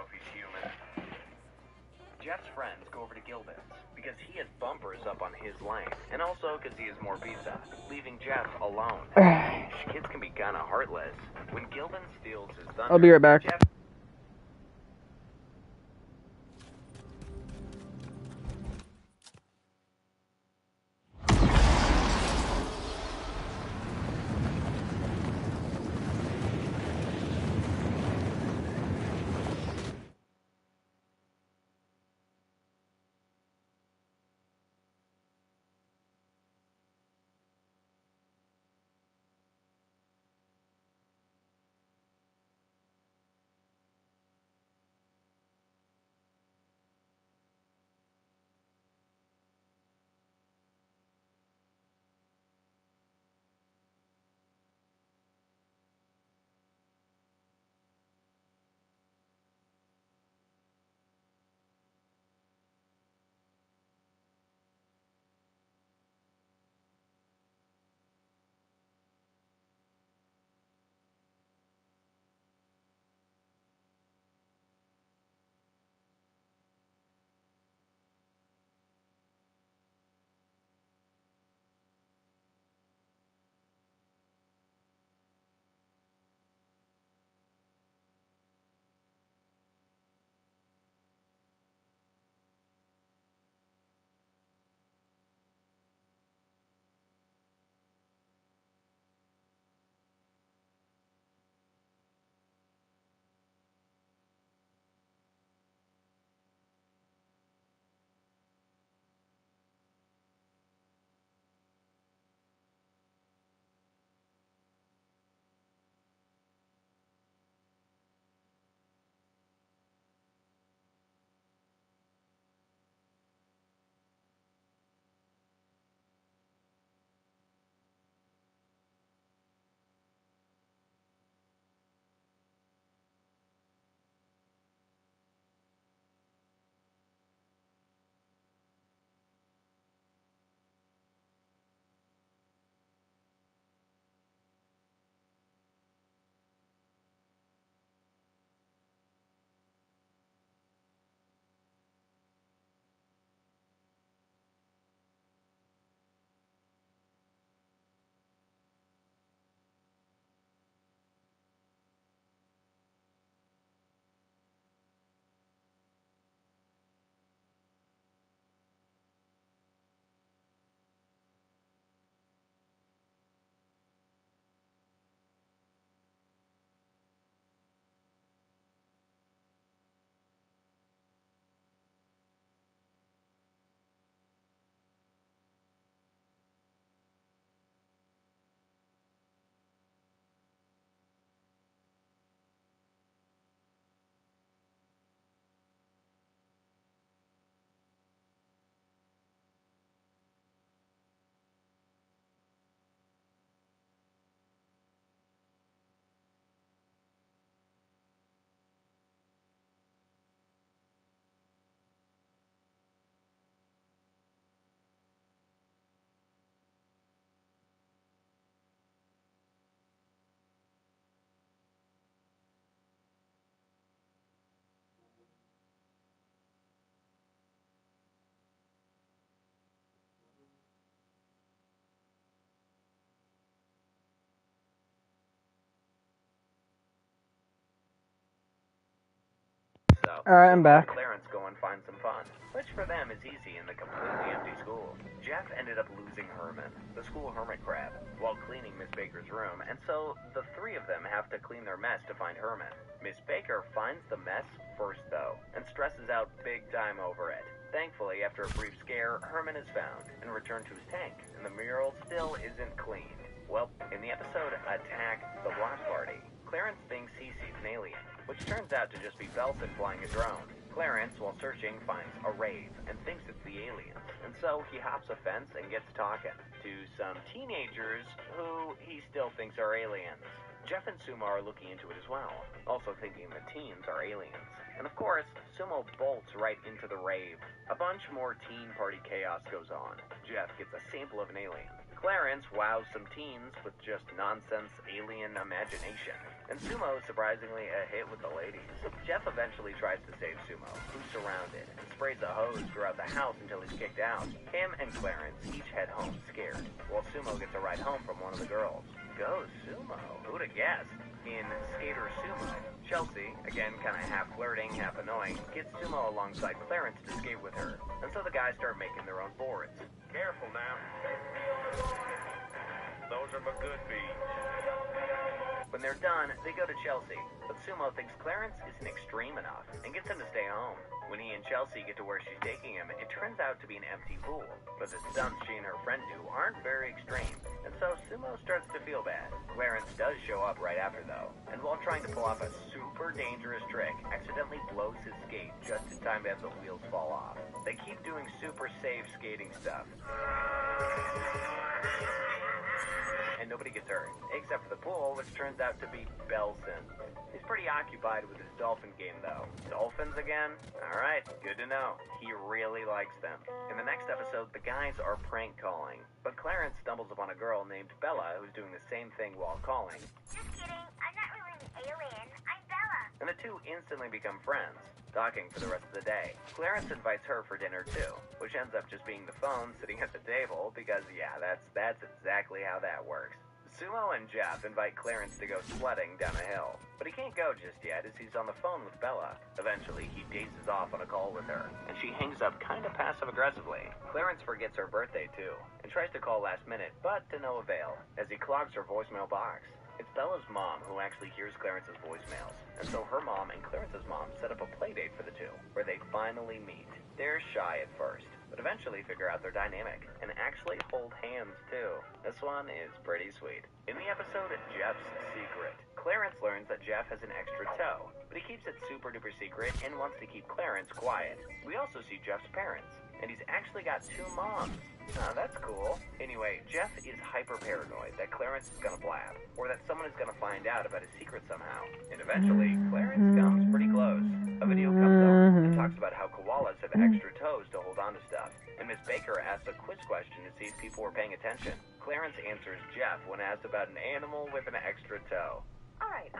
if he's human. Jeff's friends go over to Gilvin's because he has bumpers up on his lane, and also because he has more pizza, leaving Jeff alone. Kids can be kinda heartless. When Gilvin steals his thunder, I'll be right back. Jeff So, Alright, I'm back. Clarence go and find some fun, which for them is easy in the completely empty school. Jeff ended up losing Herman, the school hermit crab, while cleaning Miss Baker's room, and so the three of them have to clean their mess to find Herman. Miss Baker finds the mess first, though, and stresses out big time over it. Thankfully, after a brief scare, Herman is found and returned to his tank, and the mural still isn't cleaned. Well, in the episode Attack the Block Party, Clarence thinks he sees an alien, which turns out to just be Belson flying a drone. Clarence, while searching, finds a rave and thinks it's the aliens, and so he hops a fence and gets talking to some teenagers who he still thinks are aliens. Jeff and Sumo are looking into it as well, also thinking the teens are aliens. And of course, Sumo bolts right into the rave. A bunch more teen party chaos goes on. Jeff gets a sample of an alien. Clarence wows some teens with just nonsense alien imagination. and Sumo surprisingly a hit with the ladies. Jeff eventually tries to save Sumo, who's surrounded, and sprays a hose throughout the house until he's kicked out. Him and Clarence each head home scared, while Sumo gets a ride home from one of the girls. Go Sumo! Who'd have guessed? In Skater Sumo, Chelsea, again kinda half flirting, half annoying, gets Sumo alongside Clarence to skate with her, and so the guys start making their own boards. Careful now. Those are my good beats. When they're done, they go to Chelsea, but Sumo thinks Clarence isn't extreme enough and gets him to stay home. When he and Chelsea get to where she's taking him, it turns out to be an empty pool, but the stunts she and her friend do aren't very extreme, and so Sumo starts to feel bad. Clarence does show up right after though, and while trying to pull off a super dangerous trick, accidentally blows his skate just in time to have the wheels fall off. They keep doing super safe skating stuff, and nobody gets hurt, except for the pool, which turns out to be Belson. He's pretty occupied with his dolphin game, though. Dolphins again? Alright, good to know. He really likes them. In the next episode, the guys are prank calling, but Clarence stumbles upon a girl named Bella who's doing the same thing while calling. Just kidding, I'm not really an alien, I'm Bella. And the two instantly become friends, talking for the rest of the day. Clarence invites her for dinner too, which ends up just being the phone sitting at the table because, yeah, that's exactly how that works. Sumo and Jeff invite Clarence to go sledding down a hill, but he can't go just yet as he's on the phone with Bella. Eventually, he dazes off on a call with her, and she hangs up kinda passive-aggressively. Clarence forgets her birthday too, and tries to call last minute, but to no avail, as he clogs her voicemail box. It's Bella's mom who actually hears Clarence's voicemails, and so her mom and Clarence's mom set up a playdate for the two, where they finally meet. They're shy at first, but eventually figure out their dynamic, and actually hold hands too. This one is pretty sweet. In the episode, Jeff's Secret, Clarence learns that Jeff has an extra toe, but he keeps it super duper secret and wants to keep Clarence quiet. We also see Jeff's parents, and he's actually got two moms. That's cool. Anyway, Jeff is hyper paranoid that Clarence is gonna blab, or that someone is gonna find out about his secret somehow. And eventually, Clarence comes pretty close. A video comes up and talks about how koalas have extra toes to hold on to stuff, and Miss Baker asks a quiz question to see if people were paying attention. Clarence answers Jeff when asked about an animal with an extra toe. Alright,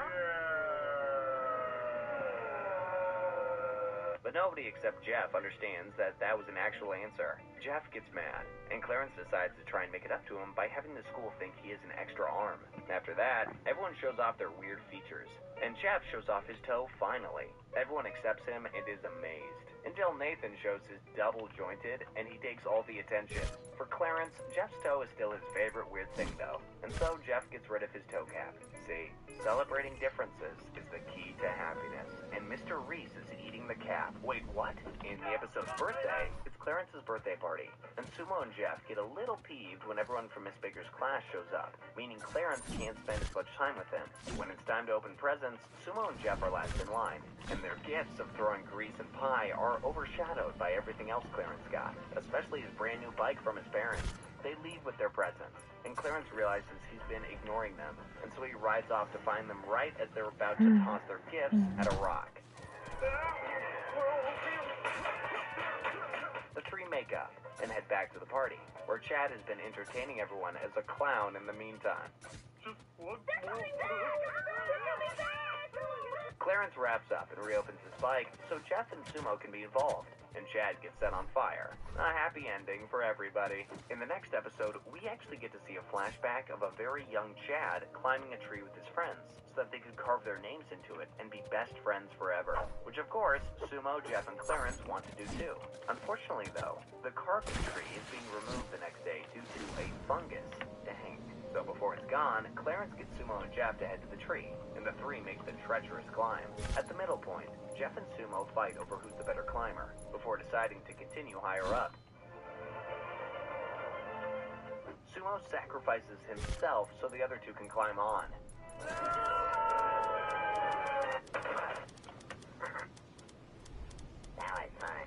But nobody except Jeff understands that that was an actual answer. Jeff gets mad, and Clarence decides to try and make it up to him by having the school think he has an extra arm. After that, everyone shows off their weird features, and Jeff shows off his toe finally. Everyone accepts him and is amazed, until Nathan shows his double-jointed, and he takes all the attention. For Clarence, Jeff's toe is still his favorite weird thing though, and so Jeff gets rid of his toe cap. See, celebrating differences is the key to happiness, and Mr. Reese is eating the cap. Wait, what? In the episode's birthday, it's Clarence's birthday party, and Sumo and Jeff get a little peeved when everyone from Miss Baker's class shows up, meaning Clarence can't spend as much time with him. When it's time to open presents, Sumo and Jeff are last in line, and their gifts of throwing grease and pie are overshadowed by everything else Clarence got, especially his brand new bike from his parents. They leave with their presents, and Clarence realizes he's been ignoring them, and so he rides off to find them right as they're about to toss their gifts at a rock. The three make up and head back to the party, where Chad has been entertaining everyone as a clown in the meantime. Clarence wraps up and reopens his bike so Jeff and Sumo can be involved, and Chad gets set on fire. A happy ending for everybody. In the next episode, we actually get to see a flashback of a very young Chad climbing a tree with his friends, so that they could carve their names into it and be best friends forever. Which of course, Sumo, Jeff, and Clarence want to do too. Unfortunately though, the carved tree is being removed the next day due to a fungus. Dang. So before it's gone, Clarence gets Sumo and Jeff to head to the tree, and the three make the treacherous climb. At the middle point, Jeff and Sumo fight over who's the better climber, before deciding to continue higher up. Sumo sacrifices himself so the other two can climb on.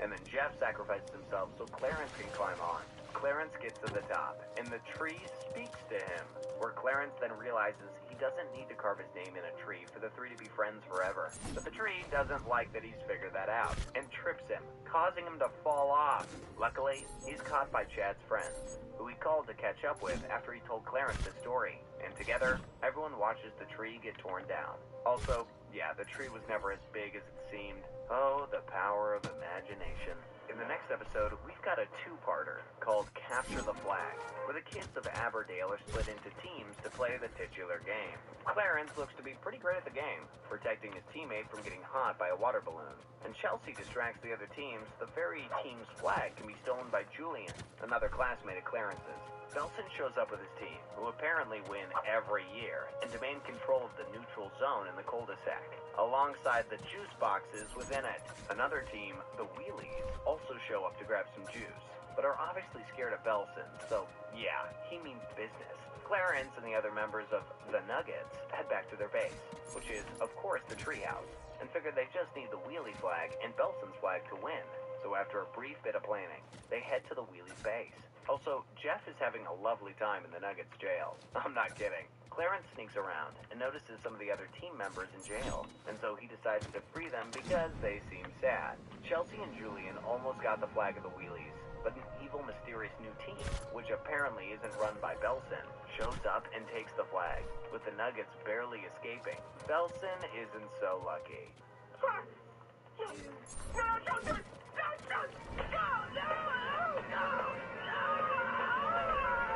And then Jeff sacrifices himself so Clarence can climb on. Clarence gets to the top, and the tree speaks to him, where Clarence then realizes he's doesn't need to carve his name in a tree for the three to be friends forever. But the tree doesn't like that he's figured that out and trips him, causing him to fall off. Luckily, he's caught by Chad's friends, who he called to catch up with after he told Clarence his story. And together, everyone watches the tree get torn down. Also, yeah, the tree was never as big as it seemed. Oh, the power of imagination. In the next episode, we've got a two-parter called Capture the Flag, where the kids of Aberdale are split into teams to play the titular game. Clarence looks to be pretty great at the game, protecting his teammate from getting hot by a water balloon. And Chelsea distracts the other teams. The very team's flag can be stolen by Julian, another classmate of Clarence's. Belson shows up with his team, who apparently win every year, and demand control of the neutral zone in the cul-de-sac, alongside the juice boxes within it. Another team, the Wheelies, also show up to grab some juice, but are obviously scared of Belson, so yeah, he means business. Clarence and the other members of the Nuggets head back to their base, which is, of course, the treehouse, and figure they just need the Wheelie flag and Belson's flag to win. So after a brief bit of planning, they head to the Wheelie's base. Also, Jeff is having a lovely time in the Nuggets jail. I'm not kidding. Clarence sneaks around and notices some of the other team members in jail, and so he decides to free them because they seem sad. Chelsea and Julian almost got the flag of the Wheelies, but an evil, mysterious new team, which apparently isn't run by Belson, shows up and takes the flag, with the Nuggets barely escaping. Belson isn't so lucky.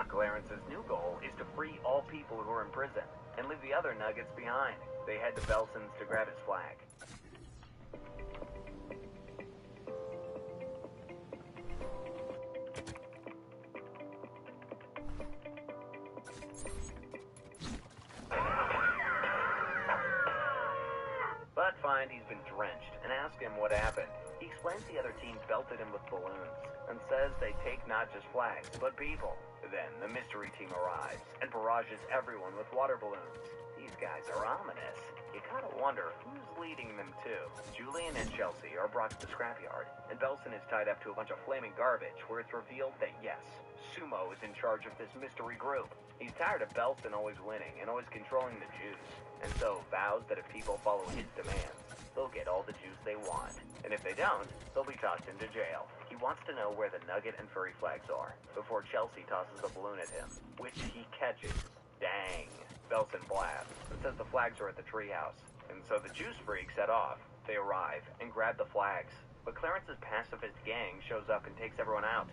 Clarence's new goal is to free all people who are in prison and leave the other Nuggets behind. They head to Belson's to grab his flag. But find he's been drenched and ask him what happened. He explains the other teams belted him with balloons and says they take not just flags, but people. Then the mystery team arrives and barrages everyone with water balloons. These guys are ominous. You gotta wonder who's leading them to. Julian and Chelsea are brought to the scrapyard, and Belson is tied up to a bunch of flaming garbage where it's revealed that yes, Sumo is in charge of this mystery group. He's tired of Belson always winning and always controlling the juice, and so vows that if people follow his demands, they'll get all the juice they want. And if they don't, they'll be tossed into jail. He wants to know where the Nugget and Furry flags are before Chelsea tosses a balloon at him, which he catches. Dang. Belson blasts and says the flags are at the treehouse. And so the juice freaks set off. They arrive and grab the flags. But Clarence's pacifist gang shows up and takes everyone out.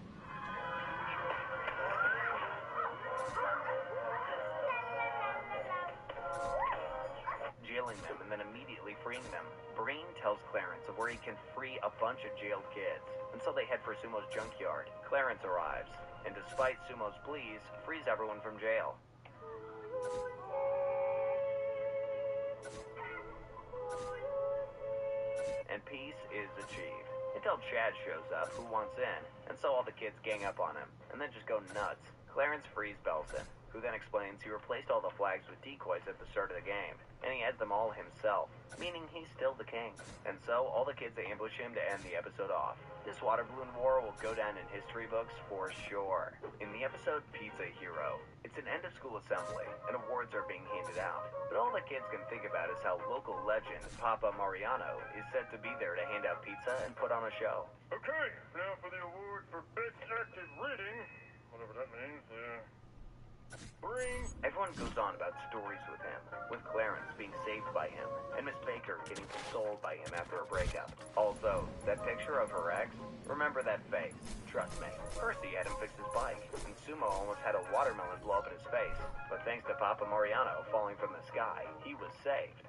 Jailing them and then immediately freeing them. Brain tells Clarence of where he can free a bunch of jailed kids, and so they head for Sumo's junkyard. Clarence arrives, and despite Sumo's pleas, frees everyone from jail. And peace is achieved. Until Chad shows up, who wants in, and so all the kids gang up on him, and then just go nuts. Clarence frees Belson, who then explains he replaced all the flags with decoys at the start of the game, and he has them all himself, meaning he's still the king. And so all the kids ambush him to end the episode off. This water balloon war will go down in history books for sure. In the episode Pizza Hero, it's an end-of-school assembly, and awards are being handed out. But all the kids can think about is how local legend Papa Mariano is said to be there to hand out pizza and put on a show. Okay, now for the award for Best Active Reading, whatever that means, Everyone goes on about stories with him, with Clarence being saved by him, and Miss Baker getting consoled by him after a breakup. Also, that picture of her ex, remember that face. Trust me. Percy had him fix his bike, and Sumo almost had a watermelon blow up in his face. But thanks to Papa Mariano falling from the sky, he was saved.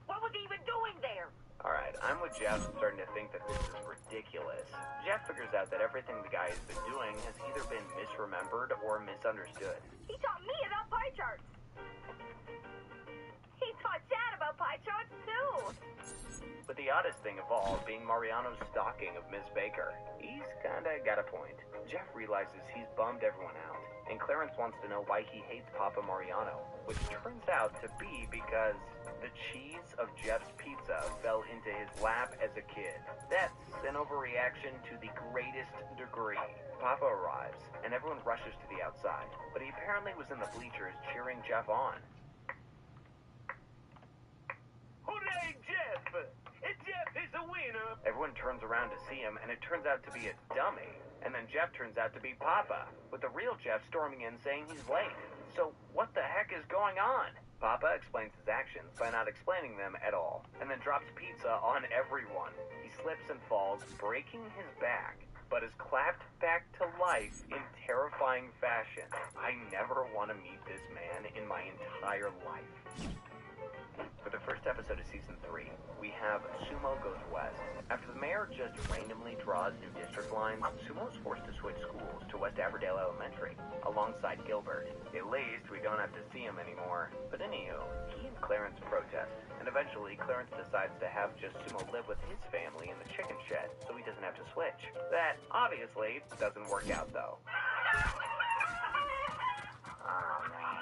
What was he even doing there? Alright, I'm with Jeff starting to think that this is ridiculous. Jeff figures out that everything the guy has been doing has either been misremembered or misunderstood. He taught me about pie charts. He taught Chad about pie charts, too. But the oddest thing of all being Mariano's stalking of Miss Baker. He's kinda got a point. Jeff realizes he's bummed everyone out, and Clarence wants to know why he hates Papa Mariano, which turns out to be because the cheese of Jeff's pizza fell into his lap as a kid. That's an overreaction to the greatest degree. Papa arrives, and everyone rushes to the outside, but he apparently was in the bleachers cheering Jeff on. Everyone turns around to see him, and it turns out to be a dummy. And then Jeff turns out to be Papa, with the real Jeff storming in saying he's late. So what the heck is going on? Papa explains his actions by not explaining them at all, and then drops pizza on everyone. He slips and falls, breaking his back, but is clapped back to life in terrifying fashion. I never want to meet this man in my entire life. For the first episode of Season 3, we have Sumo Goes West. After the mayor just randomly draws new district lines, Sumo is forced to switch schools to West Averdale Elementary, alongside Gilbert. At least we don't have to see him anymore. But anywho, he and Clarence protest, and eventually Clarence decides to have just Sumo live with his family in the chicken shed, so he doesn't have to switch. That, obviously, doesn't work out though. Oh, man.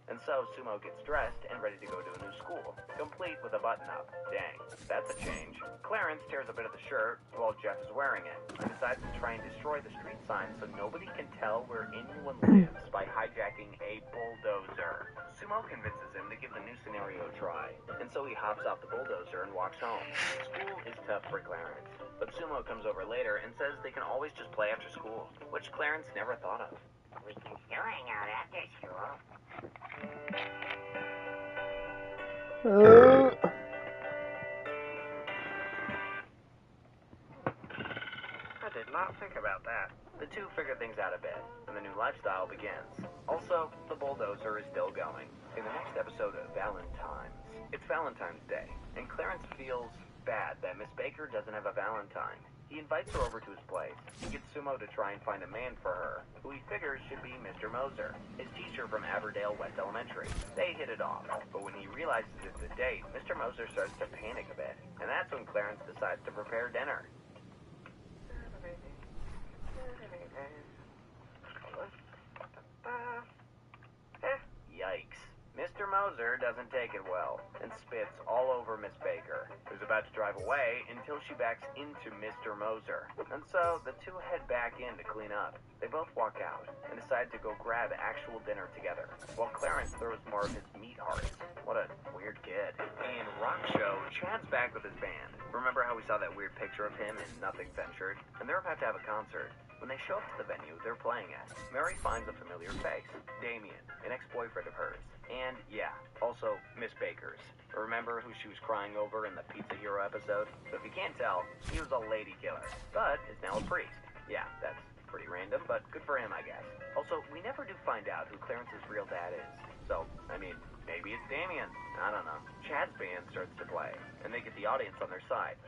And so Sumo gets dressed and ready to go to a new school, complete with a button-up. Dang, that's a change. Clarence tears a bit of the shirt while Jeff is wearing it, and decides to try and destroy the street sign so nobody can tell where anyone lives by hijacking a bulldozer. Sumo convinces him to give the new scenario a try, and so he hops off the bulldozer and walks home. School is tough for Clarence, but Sumo comes over later and says they can always just play after school, which Clarence never thought of. We can still hang out after school. I did not think about that. The two figure things out a bit, and the new lifestyle begins. Also, the bulldozer is still going. In the next episode of Valentine's, it's Valentine's Day, and Clarence feels bad that Miss Baker doesn't have a Valentine. He invites her over to his place. He gets Sumo to try and find a man for her, who he figures should be Mr. Moser, his teacher from Averdale West Elementary. They hit it off, but when he realizes it's a date, Mr. Moser starts to panic a bit, and that's when Clarence decides to prepare dinner. Yikes. Mr. Moser doesn't take it well, and spits all over Miss Baker, who's about to drive away until she backs into Mr. Moser. And so, the two head back in to clean up. They both walk out, and decide to go grab actual dinner together, while Clarence throws more of his meat hearts. What a weird kid. In Rock Show, Chad's back with his band. Remember how we saw that weird picture of him in Nothing Ventured? And they're about to have a concert. When they show up to the venue they're playing at, Mary finds a familiar face. Damien, an ex-boyfriend of hers. And, yeah, also Miss Baker's. Remember who she was crying over in the Pizza Hero episode? So if you can't tell, he was a lady killer, but is now a priest. Yeah, that's pretty random, but good for him, I guess. Also, we never do find out who Clarence's real dad is. So, I mean, maybe it's Damien. I don't know. Chad's band starts to play, and they get the audience on their side.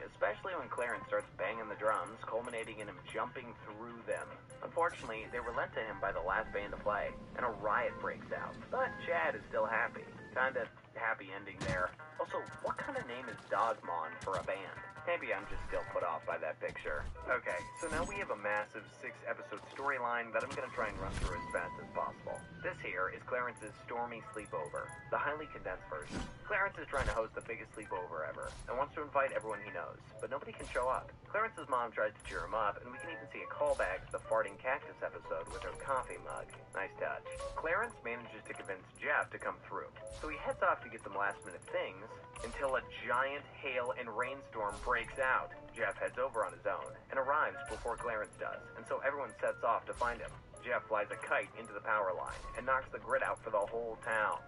Especially when Clarence starts banging the drums, culminating in him jumping through them. Unfortunately, they relent to him by the last band to play, and a riot breaks out. But Chad is still happy. Kinda happy ending there. Also, what kind of name is Dogmon for a band? Maybe I'm just still put off by that picture. Okay, so now we have a massive 6-episode storyline that I'm gonna try and run through as fast as possible. This here is Clarence's stormy sleepover, the highly condensed version. Clarence is trying to host the biggest sleepover ever, and wants to invite everyone he knows, but nobody can show up. Clarence's mom tries to cheer him up, and we can even see a callback to the farting cactus episode with her coffee mug. Nice touch. Clarence manages to convince Jeff to come through, so he heads off to get some last-minute things, until a giant hail and rainstorm breaks out. Jeff heads over on his own, and arrives before Clarence does, and so everyone sets off to find him. Jeff flies a kite into the power line, and knocks the grid out for the whole town.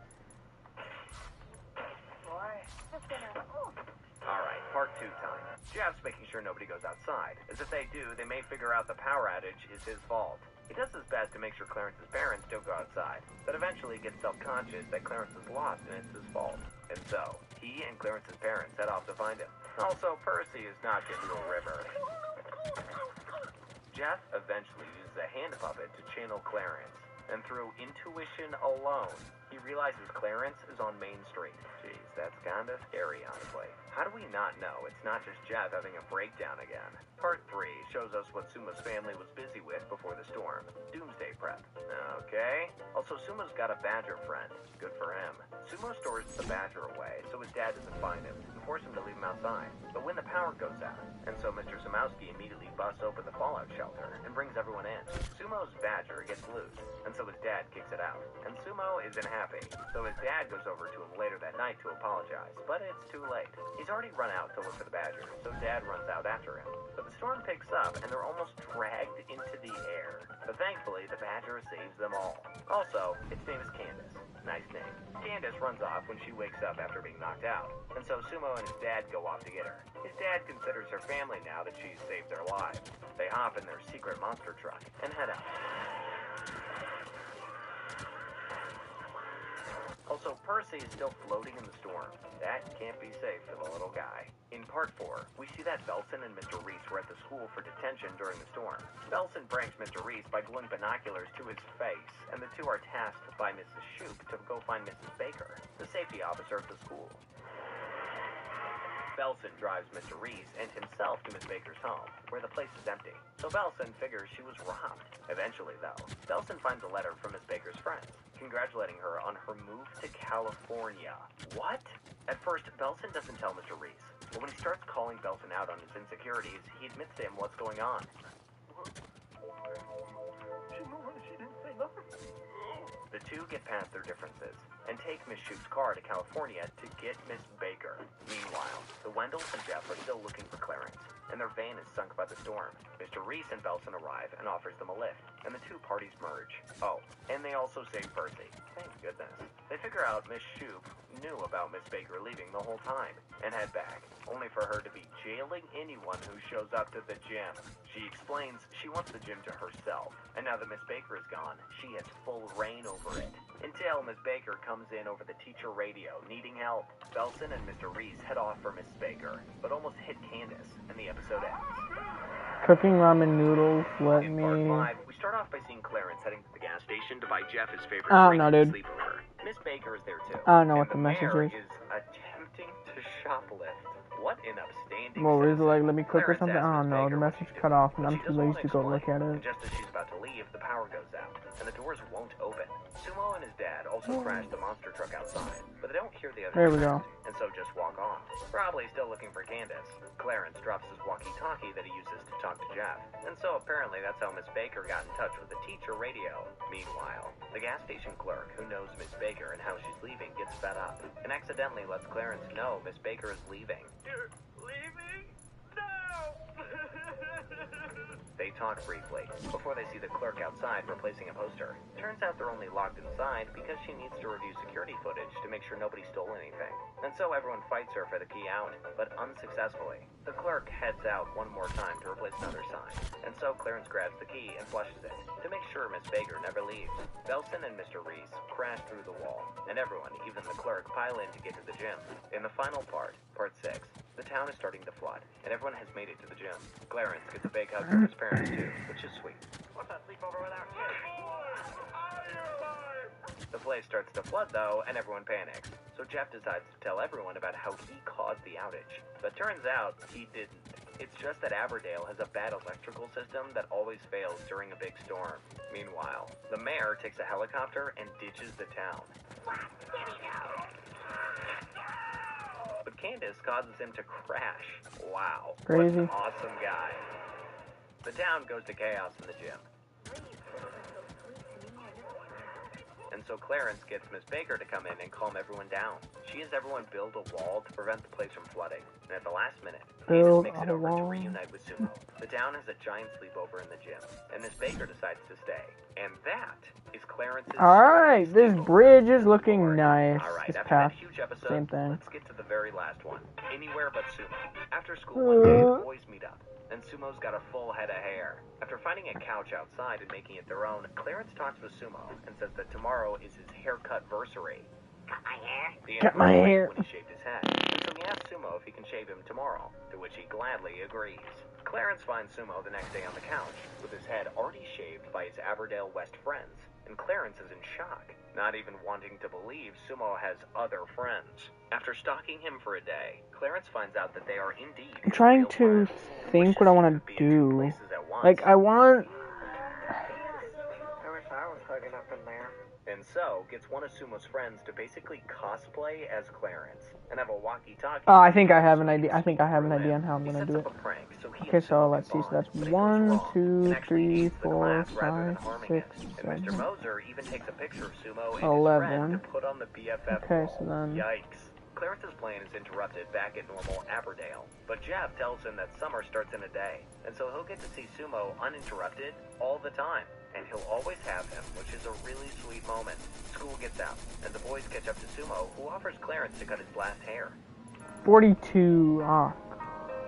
Alright, part 2 time. Jeff's making sure nobody goes outside, as if they do, they may figure out the power outage is his fault. He does his best to make sure Clarence's parents don't go outside, but eventually gets self-conscious that Clarence is lost and it's his fault. And so, he and Clarence's parents head off to find him. Also, Percy is knocked into a river. Jeff eventually uses a hand puppet to channel Clarence, and through intuition alone, he realizes Clarence is on Main Street. Jeez, that's kinda scary, honestly. How do we not know it's not just Jeff having a breakdown again? Part 3 shows us what Sumo's family was busy with before the storm. Doomsday prep. Okay. Also, Sumo's got a badger friend. Good for him. Sumo stores the badger away so his dad doesn't find him and force him to leave him outside. But when the power goes out, and so Mr. Samowski immediately busts open the fallout shelter and brings everyone in. Sumo's badger gets loose, and so his dad kicks it out. And Sumo isn't happy, so his dad goes over to him later that night to apologize, but it's too late. He's already run out to look for the badger, so dad runs out after him. But the storm picks up, and they're almost dragged into the air. But thankfully, the badger saves them all. Also, its name is Candace. Nice name. Candace runs off when she wakes up after being knocked out, and so Sumo and his dad go off to get her. His dad considers her family now that she's saved their lives. They hop in their secret monster truck and head out. Also, Percy is still floating in the storm. That can't be safe for the little guy. In part 4, we see that Belson and Mr. Reese were at the school for detention during the storm. Belson pranks Mr. Reese by gluing binoculars to his face, and the two are tasked by Mrs. Shoup to go find Mrs. Baker, the safety officer of the school. Belson drives Mr. Reese and himself to Miss Baker's home, where the place is empty. So Belson figures she was robbed. Eventually, though, Belson finds a letter from Miss Baker's friends, congratulating her on her move to California. What? At first, Belson doesn't tell Mr. Reese, but when he starts calling Belson out on his insecurities, he admits to him what's going on. She didn't say nothing. The two get past their differences and take Miss Shoup's car to California to get Miss Baker. Meanwhile, the Wendells and Jeff are still looking for Clarence, and their van is sunk by the storm. Mr. Reese and Belson arrive and offers them a lift, and the two parties merge. Oh, and they also save Percy. Thank goodness. They figure out Miss Shoup knew about Miss Baker leaving the whole time, and head back, only for her to be jailing anyone who shows up to the gym. She explains she wants the gym to herself, and now that Miss Baker is gone, she has full reign over it. Until Miss Baker comes in over the teacher radio, needing help. Belson and Mr. Reese head off for Miss Baker, but almost hit Candace, and the episode ends. Cooking ramen noodles, let In me... part 5, we start off by seeing Clarence heading to the gas station to buy Jeff his favorite I don't drink know, and dude. sleepover. Miss Baker is there too. I don't know what and the message mayor is. attempting to shoplift. What an upstanding Well, is it citizen. like, let me click or Clarence something? asks I don't Miss know, Baker the what message she's cut doing, off, and but I'm she too doesn't lazy to go wanna look at explain. it. And just as she's about to leave, the power goes out, and the doors won't open. Sumo and his dad also crash the monster truck outside, but they don't hear the other There we sound, go. and so just walk on. Probably still looking for Candace. Clarence drops his walkie-talkie that he uses to talk to Jeff, and so apparently that's how Miss Baker got in touch with the teacher radio. Meanwhile, the gas station clerk, who knows Miss Baker and how she's leaving, gets fed up, and accidentally lets Clarence know Miss Baker is leaving. You're leaving? No! They talk briefly, before they see the clerk outside replacing a poster. Turns out they're only locked inside because she needs to review security footage to make sure nobody stole anything. And so everyone fights her for the key out, but unsuccessfully. The clerk heads out one more time to replace another sign, and so Clarence grabs the key and flushes it, to make sure Miss Baker never leaves. Belson and Mr. Reese crash through the wall, and everyone, even the clerk, pile in to get to the gym. In the final part, part 6, the town is starting to flood, and everyone has made it to the gym. Clarence gets a big hug from his parents too, which is sweet. What's that sleepover without kids? The place starts to flood though, and everyone panics. So Jeff decides to tell everyone about how he caused the outage. But turns out, he didn't. It's just that Aberdale has a bad electrical system that always fails during a big storm. Meanwhile, the mayor takes a helicopter and ditches the town. But Candace causes him to crash. Wow. Crazy. What an awesome guy. The town goes to chaos in the gym. And so Clarence gets Miss Baker to come in and calm everyone down. She has everyone build a wall to prevent the place from flooding. And at the last minute, Build Candace makes it a over to wall. reunite with Sumo. The town has a giant sleepover in the gym, and Miss Baker decides to stay. And that is Clarence's Alright, this sleepover. bridge is looking nice. Alright, This after that past, huge episode, same thing. let's get to the very last one. Anywhere but Sumo. After school one day, the boys meet up, and Sumo's got a full head of hair. After finding a couch outside and making it their own, Clarence talks with Sumo and says that tomorrow is his haircut-versary. Cut my hair. The Cut my hair. When he shaved his head. And so he asks Sumo if he can shave him tomorrow, to which he gladly agrees. Clarence finds Sumo the next day on the couch, with his head already shaved by his Aberdale West friends, and Clarence is in shock, not even wanting to believe Sumo has other friends. After stalking him for a day, Clarence finds out that they are indeed I'm trying real to friends, think which what I seem want be to in two do. places at once. Like, I want... I wish I was hugging up in there. And so gets one of Sumo's friends to basically cosplay as Clarence and have a walkie-talkie. Oh, I think I have an idea. I think I have an idea on how I'm He gonna sets do up it. a prank, so he Okay, and so Sumo let's can see. So that's bond, but it goes 1, wrong, 2, and actually 3, aids the 4, class rather than 5, harming 6, it. And Mr. 7, Moser even takes a picture of Sumo and his 11. friend to put on the BFF Okay, wall. so then- Yikes. Clarence's plan is interrupted back at normal Aberdale, but Jeff tells him that summer starts in a day, and so he'll get to see Sumo uninterrupted all the time, and he'll always have him, which is a really sweet moment. School gets out, and the boys catch up to Sumo, who offers Clarence to cut his blast hair. 42. Ah,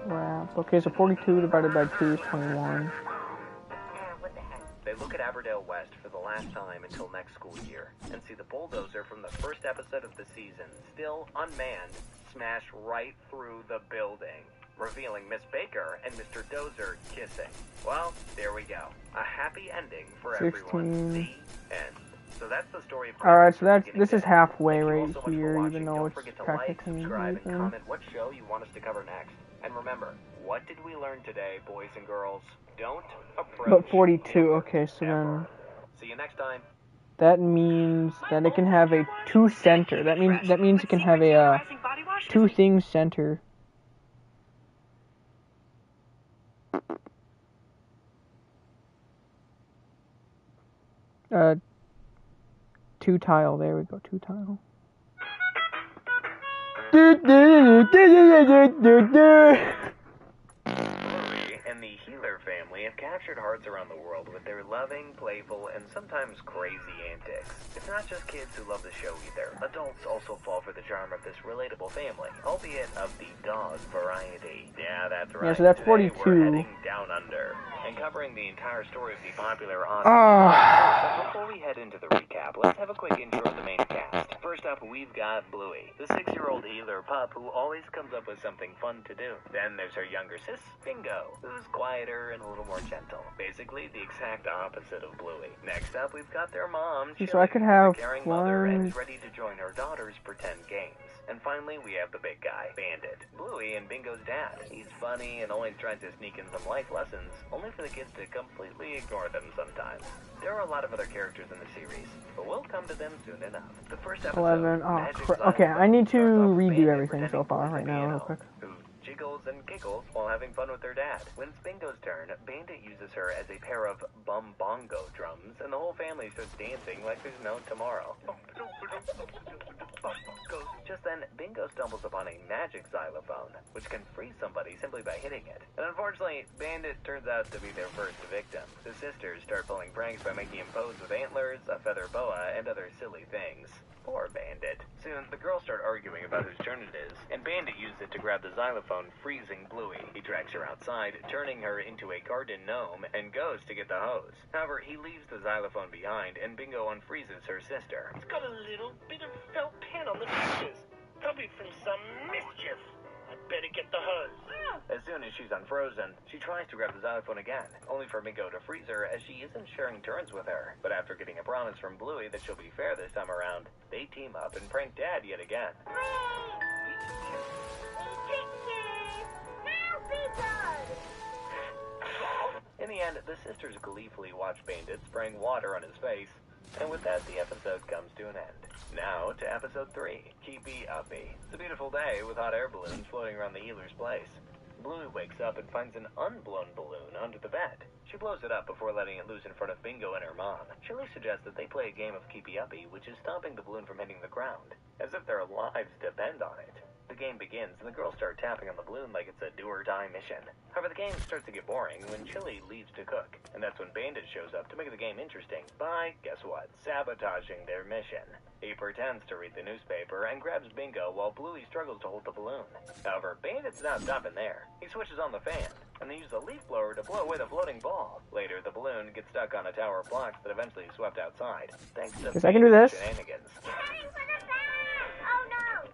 crap. Okay, so 42 divided by 2 is 21. What the heck? They look at Aberdale West for the last time until next school year, and see the bulldozer from the first episode of the season, still unmanned, smash right through the building, revealing Miss Baker and Mr. Dozer kissing. Well, there we go. A happy ending for 16. everyone. The end. So that's the story of Alright, so Clarence that's from this is beginning to end. halfway Thank you all right so much for here, watching. even though Don't it's forget to like, practically subscribe, and even. comment what show you want us to cover next. And remember, what did we learn today, boys and girls? Don't approach. But 42. Okay, so ever. then See you next time. that means that it can have a 2 center. That means it can have a 2 things center. Uh, 2 tile. There we go. 2 tile. Bluey and the Healer family have captured hearts around the world with their loving, playful, and sometimes crazy antics. It's not just kids who love the show either. Adults also fall for the charm of this relatable family, albeit of the dog variety. Yeah, that's right. Yeah, so that's Today 42. We're heading down under and covering the entire story of the popular Oz. Ah. But before we head into the recap, let's have a quick intro of the main cast. First up, we've got Bluey, the 6-year-old healer pup who always comes up with something fun to do. Then there's her younger sis, Bingo, who's quieter and a little more gentle. Basically, the exact opposite of Bluey. Next up, we've got their mom, So I could Chili, have who's a caring mother and is one. ready to join her daughter's pretend games. And finally, we have the big guy, Bandit, Bluey and Bingo's dad. He's funny and always tries to sneak in some life lessons, only for the kids to completely ignore them sometimes. There are a lot of other characters in the series, but we'll come to them soon enough. The first episode, 11. Oh, Magic Okay, I need to Xylophone, starts off with redo Bandit everything so pretending far to right be now, an real elf, quick. who jiggles and giggles while having fun with their dad. When it's Bingo's turn, Bandit uses her as a pair of bum bongo drums, and the whole family starts dancing like there's no tomorrow. Just then, Bingo stumbles upon a magic xylophone, which can free somebody simply by hitting it. And unfortunately, Bandit turns out to be their first victim. The sisters start pulling pranks by making him pose with antlers, a feather boa, and other silly things. Poor Bandit. Soon, the girls start arguing about whose turn it is, and Bandit uses it to grab the xylophone, freezing Bluey. He drags her outside, turning her into a garden gnome, and goes to get the hose. However, he leaves the xylophone behind, and Bingo unfreezes her sister. It's got a little bit of felt pen on the pieces. Probably from some mischief. I better get the hose. As soon as she's unfrozen, she tries to grab the xylophone again, only for Bingo to freeze her as she isn't sharing turns with her. But after getting a promise from Bluey that she'll be fair this time around, they team up and prank Dad yet again. In the end, the sisters gleefully watch Bandit spraying water on his face, and with that, the episode comes to an end. Now to episode 3, Keepy Uppy. It's a beautiful day with hot air balloons floating around the healer's place. Bluey wakes up and finds an unblown balloon under the bed. She blows it up before letting it loose in front of Bingo and her mom. Chili suggests that they play a game of Keepy Uppy, which is stopping the balloon from hitting the ground, as if their lives depend on it. The game begins, and the girls start tapping on the balloon like it's a do-or-die mission. However, the game starts to get boring when Chili leaves to cook, and that's when Bandit shows up to make the game interesting by, guess what, sabotaging their mission. He pretends to read the newspaper and grabs Bingo while Bluey struggles to hold the balloon. However, Bandit's not stopping there. He switches on the fan, and they use the leaf blower to blow away the floating ball. Later, the balloon gets stuck on a tower of blocks that eventually is swept outside, thanks to Guess I can do this. shenanigans. Oh no!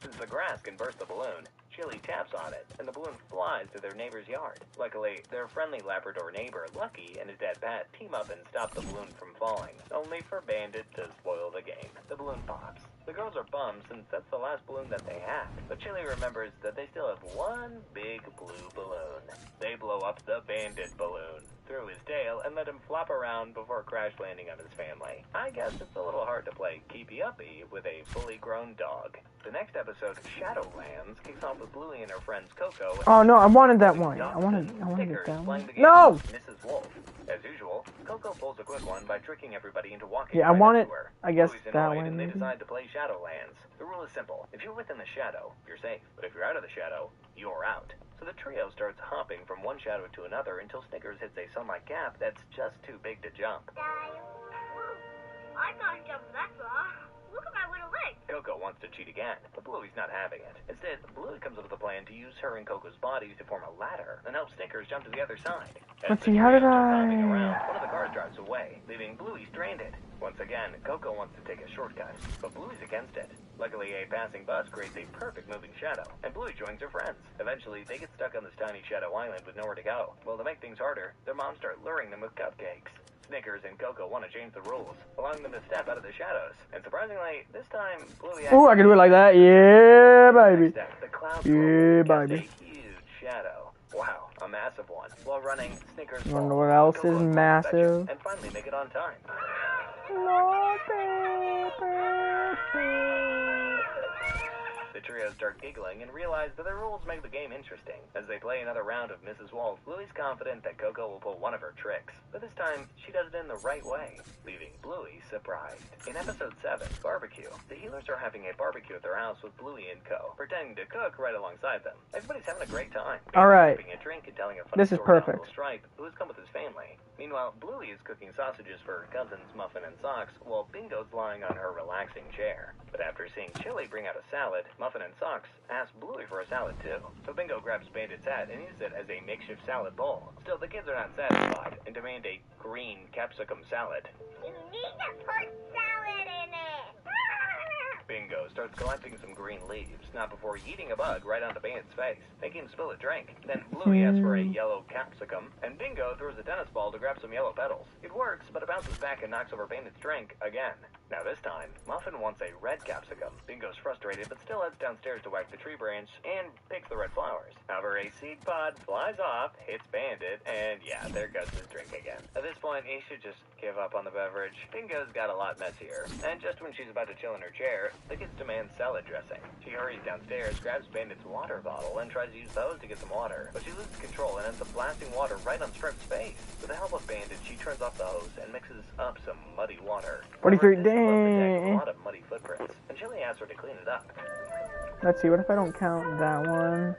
Since the grass can burst the balloon, Chili taps on it, and the balloon flies to their neighbor's yard. Luckily, their friendly Labrador neighbor, Lucky, and his dad Pat team up and stop the balloon from falling, only for Bandit to spoil the game. The balloon pops. The girls are bummed since that's the last balloon that they have, but Chili remembers that they still have one big blue balloon. They blow up the Bandit balloon through his tail and let him flop around before crash landing on his family. I guess it's a little hard to play keepy-uppy with a fully grown dog. The next episode, Shadowlands, kicks off with Bluey and her friends Coco. Oh no, I wanted that one. I wanted to get that one. No! Mrs. Wolf. As usual, Coco pulls a quick one by tricking everybody into walking. Yeah, I want it. Her. I guess Bluey's that annoyed, one. And they Maybe. decide to play Shadowlands. The rule is simple: if you're within the shadow, you're safe. But if you're out of the shadow, you're out. So the trio starts hopping from one shadow to another until Snickers hits a sunlight gap that's just too big to jump. I can't jump that far. Look at my little legs. Coco wants to cheat again, but Bluey's not having it. Instead, Bluey comes up with a plan to use her and Coco's bodies to form a ladder and help Snickers jump to the other side. Let's see, how did Around, I... one of the cars drives away, leaving Bluey stranded. Once again, Coco wants to take a shortcut, but Bluey's against it. Luckily, a passing bus creates a perfect moving shadow, and Bluey joins her friends. Eventually, they get stuck on this tiny shadow island with nowhere to go. Well, to make things harder, their moms start luring them with cupcakes. Snickers and Coco want to change the rules, allowing them to step out of the shadows. And surprisingly, this time, Bluey... Ooh, I can do it like that. Yeah, baby. The cloud Yeah, cast baby. a huge shadow. Wow, a massive one. While running, Snickers You wanna know falls, what else Coco is avoids massive? infection, and finally make it on time. The trio start giggling and realize that the rules make the game interesting. As they play another round of Mrs. Wolf, Bluey's confident that Coco will pull one of her tricks, but this time she does it in the right way, leaving Bluey surprised. In episode 7, Barbecue, the healers are having a barbecue at their house with Bluey and Co, pretending to cook right alongside them. Everybody's having a great time. All right. Sipping a drink and telling a funny This is story to perfect. Uncle Stripe, who has come with his family. Meanwhile, Bluey is cooking sausages for her cousins Muffin and Socks, while Bingo's lying on her relaxing chair. But after seeing Chili bring out a salad, Muffin and Socks ask Bluey for a salad too. So Bingo grabs Bandit's hat and uses it as a makeshift salad bowl. Still, the kids are not satisfied and demand a green capsicum salad. You need to put salad in it. Bingo starts collecting some green leaves, not before yeeting a bug right onto Bandit's face, making him spill a drink. Then Bluey asks for a yellow capsicum, and Bingo throws a tennis ball to grab some yellow petals. It works, but it bounces back and knocks over Bandit's drink again. Now this time, Muffin wants a red capsicum. Bingo's frustrated, but still heads downstairs to whack the tree branch and picks the red flowers. However, a seed pod flies off, hits Bandit, and yeah, there goes his drink again. At this point, he should just give up on the beverage. Bingo's got a lot messier, and just when she's about to chill in her chair, the kids demand salad dressing. She hurries downstairs, grabs Bandit's water bottle, and tries to use the hose to get some water, but she loses control and ends up blasting water right on Stripe's face. With the help of Bandit, she turns off the hose and mixes up some muddy water. 43, However, this dang. detects a lot of muddy footprints, and Chili asks her to clean it up. Let's see, what if I don't count that one?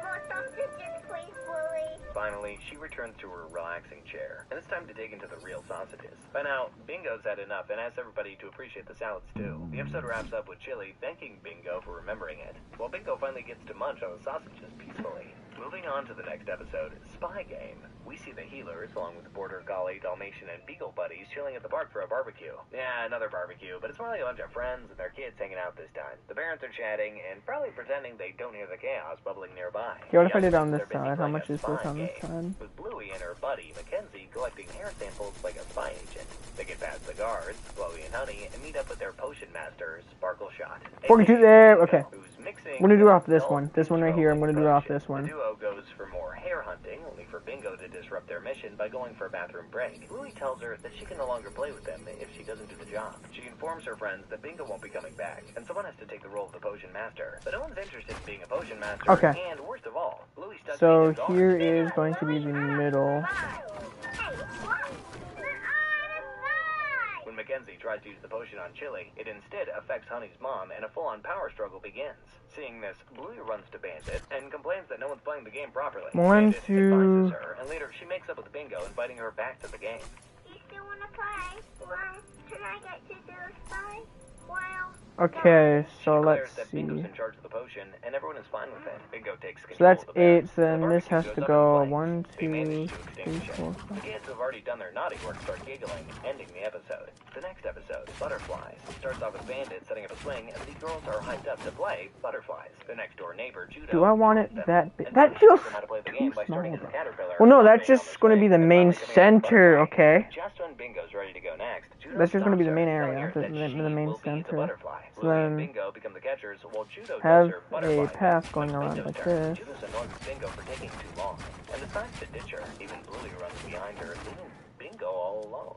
More sausages, please, Bluey. Finally, she returns to her relaxing chair, and it's time to dig into the real sausages. By now, Bingo's had enough and asks everybody to appreciate the salads too. The episode wraps up with Chili thanking Bingo for remembering it, while Bingo finally gets to munch on the sausages peacefully. Moving on to the next episode, Spy Game. We see the healers, along with the Border Collie, Dalmatian, and Beagle buddies, chilling at the park for a barbecue. Yeah, another barbecue, but it's more like a bunch of friends and their kids hanging out this time. The parents are chatting and probably pretending they don't hear the chaos bubbling nearby. Yeah, what if I did on They're this busy side? How playing much a is this spy on this game, side? with Bluey and her buddy, Mackenzie, collecting hair samples like a spy agent. They get past the guards, Chloe and Honey, and meet up with their potion master, Sparkle Shot. 42 there, okay. Who's mixing I'm gonna do it off this adult one. This one right here, I'm gonna do it off this one. The duo goes for more hair hunting, only for Bingo to disrupt their mission by going for a bathroom break. Bluey tells her that she can no longer play with them if she doesn't do the job. She informs her friends that Bingo won't be coming back, and someone has to take the role of the potion master. But no one's interested in being a potion master, Okay. and worst of all, Bluey stuck So being a guard. here is going to be the middle. Hey, what? We're out of sight. When Mackenzie tries to use the potion on Chili, it instead affects Honey's mom, and a full-on power struggle begins. Seeing this, Bluey runs to Bandit and complains that no one's playing the game properly. One, Bandit two. advises her, and later she makes up with Bingo, inviting her back to the game. You still want to play? Well, can I get to do a spy? Well, Okay, so She declares let's that see. Bingo's in charge of the potion, and everyone is fine with it. Bingo takes So control that's of the bears. 8, so then The this barbecue has goes to up in go flames. 1, They 2, manage to 3, extinguish it. 4, The 5. kids who have already done their naughty work start giggling, ending the episode. The next episode, Butterflies, starts off with Bandit setting up a swing, and the girls are hyped up to play Butterflies. The next door neighbor, Judo, Do I want it joins them, that big? and That teaches feels them how to play the too game by small. starting as a caterpillar, Well, no, hopping that's on the just going to be swing, the and main finally coming out center, butterfly. okay? Just when Bingo's ready to go next, Judo That's just going to be the stops main her, area, telling her that the she main will be the center. butterfly. So Louie and then Bingo become the catchers, while Judo have does her a butterfly path thing. going It's around Bingo's like turn. this. Judo's annoyed with Bingo for taking too long, and decides to ditch her. Even Bluey runs behind her, leaving Bingo all alone.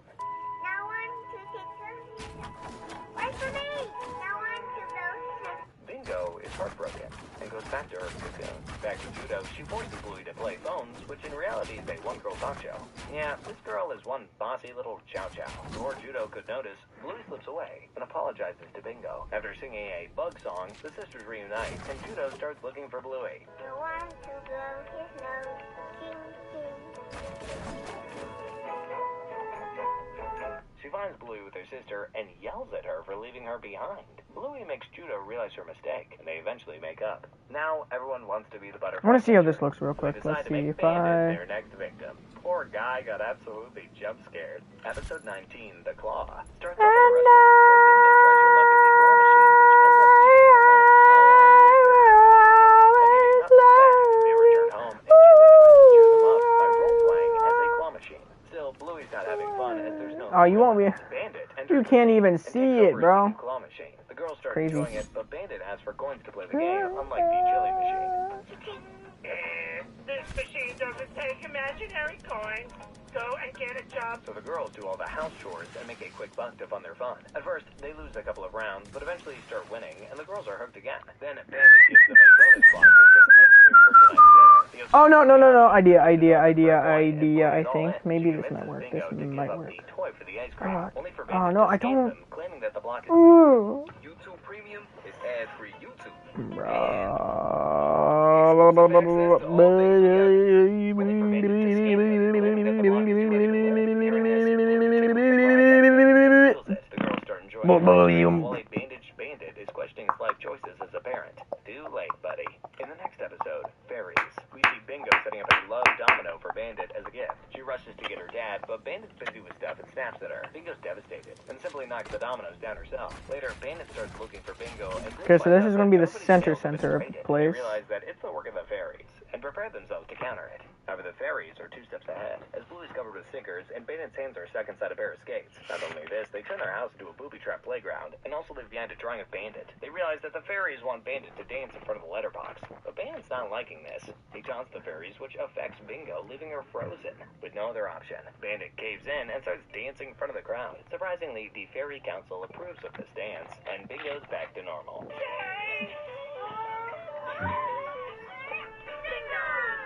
Now on to take wait for me. Now on to go. Bingo is heartbroken and goes back to her cocoon. Back to Judo, she forces Bluey to play phones, which in reality is a one-girl talk show. Yeah, this girl is one bossy little chow-chow. Before Judo could notice, Bluey slips away and apologizes to Bingo. After singing a bug song, the sisters reunite, and Judo starts looking for Bluey. Now on to blow his nose. Ching, ching. She finds Bluey with her sister and yells at her for leaving her behind. Bluey makes Judo realize her mistake, and they eventually make up. Now, everyone wants to be the butterfly. I want to see how this catcher. looks real So they quick. decide Let's to see make if Bandit I... their next victim. Poor guy got absolutely jump scared. Episode 19, The Claw, starts off at a restaurant where Bingo tries her luck at the claw machine, which ends up being a lemon, all on with her. By giving nothing back, they return home, and Julie tries to cheer them up by role-playing as a claw machine. Still, Bluey's not having fun as there's no... Oh, you won't be... Bandit You can't even see it, bro. Claw machine. The girls start Crazy. enjoying it, but Bandit asks for coins to play the game, unlike the chili machine. This machine doesn't take imaginary coins. Go and get a job. So the girls do all the house chores and make a quick buck to fund their fun. At first, they lose a couple of rounds, but eventually start winning, and the girls are hooked again. Then Bandit gives them a bonus box that says ice cream for tonight's dinner. Oh, no. Idea, I think. Maybe this might work. This might work. Oh, no, I don't... Claiming that the block is YouTube Premium is ad-free YouTube. Bandit is questioning his life choices as a parent. Too late, buddy. In the next episode, Fairies, we see Bingo setting up a love domino for Bandit as a gift. She rushes to get her dad, but Bandit's busy with stuff and snaps at her. Bingo's devastated and simply knocks the dominoes down herself. Later, Bandit starts looking for Bingo and... Okay, so this is going to be the center of the place. They realize that it's the work of the fairies and prepare themselves to counter it. However, the fairies are 2 steps ahead, as Bluey's covered with sinkers and Bandit's hands are stuck inside a pair of skates. Not only this, they turn their house into a booby-trap playground and also leave behind a drawing of Bandit. They realize that the fairies want Bandit to dance in front of the letterbox, but Bandit's not liking this. He taunts the fairies, which affects Bingo, leaving her frozen. With no other option, Bandit caves in and starts dancing in front of the crowd. Surprisingly, the Fairy Council approves of this dance, and Bingo's back to normal.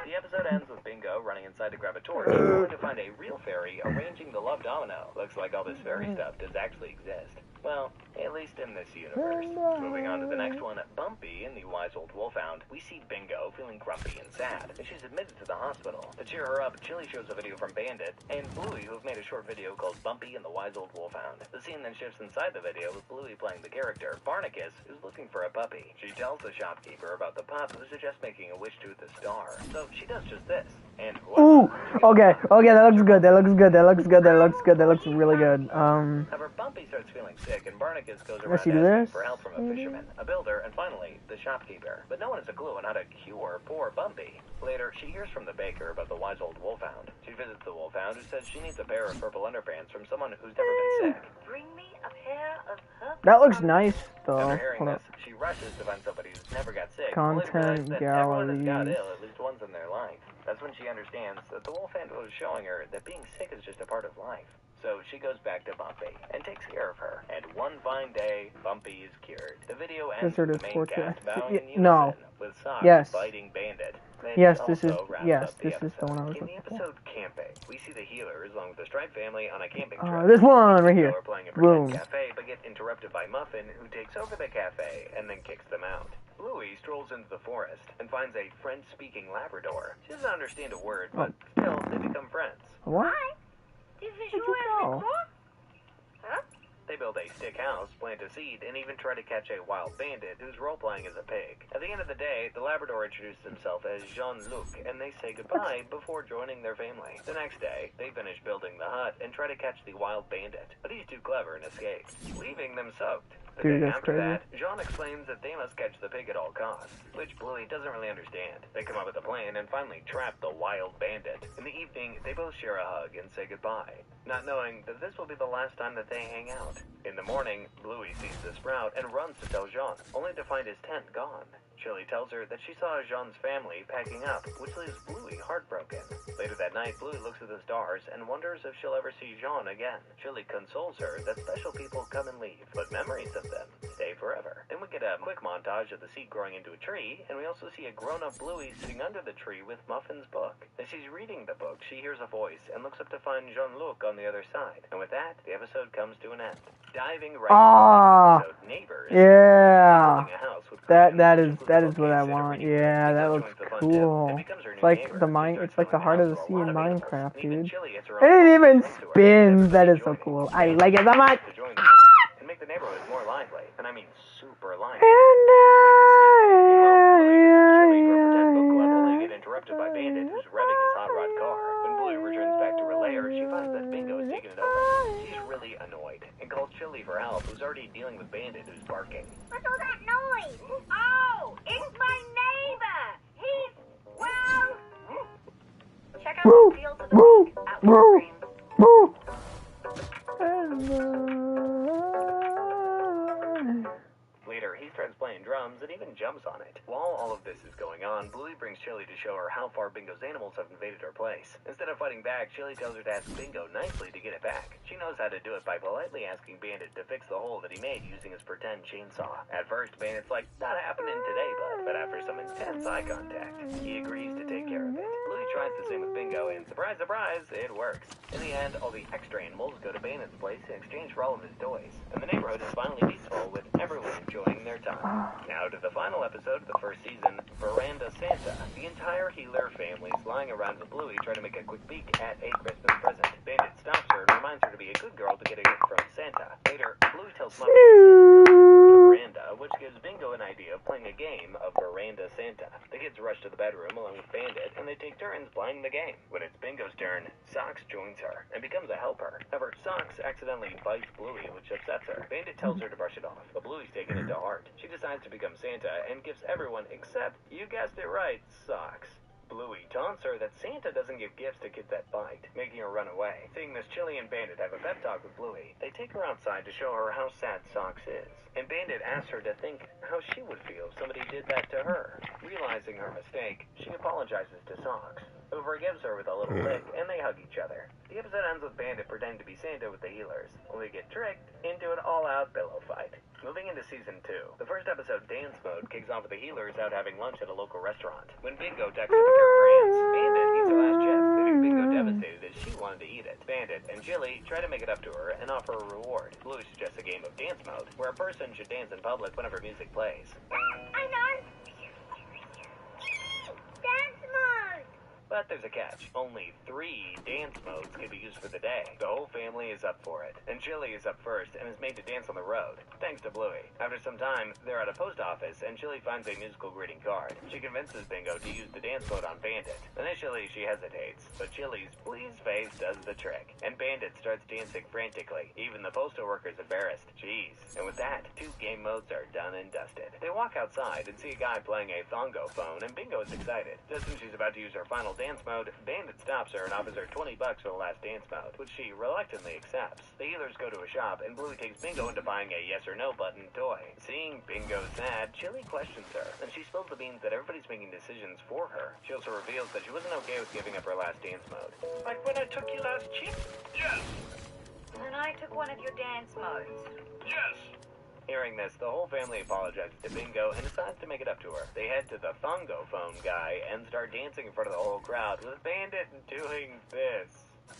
The episode ends with Bingo running inside to grab a torch, only to find a real fairy arranging the love domino. Looks like all this fairy stuff does actually exist. Well, at least in this universe. Moving on to the next one, Bumpy in the Wise Old Wolfhound, we see Bingo feeling grumpy and sad, and she's admitted to the hospital. To cheer her up, Chili shows a video from Bandit and Bluey, who have made a short video called Bumpy and the Wise Old Wolfhound. The scene then shifts inside the video with Bluey playing the character, Barnacus, who's looking for a puppy. She tells the shopkeeper about the pup, who suggests making a wish to the star. So she does just this. And ooh, okay, that looks good, that looks really good. However, Bumpy starts feeling sick, and Barnacus goes around asking for help from a fisherman, a builder, and finally, the shopkeeper. But no one has a clue on how to cure poor Bumpy. Later, she hears from the baker about the Wise Old Wolfhound. She visits the Wolfhound, who says she needs a pair of purple underpants from someone who's never been sick. Bring me a pair of her. That looks nice, though. After hearing this, she rushes to find somebody who's never got sick. Content that everyone has got galleries. ill at least once in their life. That's when she understands that the Wolfhound was showing her that being sick is just a part of life. So she goes back to Bumpy and takes care of her. And one fine day, Bumpy is cured. The video ends with the main cast bowing in unison, No. with Socks Yes. biting Bandit. Yes, this is the one I was In the looking for. episode Camping, we see the healers along with the Stripe family on a camping trip. This one right here. They are playing a pretend Boom. cafe, but get interrupted by Muffin, who takes over the cafe and then kicks them out. Bluey strolls into the forest and finds a French-speaking Labrador. She doesn't understand a word, but still, they become friends. What? This is Where'd you go? Huh? They build a stick house, plant a seed, and even try to catch a wild bandit who's role-playing as a pig. At the end of the day, the Labrador introduces himself as Jean-Luc, and they say goodbye before joining their family. The next day, they finish building the hut and try to catch the wild bandit, but he's too clever and escapes, leaving them soaked. Dude, that's After crazy. that, Jean explains that they must catch the pig at all costs, which Bluey doesn't really understand. They come up with a plan and finally trap the wild bandit. In the evening, they both share a hug and say goodbye, not knowing that this will be the last time that they hang out. In the morning, Bluey sees the Sprout and runs to tell Jean, only to find his tent gone. Chili tells her that she saw Jean's family packing up, which leaves Bluey heartbroken. Later that night, Bluey looks at the stars and wonders if she'll ever see Jean again. Chili consoles her that special people come and leave, but memories of them stay forever. Then we get a quick montage of the seed growing into a tree, and we also see a grown-up Bluey sitting under the tree with Muffin's book. As she's reading the book, she hears a voice and looks up to find Jean-Luc on the other side. And with that, the episode comes to an end. Diving right into the episode, Neighbors. Yeah. Building a house with That is what I want. Yeah, that looks cool. It's like it's like the heart of the sea in Minecraft, dude. And it even spins. That is so cool. I like it so much. And make the neighborhood more lively. And I mean super lively. They get interrupted by Bandit, who's revving his hot rod car. When Bluey returns back to her lair, she finds that Bingo has taken it over. She's really annoyed and calls Chili for help, who's already dealing with Bandit, who's barking. What's all that noise? Oh, it's my neighbor. He's, well... Check out the fields of the week at Walgreens. Later, he starts playing drums and even jumps on it. While all of this is going on, Bluey brings Chili to show her how far Bingo's animals have invaded her place. Instead of fighting back, Chili tells her to ask Bingo nicely to get it back. She knows how to do it by politely asking Bandit to fix the hole that he made using his pretend chainsaw. At first, Bandit's like, not happening today, bud, but after some intense eye contact, he agrees to take care of it. Bluey tries the same with Bingo, and surprise, surprise, it works. In the end, all the extra animals go to Bandit's place in exchange for all of his toys, and the neighborhood is finally peaceful with everyone enjoying their time. Now to the final episode of the first season, Veranda Santa. The entire Healer family is lying around with Bluey trying to make a quick peek at a Christmas present. Bandit stops her and reminds her to be a good girl to get a gift from Santa. Later, Bluey tells Muffin Veranda, which gives Bingo an idea of playing a game of Veranda Santa. The kids rush to the bedroom along with Bandit, and they take turns playing the game. When it's Bingo's turn, Socks joins her and becomes a helper. However, Socks accidentally bites Bluey, which upsets her. Bandit tells her to brush it off, but Bluey's taking it to heart. She decides to become Santa and gives everyone except, you guessed it right, Socks. Bluey taunts her that Santa doesn't give gifts to kids that bite, making her run away. Seeing this, Chili and Bandit have a pep talk with Bluey. They take her outside to show her how sad Socks is, and Bandit asks her to think how she would feel if somebody did that to her. Realizing her mistake, she apologizes to Socks, who forgives her with a little lick, and they hug each other. The episode ends with Bandit pretending to be Santa with the Healers, only to get tricked into an all-out pillow fight. Moving into Season 2, the first episode, Dance Mode, kicks off with the Healers out having lunch at a local restaurant. When Bingo texts her to cure France, Bandit eats her last chip, leaving Bingo devastated as she wanted to eat it. Bandit and Chili try to make it up to her and offer a reward. Bluey suggests a game of Dance Mode, where a person should dance in public whenever music plays. I know. Dance mode. But there's a catch. Only 3 dance modes can be used for the day. The whole family is up for it, and Chili is up first and is made to dance on the road, thanks to Bluey. After some time, they're at a post office, and Chili finds a musical greeting card. She convinces Bingo to use the dance mode on Bandit. Initially, she hesitates, but Chili's pleased face does the trick, and Bandit starts dancing frantically. Even the postal worker's embarrassed. Jeez. And with that, 2 game modes are done and dusted. They walk outside and see a guy playing a thongo phone, and Bingo is excited. Just when she's about to use her final dance mode, Bandit stops her and offers her $20 for the last dance mode, which she reluctantly accepts. The Healers go to a shop, and Bluey takes Bingo into buying a yes or no button toy. Seeing Bingo sad, Chili questions her, and she spills the beans that everybody's making decisions for her. She also reveals that she wasn't okay with giving up her last dance mode. Like when I took your last chip? Yes. And I took one of your dance modes. Yes. Hearing this, the whole family apologizes to Bingo and decides to make it up to her. They head to the thongo phone guy and start dancing in front of the whole crowd, with Bandit doing this.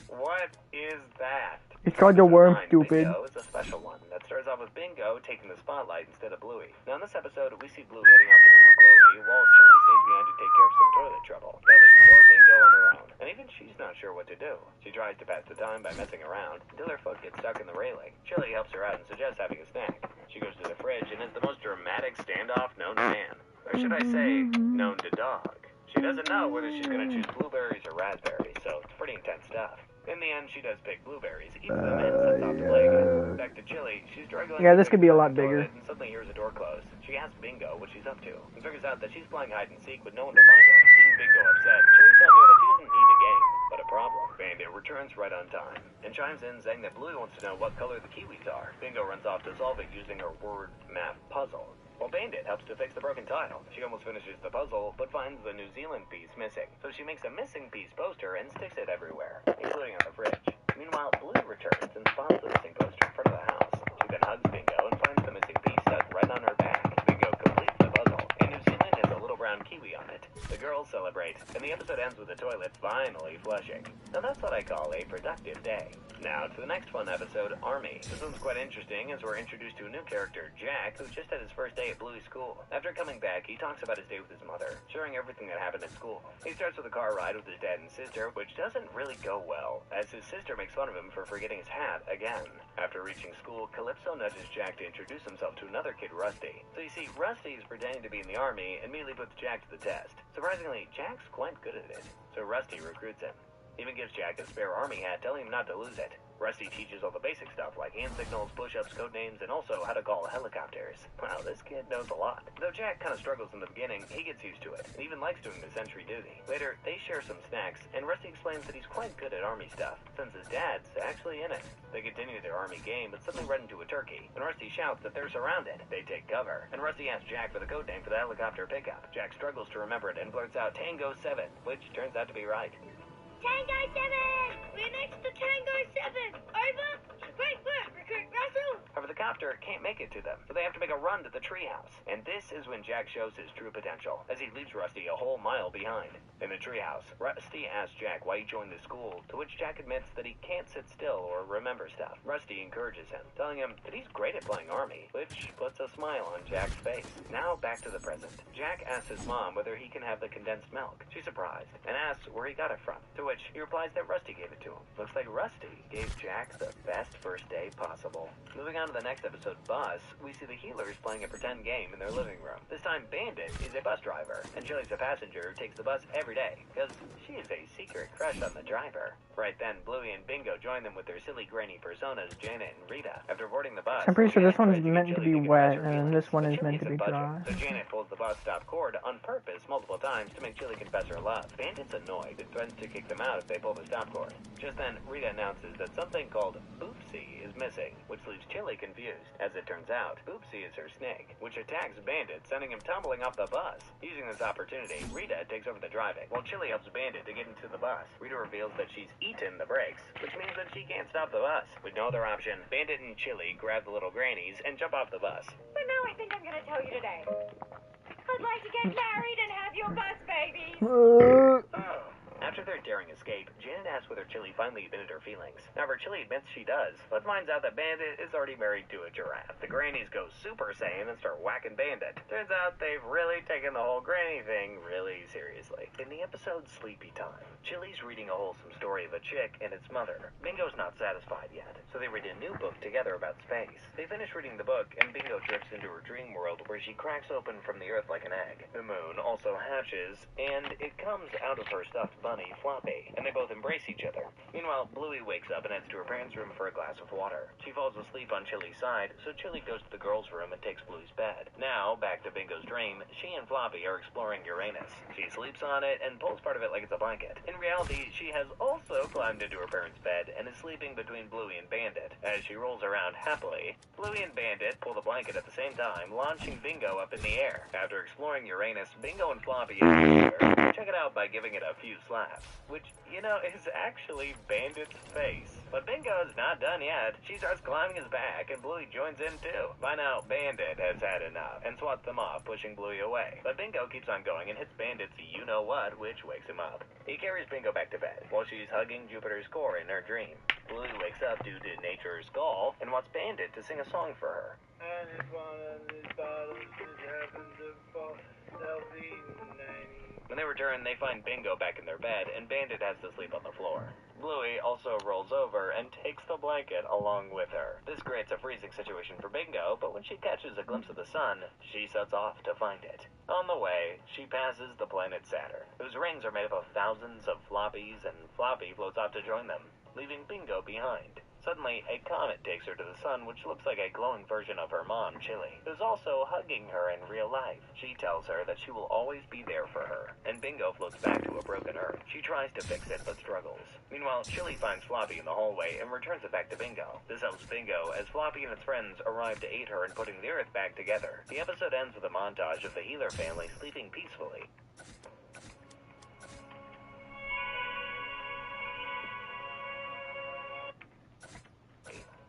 What is that? It's called your worm, stupid. Bingo is a special one that starts off with Bingo taking the spotlight instead of Bluey. Now in this episode, we see Bluey heading off to meet Chloe, while Chili stays behind to take care of some toilet trouble. That leaves or Bingo on her own. And even she's not sure what to do. She tries to pass the time by messing around until her foot gets stuck in the railing. Chili helps her out and suggests having a snack. She goes to the fridge and is the most dramatic standoff known to man. Or should I say, known to dog. She doesn't know whether she's going to choose blueberries or raspberries, so it's pretty intense stuff. In the end, she does pick blueberries, eats them, and sets off to play again. Back to Chili, she's struggling. Yeah, this could be a lot bigger. And suddenly hears a door close. She asks Bingo what she's up to, and figures out that she's playing hide and seek with no one to find her. Seeing Bingo upset, Chili tells her that she doesn't need the game, but a problem. Bandit returns right on time, and chimes in saying that Bluey wants to know what color the kiwis are. Bingo runs off to solve it using her word map puzzle. While Bandit helps to fix the broken tile. She almost finishes the puzzle, but finds the New Zealand piece missing. So she makes a missing piece poster and sticks it everywhere, including on the fridge. Meanwhile, Bluey returns and spots the missing poster in front of the house. She then hugs Bingo and finds the missing piece stuck right on her back. Bingo completes the puzzle, and New Zealand has a little brown kiwi on it. The girls celebrate, and the episode ends with the toilet finally flushing. Now that's what I call a productive day. Now to the next fun episode, Army. This one's quite interesting as we're introduced to a new character, Jack, who just had his first day at Bluey's school. After coming back, he talks about his day with his mother, sharing everything that happened at school. He starts with a car ride with his dad and sister, which doesn't really go well, as his sister makes fun of him for forgetting his hat again. After reaching school, Calypso nudges Jack to introduce himself to another kid, Rusty. So you see, Rusty is pretending to be in the Army and immediately puts Jack to the test. Surprisingly, Jack's quite good at it, so Rusty recruits him. Even gives Jack a spare Army hat, telling him not to lose it. Rusty teaches all the basic stuff like hand signals, push-ups, code names, and also how to call helicopters. Wow, this kid knows a lot. Though Jack kind of struggles in the beginning, he gets used to it, and even likes doing the sentry duty. Later, they share some snacks, and Rusty explains that he's quite good at Army stuff, since his dad's actually in it. They continue their Army game, but suddenly run into a turkey, and Rusty shouts that they're surrounded. They take cover, and Rusty asks Jack for the code name for the helicopter pickup. Jack struggles to remember it and blurts out Tango 7, which turns out to be right. Tango 7! We're next to Tango 7! Over! Great work, Recruit Russell! However, the copter can't make it to them, so they have to make a run to the treehouse. And this is when Jack shows his true potential, as he leaves Rusty a whole mile behind. In the treehouse, Rusty asks Jack why he joined the school, to which Jack admits that he can't sit still or remember stuff. Rusty encourages him, telling him that he's great at playing Army, which puts a smile on Jack's face. Now back to the present. Jack asks his mom whether he can have the condensed milk. She's surprised, and asks where he got it from, to which he replies that Rusty gave it to him. Looks like Rusty gave Jack the best first day possible. Moving on to the next episode, Bus, we see the healers playing a pretend game in their living room. This time, Bandit is a bus driver, and Chili's a passenger who takes the bus every day, because she is a secret crush on the driver. Right then, Bluey and Bingo join them with their silly granny personas, Janet and Rita. After boarding the bus, I'm pretty sure this Janet one's tries meant to get be Chili wet, confess her and feelings, this one but is Chili meant to be isn't budging. dry. So Janet pulls the bus stop cord on purpose multiple times to make Chili confess her love. Bandit's annoyed and threatens to kick them out if they pull the stop cord. Just then, Rita announces that something called Oopsie is missing, which leaves Chili confused. As it turns out, Oopsie is her snake, which attacks Bandit, sending him tumbling off the bus. Using this opportunity, Rita takes over the driving, while Chili helps Bandit to get into the bus. Rita reveals that she's eaten the brakes, which means that she can't stop the bus. With no other option, Bandit and Chili grab the little grannies and jump off the bus. But now I think I'm gonna tell you today. I'd like to get married and have your bus babies. After their daring escape, Janet asks whether Chili finally admitted her feelings. However, Chili admits she does, but finds out that Bandit is already married to a giraffe. The grannies go Super Saiyan and start whacking Bandit. Turns out they've really taken the whole granny thing really seriously. In the episode Sleepy Time, Chili's reading a wholesome story of a chick and its mother. Bingo's not satisfied yet, so they read a new book together about space. They finish reading the book, and Bingo drifts into her dream world where she cracks open from the earth like an egg. The moon also hatches, and it comes out of her stuffed bunny, Floppy, and they both embrace each other. Meanwhile, Bluey wakes up and heads to her parents' room for a glass of water. She falls asleep on Chili's side, so Chili goes to the girls' room and takes Bluey's bed. Now, back to Bingo's dream, she and Floppy are exploring Uranus. She sleeps on it and pulls part of it like it's a blanket. In reality, she has also climbed into her parents' bed and is sleeping between Bluey and Bandit. As she rolls around happily, Bluey and Bandit pull the blanket at the same time, launching Bingo up in the air. After exploring Uranus, Bingo and Floppy check it out by giving it a few slaps, which, you know, is actually Bandit's face. But Bingo's not done yet. She starts climbing his back, and Bluey joins in too. By now, Bandit has had enough and swats them off, pushing Bluey away. But Bingo keeps on going and hits Bandit's you-know-what, which wakes him up. He carries Bingo back to bed, while she's hugging Jupiter's core in her dream. Bluey wakes up due to nature's call and wants Bandit to sing a song for her. When they return, they find Bingo back in their bed, and Bandit has to sleep on the floor. Bluey also rolls over and takes the blanket along with her. This creates a freezing situation for Bingo, but when she catches a glimpse of the sun, she sets off to find it. On the way, she passes the planet Saturn, whose rings are made up of thousands of floppies, and Floppy floats off to join them, leaving Bingo behind. Suddenly, a comet takes her to the sun, which looks like a glowing version of her mom, Chili, who's also hugging her in real life. She tells her that she will always be there for her, and Bingo floats back to a broken Earth. She tries to fix it, but struggles. Meanwhile, Chili finds Floppy in the hallway and returns it back to Bingo. This helps Bingo, as Floppy and its friends arrive to aid her in putting the Earth back together. The episode ends with a montage of the Healer family sleeping peacefully.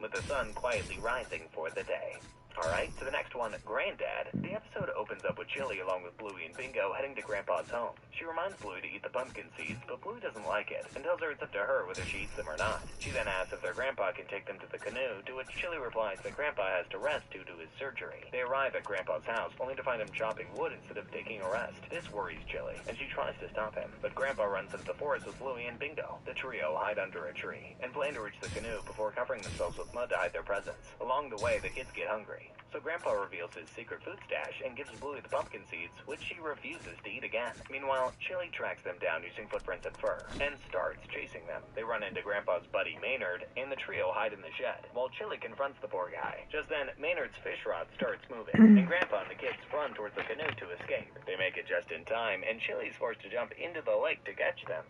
With the sun quietly rising for the day. Alright, to the next one, Granddad. The episode opens up with Chili along with Bluey and Bingo heading to Grandpa's home. She reminds Bluey to eat the pumpkin seeds, but Bluey doesn't like it and tells her it's up to her whether she eats them or not. She then asks if their grandpa can take them to the canoe, to which Chili replies that Grandpa has to rest due to his surgery. They arrive at Grandpa's house, only to find him chopping wood instead of taking a rest. This worries Chili, and she tries to stop him, but Grandpa runs into the forest with Bluey and Bingo. The trio hide under a tree and plan to reach the canoe before covering themselves with mud to hide their presence. Along the way, the kids get hungry. So Grandpa reveals his secret food stash and gives Bluey the pumpkin seeds, which she refuses to eat again. Meanwhile, Chili tracks them down using footprints and fur, and starts chasing them. They run into Grandpa's buddy Maynard, and the trio hide in the shed, while Chili confronts the poor guy. Just then, Maynard's fish rod starts moving, and Grandpa and the kids run towards the canoe to escape. They make it just in time, and Chili's forced to jump into the lake to catch them.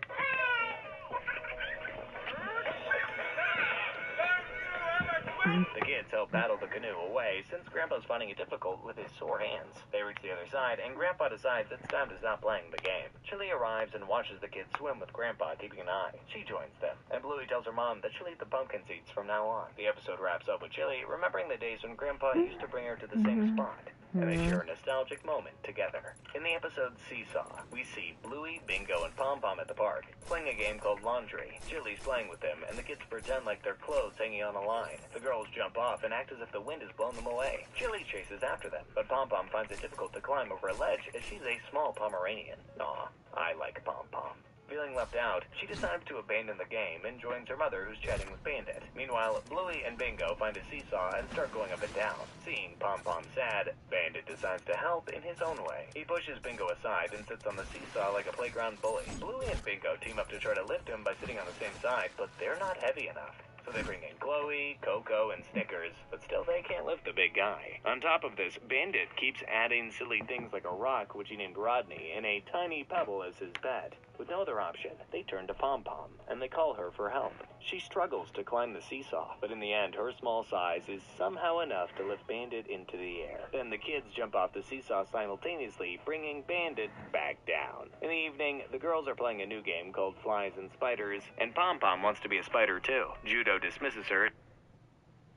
The kids help battle the canoe away, since Grandpa's finding it difficult with his sore hands. They reach the other side, and Grandpa decides it's time to stop playing the game. Chili arrives and watches the kids swim with Grandpa keeping an eye. She joins them, and Bluey tells her mom that she'll eat the pumpkin seeds from now on. The episode wraps up with Chili remembering the days when Grandpa used to bring her to the same spot, and they share a nostalgic moment together. In the episode Seesaw, we see Bluey, Bingo, and Pom Pom at the park, playing a game called Laundry. Chili's playing with them, and the kids pretend like they're clothes hanging on a line. The girls jump off and act as if the wind has blown them away. Chili chases after them, but Pom Pom finds it difficult to climb over a ledge as she's a small Pomeranian. Aw, I like Pom Pom. Feeling left out, she decides to abandon the game and joins her mother, who's chatting with Bandit. Meanwhile, Bluey and Bingo find a seesaw and start going up and down. Seeing Pom Pom sad, Bandit decides to help in his own way. He pushes Bingo aside and sits on the seesaw like a playground bully. Bluey and Bingo team up to try to lift him by sitting on the same side, but they're not heavy enough. So they bring in Chloe, Coco, and Snickers, but still they can't lift the big guy. On top of this, Bandit keeps adding silly things like a rock, which he named Rodney, and a tiny pebble as his pet. With no other option, they turn to Pom Pom, and they call her for help. She struggles to climb the seesaw, but in the end, her small size is somehow enough to lift Bandit into the air. Then the kids jump off the seesaw simultaneously, bringing Bandit back down. In the evening, the girls are playing a new game called Flies and Spiders, and Pom Pom wants to be a spider too. Judo dismisses her,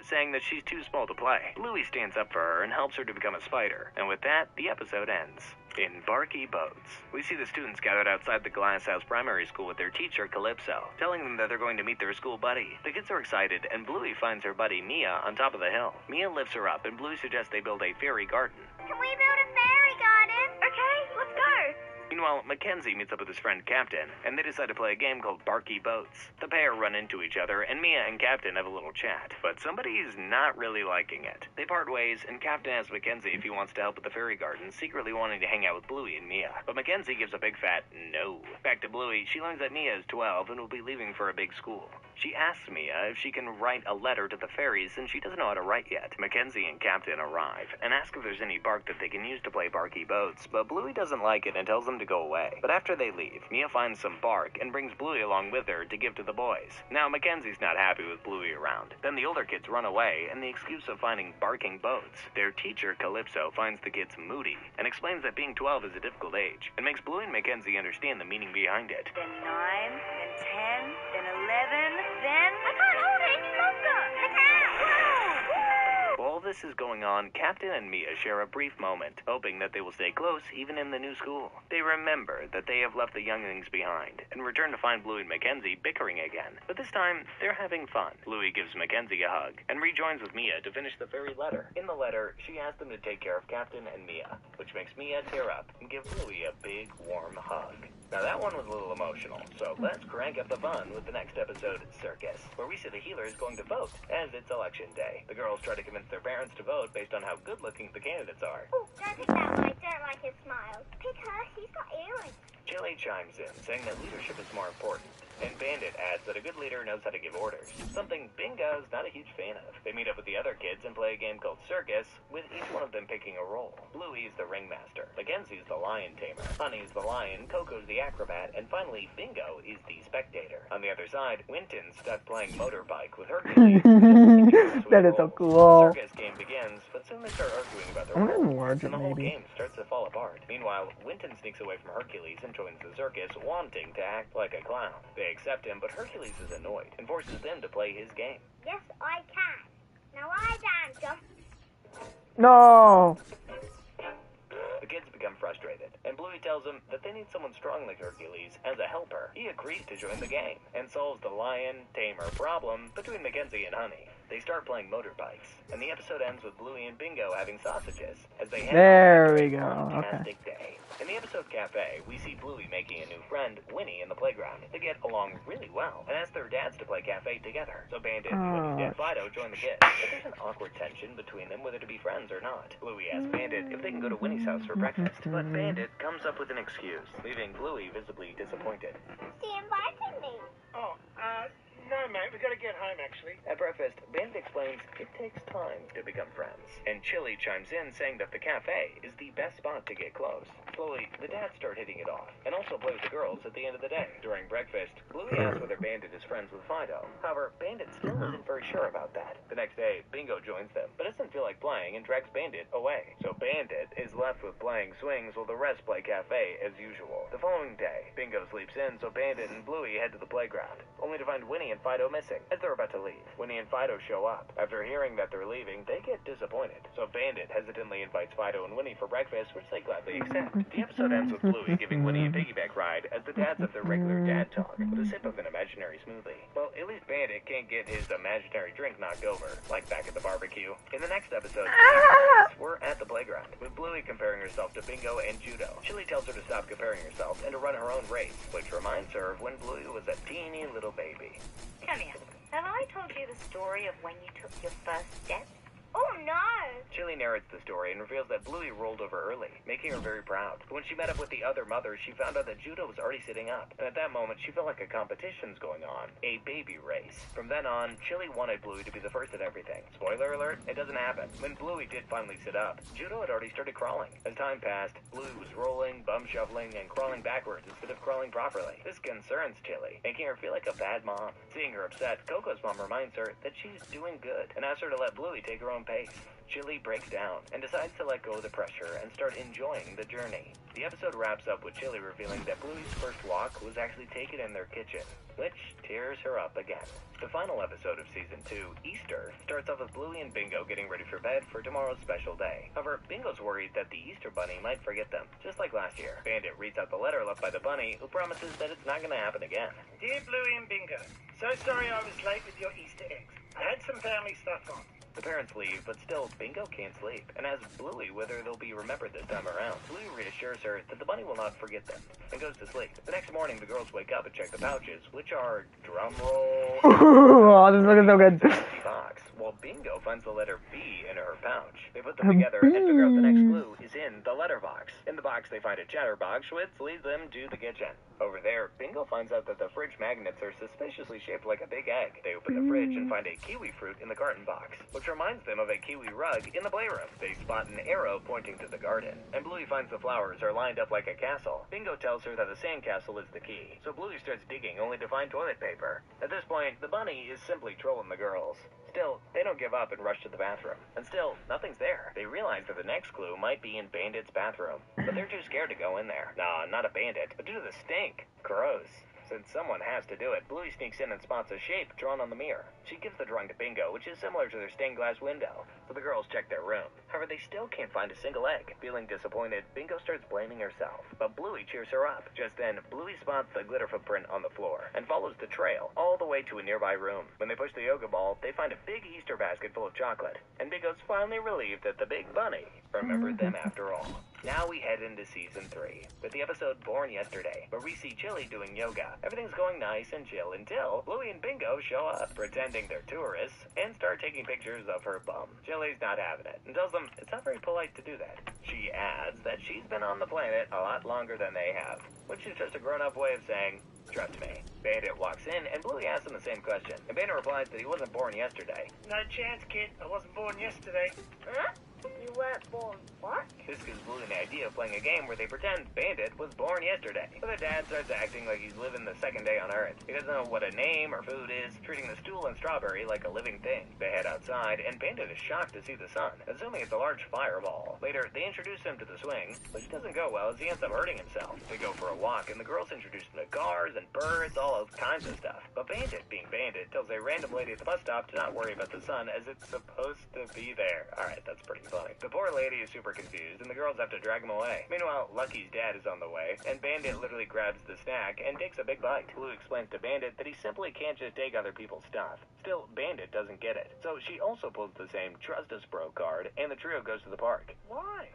saying that she's too small to play. Bluey stands up for her and helps her to become a spider. And with that, the episode ends. In Barky Boats, we see the students gathered outside the Glass House Primary School with their teacher, Calypso, telling them that they're going to meet their school buddy. The kids are excited, and Bluey finds her buddy, Mia, on top of the hill. Mia lifts her up, and Bluey suggests they build a fairy garden. Can we build a fairy garden? Okay, let's go. Meanwhile, Mackenzie meets up with his friend Captain, and they decide to play a game called Barky Boats. The pair run into each other, and Mia and Captain have a little chat, but somebody's not really liking it. They part ways, and Captain asks Mackenzie if he wants to help with the fairy garden, secretly wanting to hang out with Bluey and Mia. But Mackenzie gives a big fat no. Back to Bluey, she learns that Mia is 12 and will be leaving for a big school. She asks Mia if she can write a letter to the fairies, since she doesn't know how to write yet. Mackenzie and Captain arrive, and ask if there's any bark that they can use to play Barky Boats, but Bluey doesn't like it and tells them to go away. But after they leave, Mia finds some bark and brings Bluey along with her to give to the boys. Now, Mackenzie's not happy with Bluey around. Then the older kids run away, and the excuse of finding barking boats. Their teacher, Calypso, finds the kids moody, and explains that being 12 is a difficult age, and makes Bluey and Mackenzie understand the meaning behind it. Then 9, then 10, then 11, then... I can't hold it any longer. I can't. Whoa. All this is going on, Captain and Mia share a brief moment, hoping that they will stay close even in the new school. They remember that they have left the younglings behind, and return to find Bluey and Mackenzie bickering again. But this time, they're having fun. Bluey gives Mackenzie a hug, and rejoins with Mia to finish the fairy letter. In the letter, she asks them to take care of Captain and Mia, which makes Mia tear up and give Bluey a big, warm hug. Now that one was a little emotional, so let's crank up the fun with the next episode, Circus, where we see the healers going to vote, as it's election day. The girls try to convince their parents to vote based on how good-looking the candidates are. Oh, don't take that one. I don't like his smile. Because he's got earrings. Chili chimes in, saying that leadership is more important. And Bandit adds that a good leader knows how to give orders, something Bingo's not a huge fan of. They meet up with the other kids and play a game called Circus, with each one of them picking a role. Bluey's the ringmaster, Mackenzie's the lion tamer, Honey's the lion, Coco's the acrobat, and finally Bingo is the spectator. On the other side, Winton's stuck playing motorbike with Hercules. That is so cool. The circus game begins, but soon they start arguing about their roles, and the whole game starts to fall apart. Meanwhile, Winton sneaks away from Hercules and joins the circus, wanting to act like a clown. They accept him, but Hercules is annoyed and forces them to play his game. Yes, I can. Now I dance just... No! The kids become frustrated, and Bluey tells them that they need someone strong like Hercules as a helper. He agrees to join the game, and solves the lion-tamer problem between Mackenzie and Honey. They start playing motorbikes, and the episode ends with Bluey and Bingo having sausages as they head there we go. a fantastic day. In the episode Cafe, we see Bluey making a new friend, Winnie, in the playground. They get along really well and ask their dads to play Cafe together. So Bandit and Winnie's dad Fido join the kids. But there's an awkward tension between them whether to be friends or not. Bluey asks Bandit if they can go to Winnie's house for breakfast, but Bandit comes up with an excuse, leaving Bluey visibly disappointed. She invited me. Oh, no, mate, we gotta get home, actually. At breakfast, Bandit explains it takes time to become friends. And Chili chimes in saying that the cafe is the best spot to get close. Slowly, the dads start hitting it off, and also play with the girls at the end of the day. During breakfast, Bluey asks whether Bandit is friends with Fido. However, Bandit still isn't very sure about that. The next day, Bingo joins them, but doesn't feel like playing and drags Bandit away. So Bandit is left with playing swings while the rest play cafe as usual. The following day, Bingo sleeps in, so Bandit and Bluey head to the playground, only to find Winnie and Fido missing as they're about to leave. Winnie and Fido show up. After hearing that they're leaving, they get disappointed. So Bandit hesitantly invites Fido and Winnie for breakfast, which they gladly accept. The episode ends with Bluey giving Winnie a piggyback ride as the dads have their regular dad talk with a sip of an imaginary smoothie. Well, at least Bandit can't get his imaginary drink knocked over, like back at the barbecue. In the next episode, we're at the playground, with Bluey comparing herself to Bingo and Judo. Chili tells her to stop comparing herself and to run her own race, which reminds her of when Bluey was a teeny little baby. Come here. Have I told you the story of when you took your first step? Oh, no. Chili narrates the story and reveals that Bluey rolled over early, making her very proud. But when she met up with the other mothers, she found out that Judo was already sitting up. And at that moment, she felt like a competition's going on. A baby race. From then on, Chili wanted Bluey to be the first at everything. Spoiler alert, it doesn't happen. When Bluey did finally sit up, Judo had already started crawling. As time passed, Bluey was rolling, bum shuffling, and crawling backwards instead of crawling properly. This concerns Chili, making her feel like a bad mom. Seeing her upset, Coco's mom reminds her that she's doing good, and asks her to let Bluey take her own pace. Chili breaks down and decides to let go of the pressure and start enjoying the journey. The episode wraps up with Chili revealing that Bluey's first walk was actually taken in their kitchen, which tears her up again. The final episode of Season 2, Easter, starts off with Bluey and Bingo getting ready for bed for tomorrow's special day. However, Bingo's worried that the Easter Bunny might forget them, just like last year. Bandit reads out the letter left by the bunny, who promises that it's not going to happen again. Dear Bluey and Bingo, so sorry I was late with your Easter eggs. I had some family stuff on. The parents leave, but still, Bingo can't sleep, and asks Bluey whether they'll be remembered this time around. Bluey reassures her that the bunny will not forget them, and goes to sleep. The next morning, the girls wake up and check the pouches, which are, drumroll, oh, this is looking so good. box, while Bingo finds the letter B in her pouch. They put them together and figure out the next clue is in the letter box. In the box, they find a chatterbox, which leads them to the kitchen. Over there, Bingo finds out that the fridge magnets are suspiciously shaped like a big egg. They open the fridge and find a kiwi fruit in the carton box, which reminds them of a kiwi rug in the playroom. They spot an arrow pointing to the garden, and Bluey finds the flowers are lined up like a castle. Bingo tells her that the sandcastle is the key, so Bluey starts digging only to find toilet paper. At this point, the bunny is simply trolling the girls. Still, they don't give up and rush to the bathroom. And still, nothing's there. They realize that the next clue might be in Bandit's bathroom, but they're too scared to go in there. Nah, not a bandit, but due to the stink. Gross. Since someone has to do it, Bluey sneaks in and spots a shape drawn on the mirror. She gives the drawing to Bingo, which is similar to their stained glass window. so the girls check their room. However, they still can't find a single egg. Feeling disappointed, Bingo starts blaming herself, but Bluey cheers her up. Just then, Bluey spots the glitter footprint on the floor and follows the trail all the way to a nearby room. When they push the yoga ball, they find a big Easter basket full of chocolate, and Bingo's finally relieved that the big bunny remembered them after all. Now we head into season 3 with the episode Born Yesterday, where we see Chili doing yoga. Everything's going nice and chill until Bluey and Bingo show up, pretending they're tourists, and start taking pictures of her bum. Chili's not having it and tells them it's not very polite to do that. She adds that she's been on the planet a lot longer than they have, which is just a grown-up way of saying, trust me. Bandit walks in, and Bluey asks him the same question, and Bandit replies that he wasn't born yesterday. No chance, kid. I wasn't born yesterday. Huh? You weren't born what? This gives Bluey an idea of playing a game where they pretend Bandit was born yesterday. So their dad starts acting like he's living the second day on Earth. He doesn't know what a name or food is, treating the stool and strawberry like a living thing. They head outside, and Bandit is shocked to see the sun, assuming it's a large fireball. Later, they introduce him to the swing, which doesn't go well as he ends up hurting himself. They go for a walk, and the girls introduce him to cars and birds, all kinds of stuff. But Bandit, being Bandit, tells a random lady at the bus stop to not worry about the sun as it's supposed to be there. Alright, that's pretty funny. The poor lady is super confused, and the girls have to drag him away. Meanwhile, Lucky's dad is on the way, and Bandit literally grabs the snack and takes a big bite. Blue explains to Bandit that he simply can't just take other people's stuff. Still, Bandit doesn't get it. So she also pulls the same Trust Us Bro card, and the trio goes to the park. Why?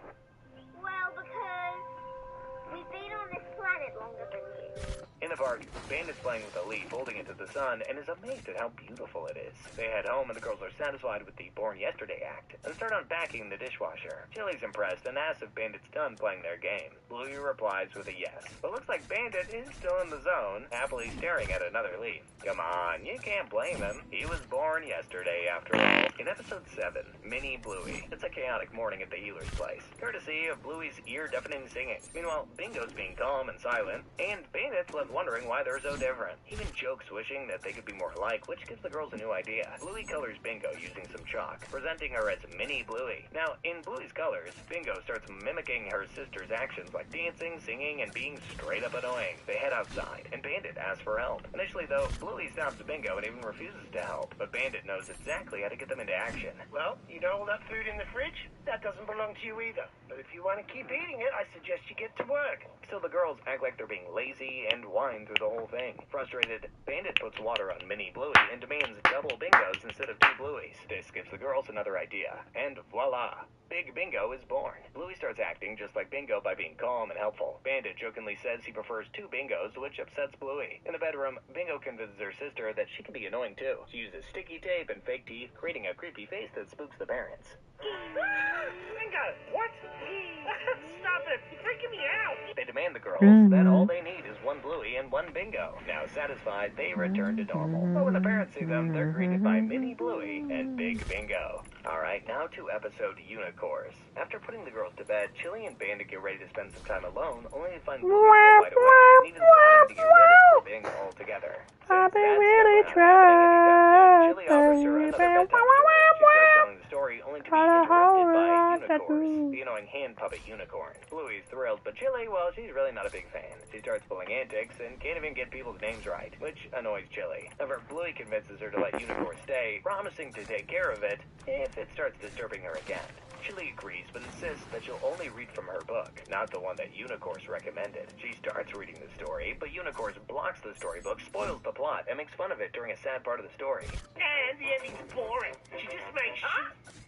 Well, because we've been on this planet longer than you. In the park, Bandit's playing with a leaf, holding it to the sun, and is amazed at how beautiful it is. They head home, and the girls are satisfied with the Born Yesterday act, and start unpacking the dishwasher. Chili's impressed and asks if Bandit's done playing their game. Bluey replies with a yes, but looks like Bandit is still in the zone, happily staring at another leaf. Come on, you can't blame him. He was born yesterday, after all. In episode 7, Mini Bluey. It's a chaotic morning at the healer's place, courtesy of Bluey's ear-deafening singing. Meanwhile, Bingo's being calm and silent, and Bandit's left wondering why they're so different. Even jokes wishing that they could be more alike, which gives the girls a new idea. Bluey colors Bingo using some chalk, presenting her as Mini Bluey. Now, in Bluey's colors, Bingo starts mimicking her sister's actions like dancing, singing, and being straight up annoying. They head outside, and Bandit asks for help. Initially, though, Bluey stops Bingo and even refuses to help, but Bandit knows exactly how to get them into action. Well, you know all that food in the fridge? That doesn't belong to you either. But if you want to keep eating it, I suggest you get to work. Still, the girls act like they're being lazy and whine through the whole thing. Frustrated, Bandit puts water on Mini Bluey and demands double Bingos instead of 2 Blueys. This gives the girls another idea, and voila! Big Bingo is born. Bluey starts acting just like Bingo by being calm and helpful. Bandit jokingly says he prefers 2 Bingos, which upsets Bluey. In the bedroom, Bingo convinces her sister that she can be annoying too. She uses sticky tape and fake teeth, creating a creepy face that spooks the parents. Bingo, what? Stop it, you're freaking me out. They demand the girls that all they need is 1 Bluey and 1 Bingo. Now satisfied, they return to normal. But when the parents see them, they're greeted by Mini Bluey and Big Bingo. Alright, now to episode Unicorns. After putting the girls to bed, Chili and Bandit get ready to spend some time alone, only to find Bluey wide awake, and even planning to get rid of Bing altogether. I've been really trying. Chili offers her another bedtime story. She starts telling the story only to be interrupted by Unicorns, the annoying hand puppet unicorn. Bluey's thrilled, but Chili, well, she's really not a big fan. She starts pulling antics and can't even get people's names right, which annoys Chili. However, Bluey convinces her to let Unicorn stay, promising to take care of it if it starts disturbing her again. Chili agrees, but insists that she'll only read from her book, not the one that Unicorns recommended. She starts reading the story, but Unicorns blocks the storybook, spoils the plot, and makes fun of it during a sad part of the story. And the ending's boring. She just makes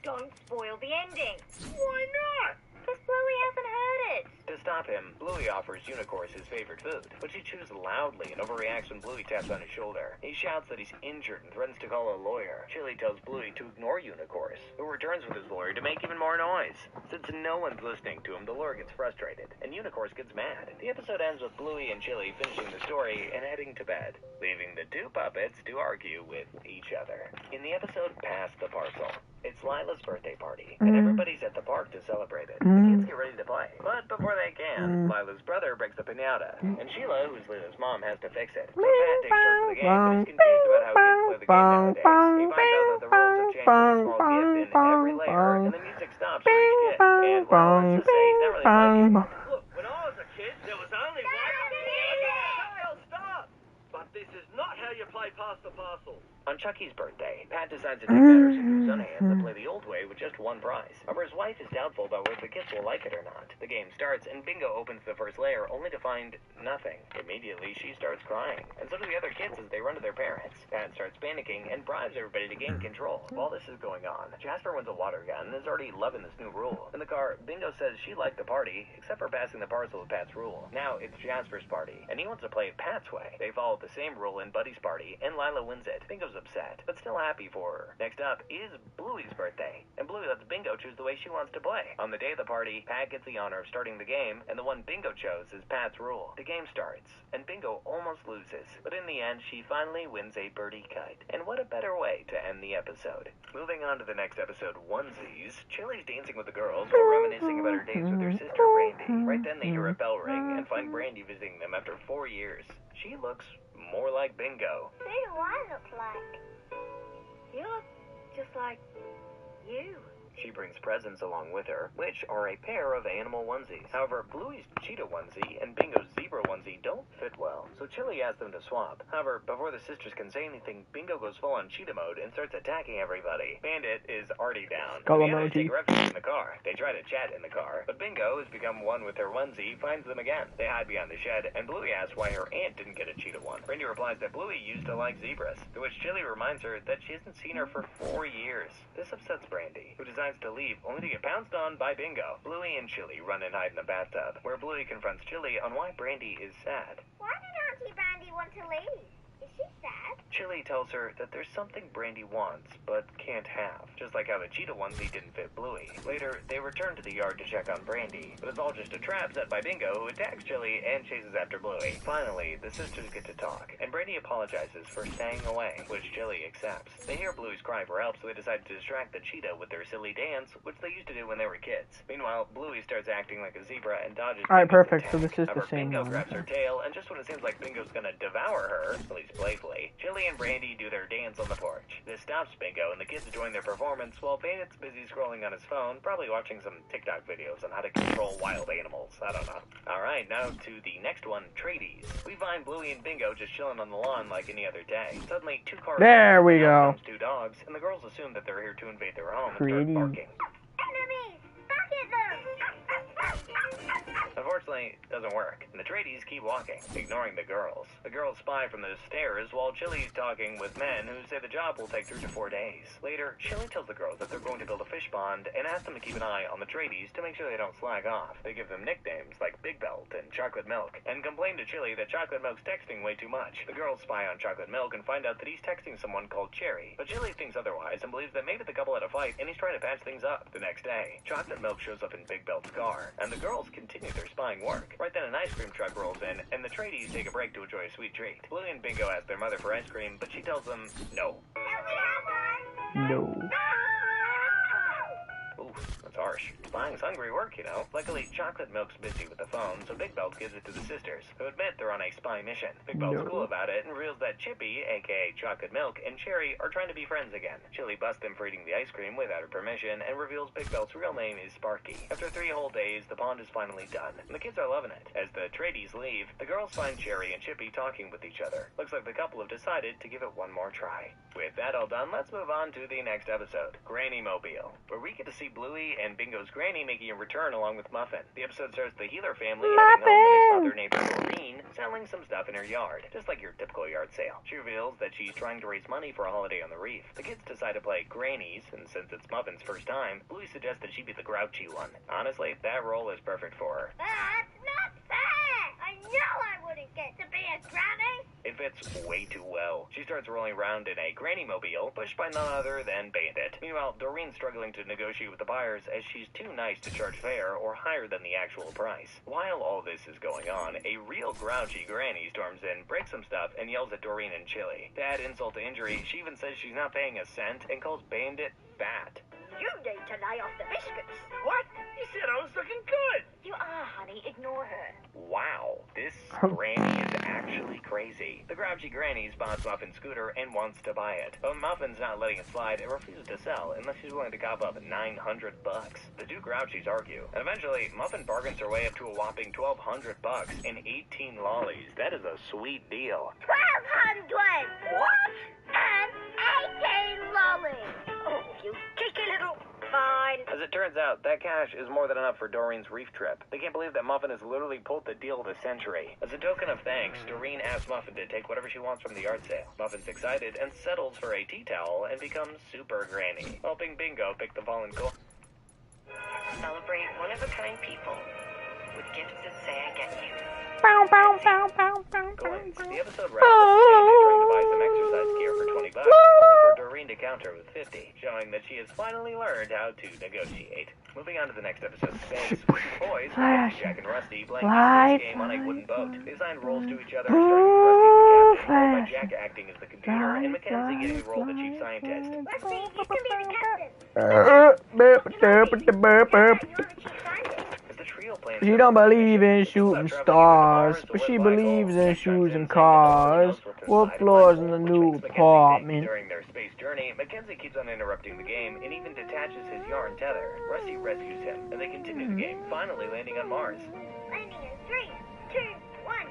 Don't spoil the ending. Why not? Because Bluey hasn't heard it. To stop him, Bluey offers Unicorns his favorite food, which he chews loudly and overreacts when Bluey taps on his shoulder. He shouts that he's injured and threatens to call a lawyer. Chili tells Bluey to ignore Unicorns, who returns with his lawyer to make even more noise. Since no one's listening to him, the lawyer gets frustrated, and Unicorns gets mad. The episode ends with Bluey and Chili finishing the story and heading to bed, leaving the 2 puppets to argue with each other. In the episode Pass the Parcel, it's Lila's birthday party, and everybody's at the park to celebrate it. The kids get ready to play, but before they can, Lila's brother breaks the piñata, and Sheila, who's Lila's mom, has to fix it. So Pat takes charge of the game, but he's confused about how kids play the game nowadays. He finds out that the rules have changed with a small gift in every layer, and the music stops for each kid. And, well, let's just say he's not really playing. Look, when I was a kid, there was only one... Stop! But this is not how you play Pass the Parcel. On Chucky's birthday, Pat decides to take matters into his own hands and play the old way with just one prize. However, his wife is doubtful about whether the kids will like it or not. The game starts, and Bingo opens the first layer only to find nothing. Immediately, she starts crying, and so do the other kids as they run to their parents. Pat starts panicking and bribes everybody to gain control. While this is going on, Jasper wins a water gun and is already loving this new rule. In the car, Bingo says she liked the party, except for passing the parcel with Pat's rule. Now it's Jasper's party, and he wants to play it Pat's way. They follow the same rule in Buddy's party, and Lila wins it. Bingo's upset, but still happy for her. Next up is Bluey's birthday, and Bluey lets Bingo choose the way she wants to play. On the day of the party, Pat gets the honor of starting the game, and the one Bingo chose is Pat's rule. The game starts, and Bingo almost loses, but in the end, she finally wins a birdie kite. And what a better way to end the episode. Moving on to the next episode, Onesies, Chili's dancing with the girls while reminiscing about her days with her sister Brandy. Right then, they hear a bell ring and find Brandy visiting them after 4 years. She looks more like Bingo. Who do I look like? You look just like you. She brings presents along with her, which are a pair of animal onesies. However, Bluey's cheetah onesie and Bingo's zebra onesie don't fit well, so Chili asks them to swap. However, before the sisters can say anything, Bingo goes full on cheetah mode and starts attacking everybody. Bandit is already down. Skull The others emoji. take refuge in the car. They try to chat in the car, but Bingo has become one with her onesie, finds them again. They hide behind the shed, and Bluey asks why her aunt didn't get a cheetah one. Brandy replies that Bluey used to like zebras, to which Chili reminds her that she hasn't seen her for 4 years. This upsets Brandy, who decides to leave, only to get pounced on by Bingo. Bluey and Chili run and hide in the bathtub, where Bluey confronts Chili on why Brandy is sad. Why did Auntie Brandy want to leave? Is she sad? Chili tells her that there's something Brandy wants, but can't have, just like how the cheetah onesie didn't fit Bluey. Later, they return to the yard to check on Brandy, but it's all just a trap set by Bingo, who attacks Chili and chases after Bluey. Finally, the sisters get to talk, and Brandy apologizes for staying away, which Chili accepts. They hear Bluey's cry for help, so they decide to distract the cheetah with their silly dance, which they used to do when they were kids. Meanwhile, Bluey starts acting like a zebra and dodges Alright, Bingo's perfect, so attack. this is the However, same Bingo one. grabs her tail, and just when it seems like Bingo's gonna devour her, at least playfully, Chili and Brandy do their dance on the porch. This stops Bingo, and the kids join their performance while Bandit's busy scrolling on his phone, probably watching some TikTok videos on how to control wild animals. I don't know. Alright, now to the next one, Tradies. We find Bluey and Bingo just chilling on the lawn like any other day. Suddenly, 2 cars. There we Out go. comes 2 dogs, and the girls assume that they're here to invade their home and start Creative. barking. Enemies! Back at them! Unfortunately, it doesn't work, and the tradies keep walking, ignoring the girls. The girls spy from the stairs while Chili's talking with men who say the job will take 3 to 4 days. Later, Chili tells the girls that they're going to build a fish pond and asks them to keep an eye on the tradies to make sure they don't slag off. They give them nicknames like Big Belt and Chocolate Milk, and complain to Chili that Chocolate Milk's texting way too much. The girls spy on Chocolate Milk and find out that he's texting someone called Cherry, but Chili thinks otherwise and believes that maybe the couple had a fight and he's trying to patch things up. The next day, Chocolate Milk shows up in Big Belt's car, and the girls continue their spying work. Right then, an ice cream truck rolls in, and the tradies take a break to enjoy a sweet treat. Bluey and Bingo ask their mother for ice cream, but she tells them no. Can we have one? No. Oof, that's harsh. Spying's hungry work, you know. Luckily, Chocolate Milk's busy with the phone, so Big Belt gives it to the sisters, who admit they're on a spy mission. Big Belt's No. cool about it and reveals that Chippy, aka Chocolate Milk, and Cherry are trying to be friends again. Chili busts them for eating the ice cream without her permission and reveals Big Belt's real name is Sparky. After 3 whole days, the pond is finally done, and the kids are loving it. As the tradies leave, the girls find Cherry and Chippy talking with each other. Looks like the couple have decided to give it one more try. With that all done, let's move on to the next episode, Granny Mobile, where we get to see Bluey and Bingo's Granny making a return along with Muffin. The episode stars the Healer family heading home with his mother neighbor Doreen selling some stuff in her yard, just like your typical yard sale. She reveals that she's trying to raise money for a holiday on the reef. The kids decide to play Grannies, and since it's Muffin's first time, Bluey suggests that she be the grouchy one. Honestly, that role is perfect for her. That's not fair! I know I wouldn't get to be a granny! It fits way too well. She starts rolling around in a Granny Mobile, pushed by none other than Bandit. Meanwhile, Doreen's struggling to negotiate with the buyers as she's too nice to charge fair or higher than the actual price. While all this is going on, a real grouchy Granny storms in, breaks some stuff, and yells at Doreen and Chili. To add insult to injury, she even says she's not paying a cent and calls Bandit fat. You need to lay off the biscuits. What? You said I was looking good. You are, honey. Ignore her. Wow, this Granny is actually crazy. The grouchy Granny spots Muffin's scooter and wants to buy it, but Muffin's not letting it slide and refuses to sell unless she's willing to cop up $900. The 2 grouchies argue, and eventually Muffin bargains her way up to a whopping $1,200 and 18 lollies. That is a sweet deal. 1,200! What? And you cheeky little... Fine. As it turns out, that cash is more than enough for Doreen's reef trip. They can't believe that Muffin has literally pulled the deal of the century. As a token of thanks, Doreen asks Muffin to take whatever she wants from the yard sale. Muffin's excited and settles for a tea towel and becomes super granny, helping Bingo pick the fallen coin. Celebrate one-of-a-kind people with gifts that say I get you. Coins. The episode wraps up with Bandit trying to buy some exercise gear for $20, only for Doreen to counter with 50, showing that she has finally learned how to negotiate. Moving on to the next episode, Space. Boys, Jack and Rusty, playing this game on a wooden boat. They assign roles to each other, starting with Rusty as the captain, followed by Jack acting as the computer, and Mackenzie getting the role of the chief scientist. Rusty, you can be the captain. She don't believe in shooting stars, but she believes in shoes and cars. Wood floors in the new apartment. During their space journey, Mackenzie keeps on interrupting the game and even detaches his yarn tether. Rusty rescues him, and they continue the game, finally landing on Mars. Landing in 3, 2, 1.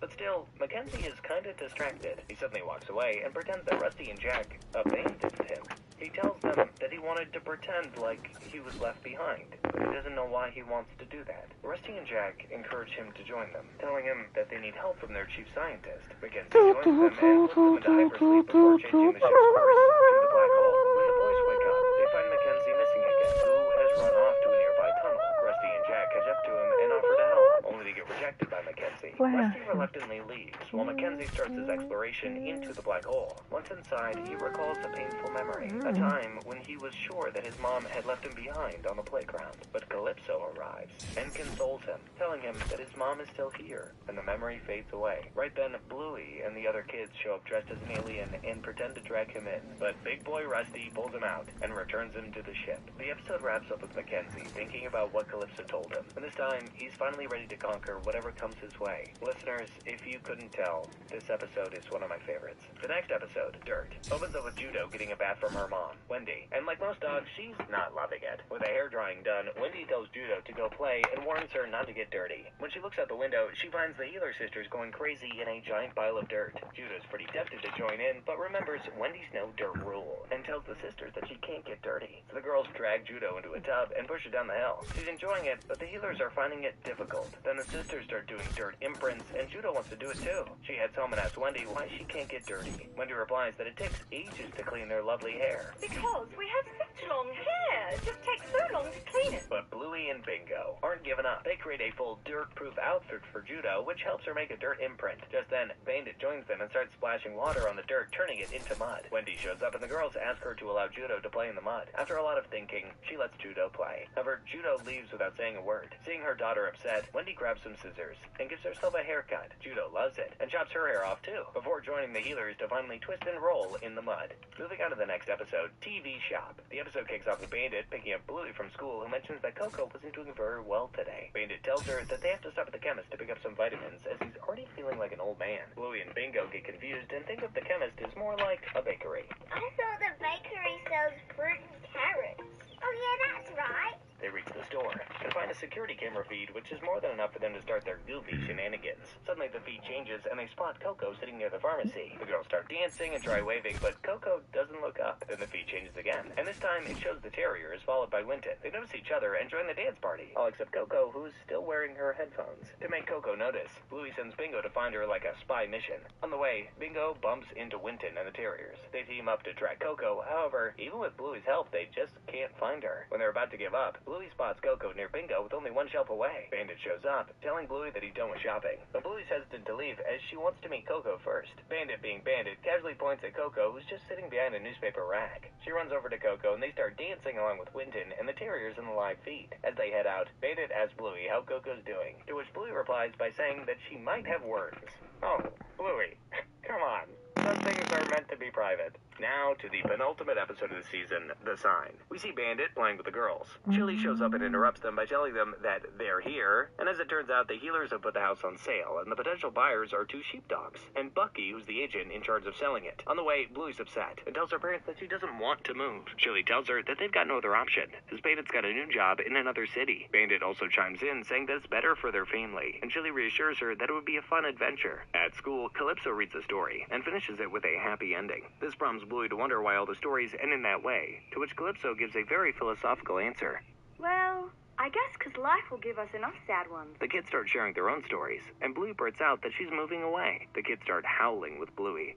But still, Mackenzie is kinda distracted. He suddenly walks away and pretends that Rusty and Jack abandoned him. He tells them that he wanted to pretend like he was left behind, but he doesn't know why he wants to do that. Rusty and Jack encourage him to join them, telling him that they need help from their chief scientist. Mackenzie joins them and puts them into hypersleep before changing the ship's course to the black hole. When the boys wake up, they find Mackenzie missing again, who has run off to a nearby tunnel. Rusty and Jack catch up to him and offer to help, only to get rejected by Mackenzie. Rusty reluctantly leaves, while Mackenzie starts his exploration into the black hole. Once inside, he recalls a painful memory, a time when he was sure that his mom had left him behind on the playground. But Calypso arrives and consoles him, telling him that his mom is still here, and the memory fades away. Right then, Bluey and the other kids show up dressed as an alien and pretend to drag him in, but Big Boy Rusty pulls him out and returns him to the ship. The episode wraps up with Mackenzie thinking about what Calypso told him, and this time, he's finally ready to conquer whatever comes his way. Listeners, if you couldn't tell, this episode is one of my favorites. The next episode, Dirt, opens up with Judo getting a bath from her mom, Wendy, and like most dogs, she's not loving it. With the hair drying done, Wendy tells Judo to go play and warns her not to get dirty. When she looks out the window, she finds the Healer sisters going crazy in a giant pile of dirt. Judo's pretty tempted to join in, but remembers Wendy's no dirt rule and tells the sisters that she can't get dirty. So the girls drag Judo into a tub and push her down the hill. She's enjoying it, but the Healers are finding it difficult. Then the sisters start doing dirt imprints, and Judo wants to do it too. She heads home and asks Wendy why she can't get dirty. Wendy replies that it takes ages to clean their lovely hair. Because we have such long hair. It just takes so long to clean it. But Bluey and Bingo aren't giving up. They create a full dirt-proof outfit for Judo, which helps her make a dirt imprint. Just then, Bandit joins them and starts splashing water on the dirt, turning it into mud. Wendy shows up and the girls ask her to allow Judo to play in the mud. After a lot of thinking, she lets Judo play. However, Judo leaves without saying a word. Seeing her daughter upset, Wendy grabs some scissors and gives herself a haircut. Judo loves it and chops her hair off too, before joining the Healers to finally twist and roll in the mud. Moving on to the next episode, TV Shop. The episode kicks off with Bandit picking up Bluey from school, who mentions that Coco wasn't doing very well today. Bandit tells her that they have to stop at the chemist to pick up some vitamins, as he's already feeling like an old man. Bluey and Bingo get confused and think of the chemist as more like a bakery. I thought the bakery sells fruit and carrots. Oh yeah, that's right. They reach the store and find a security camera feed, which is more than enough for them to start their goofy shenanigans. Suddenly the feed changes and they spot Coco sitting near the pharmacy. The girls start dancing and try waving, but Coco doesn't look up. Then the feed changes again, and this time it shows the terriers followed by Winton. They notice each other and join the dance party, all except Coco, who's still wearing her headphones. To make Coco notice, Bluey sends Bingo to find her like a spy mission. On the way, Bingo bumps into Winton and the terriers. They team up to track Coco, however, even with Bluey's help, they just can't find her. When they're about to give up, Bluey spots Coco near Bingo with only one shelf away. Bandit shows up, telling Bluey that he's done with shopping. But Bluey's hesitant to leave as she wants to meet Coco first. Bandit, being Bandit, casually points at Coco, who's just sitting behind a newspaper rack. She runs over to Coco and they start dancing along with Winton and the terriers in the live feed. As they head out, Bandit asks Bluey how Coco's doing, to which Bluey replies by saying that she might have worms. Oh, Bluey, come on. Some things are meant to be private. Now to the penultimate episode of the season, The Sign. We see Bandit playing with the girls. Chili shows up and interrupts them by telling them that they're here, and as it turns out, the Healers have put the house on sale, and the potential buyers are 2 sheepdogs, and Bucky, who's the agent in charge of selling it. On the way, Bluey's upset, and tells her parents that she doesn't want to move. Chili tells her that they've got no other option, as Bandit's got a new job in another city. Bandit also chimes in, saying that it's better for their family, and Chili reassures her that it would be a fun adventure. At school, Calypso reads the story, and finishes it with a happy ending. This prompts causes Bluey to wonder why all the stories end in that way, to which Calypso gives a very philosophical answer. Well, I guess 'cause life will give us enough sad ones. The kids start sharing their own stories, and Bluey blurts out that she's moving away. The kids start howling with Bluey.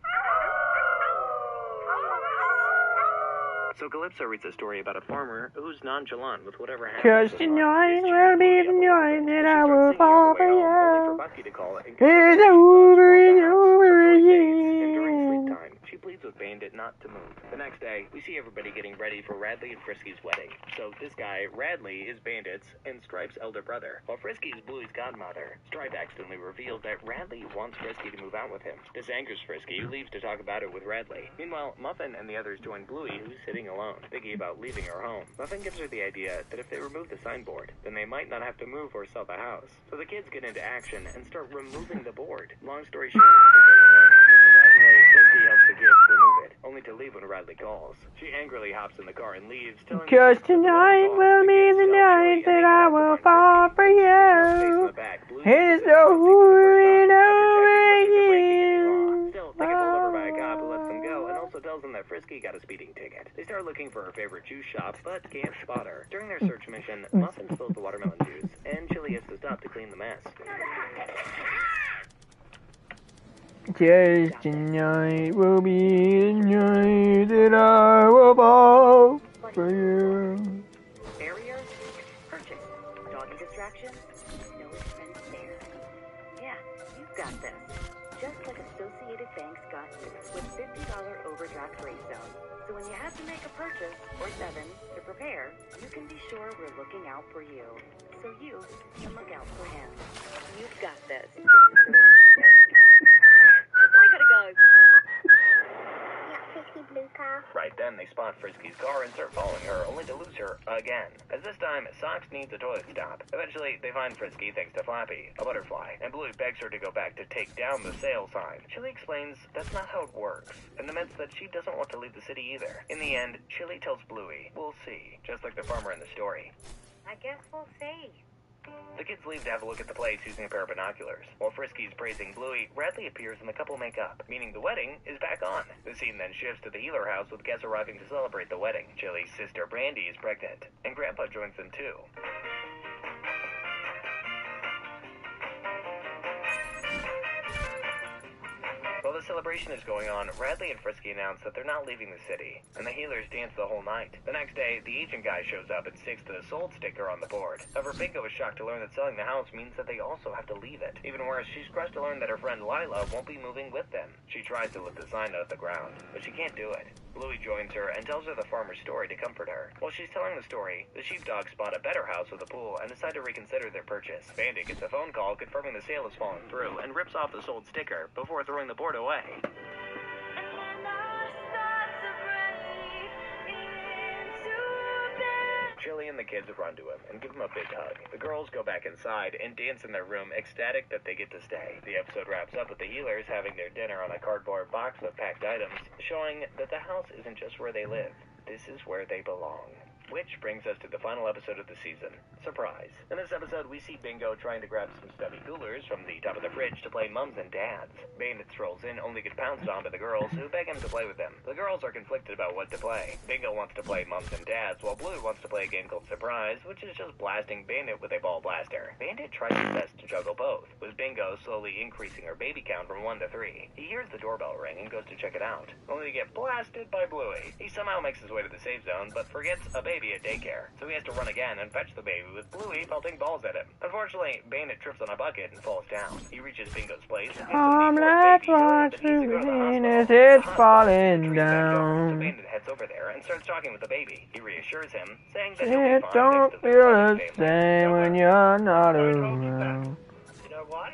So Calypso reads a story about a farmer who's nonchalant with whatever happens. 'Cause tonight will be the night that I will fall for you. It's over and over again. She pleads with Bandit not to move. The next day, we see everybody getting ready for Radley and Frisky's wedding. So this guy, Radley, is Bandit's and Stripe's elder brother, while Frisky is Bluey's godmother. Stripe accidentally reveals that Radley wants Frisky to move out with him. This angers Frisky, who leaves to talk about it with Radley. Meanwhile, Muffin and the others join Bluey, who's sitting alone, thinking about leaving her home. Muffin gives her the idea that if they remove the signboard, then they might not have to move or sell the house. So the kids get into action and start removing the board. Long story short, surprisingly, Frisky helps the kids remove it, only to leave when Radley calls. She angrily hops in the car and leaves, telling 'Cause tonight will be the night that I will fall for you. It's over and over again. Still, they get pulled over by a cop who lets them go and also tells them that Frisky got a speeding ticket. They start looking for her favorite juice shop, but can't spot her. During their search mission, Muffin spills the watermelon juice, and Chili has to stop to clean the mess. Just tonight will be the night that I will fall for you. Barrier, purchase, doggy distraction, no expense there. Yeah, you've got this. Just like Associated Bank's got you with $50 overdraft rate zone. So when you have to make a purchase, or 7, to prepare, you can be sure we're looking out for you. So you can look out for him. You've got this. I gotta go. Right then, they spot Frisky's car and start following her, only to lose her again. As this time, Socks needs a toilet stop. Eventually, they find Frisky thanks to Flappy, a butterfly, and Bluey begs her to go back to take down the sale sign. Chili explains that's not how it works, and laments that she doesn't want to leave the city either. In the end, Chili tells Bluey, "We'll see," just like the farmer in the story. I guess we'll see. The kids leave to have a look at the place using a pair of binoculars. While Frisky's praising Bluey, Radley appears and the couple make up, meaning the wedding is back on. The scene then shifts to the Healer house with guests arriving to celebrate the wedding. Chili's sister Brandy is pregnant, and Grandpa joins them too. While the celebration is going on, Radley and Frisky announce that they're not leaving the city, and the Healers dance the whole night. The next day, the agent guy shows up and sticks to the sold sticker on the board. However, Bingo is shocked to learn that selling the house means that they also have to leave it. Even worse, she's crushed to learn that her friend Lila won't be moving with them. She tries to lift the sign out of the ground, but she can't do it. Bluey joins her and tells her the farmer's story to comfort her. While she's telling the story, the sheepdogs spot a better house with a pool and decide to reconsider their purchase. Bandit gets a phone call confirming the sale has fallen through and rips off the sold sticker before throwing the board away. Chili and the kids run to him and give him a big hug. The girls go back inside and dance in their room, ecstatic that they get to stay. The episode wraps up with the Healers having their dinner on a cardboard box of packed items, showing that the house isn't just where they live. This is where they belong. Which brings us to the final episode of the season. Surprise. In this episode, we see Bingo trying to grab some stubby coolers from the top of the fridge to play mums and dads. Bandit strolls in, only gets pounced on by the girls, who beg him to play with them. The girls are conflicted about what to play. Bingo wants to play mums and dads, while Blue wants to play a game called Surprise, which is just blasting Bandit with a ball blaster. Bandit tries his best to juggle both, with Bingo slowly increasing her baby count from 1 to 3. He hears the doorbell ring and goes to check it out, only to get blasted by Bluey. He somehow makes his way to the safe zone, but forgets a baby at daycare, so he has to run again and fetch the baby with Bluey pelting balls at him. Unfortunately, Bandit trips on a bucket and falls down. He reaches Bingo's place and Let's watch the as it's falling down. So Bandit heads over there and starts talking with the baby. He reassures him, saying that he'll It be fine don't thanks to feel the the same when you're not around. You know why?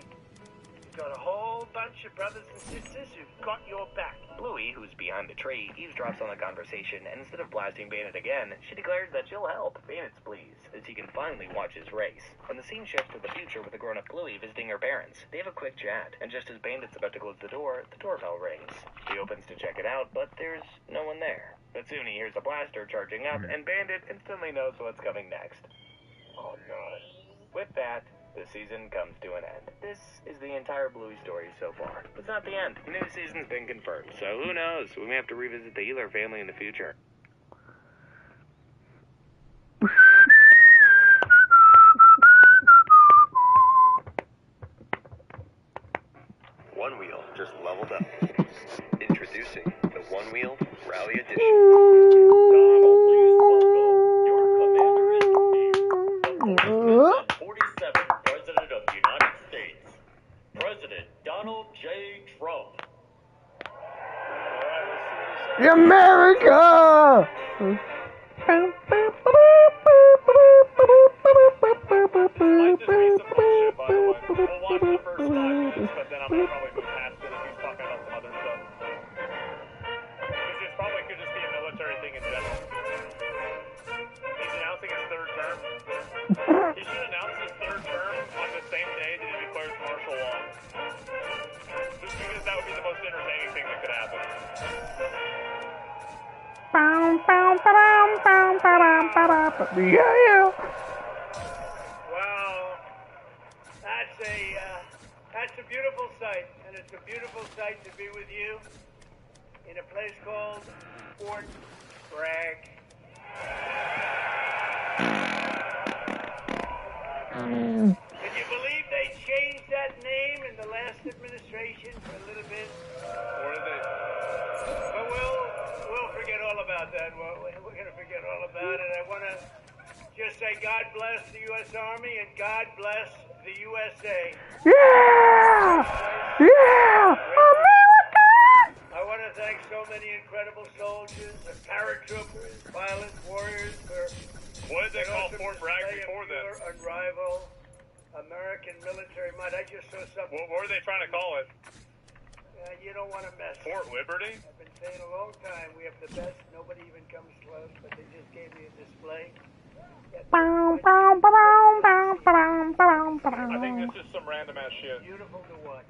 You've got a whole bunch of brothers and sisters who've got your back. Bluey, who's behind the tree, eavesdrops on the conversation, and instead of blasting Bandit again, she declares that she'll help. Bandit's pleased, as he can finally watch his race. And the scene shifts to the future with the grown-up Bluey visiting her parents. They have a quick chat, and just as Bandit's about to close the doorbell rings. He opens to check it out, but there's no one there. But soon he hears a blaster charging up, and Bandit instantly knows what's coming next. Oh no. With that, The season comes to an end. This is the entire Bluey story so far. It's not the end. The new season's been confirmed, so who knows? We may have to revisit the Healer family in the future. One Wheel just leveled up. Introducing the One Wheel Rally Edition. Donald, please welcome your commander-in-chief, the 47th President of the United States, President Donald J. Trump. America! Might just be some bullshit, by the way. We'll watch the first 5 minutes, but then I'm gonna probably move past it if he's talking about some other stuff. Because this probably could just be a military thing in general. He's announcing his 3rd term. He should announce his 3rd term on the same day that he declares martial law. Just because that would be the most entertaining thing that could happen. Yeah. Well, that's a beautiful sight, and it's a beautiful sight to be with you in a place called Fort Bragg. Can you believe they changed that name in the last administration for a little bit? Or is it? But we'll forget all about that. We're going to forget all about it. I want to just say God bless the U.S. Army and God bless the USA. Yeah! Yeah! America! I want to thank so many incredible soldiers, and paratroopers, pilots, warriors for What did they call Fort Bragg before then? Unrivaled American military might. I just saw something. What were they trying to call it? You don't want to mess. Fort Liberty? I've been saying a long time we have the best. Nobody even comes close, but they just gave me a display. I think this is some random ass shit. Beautiful to watch.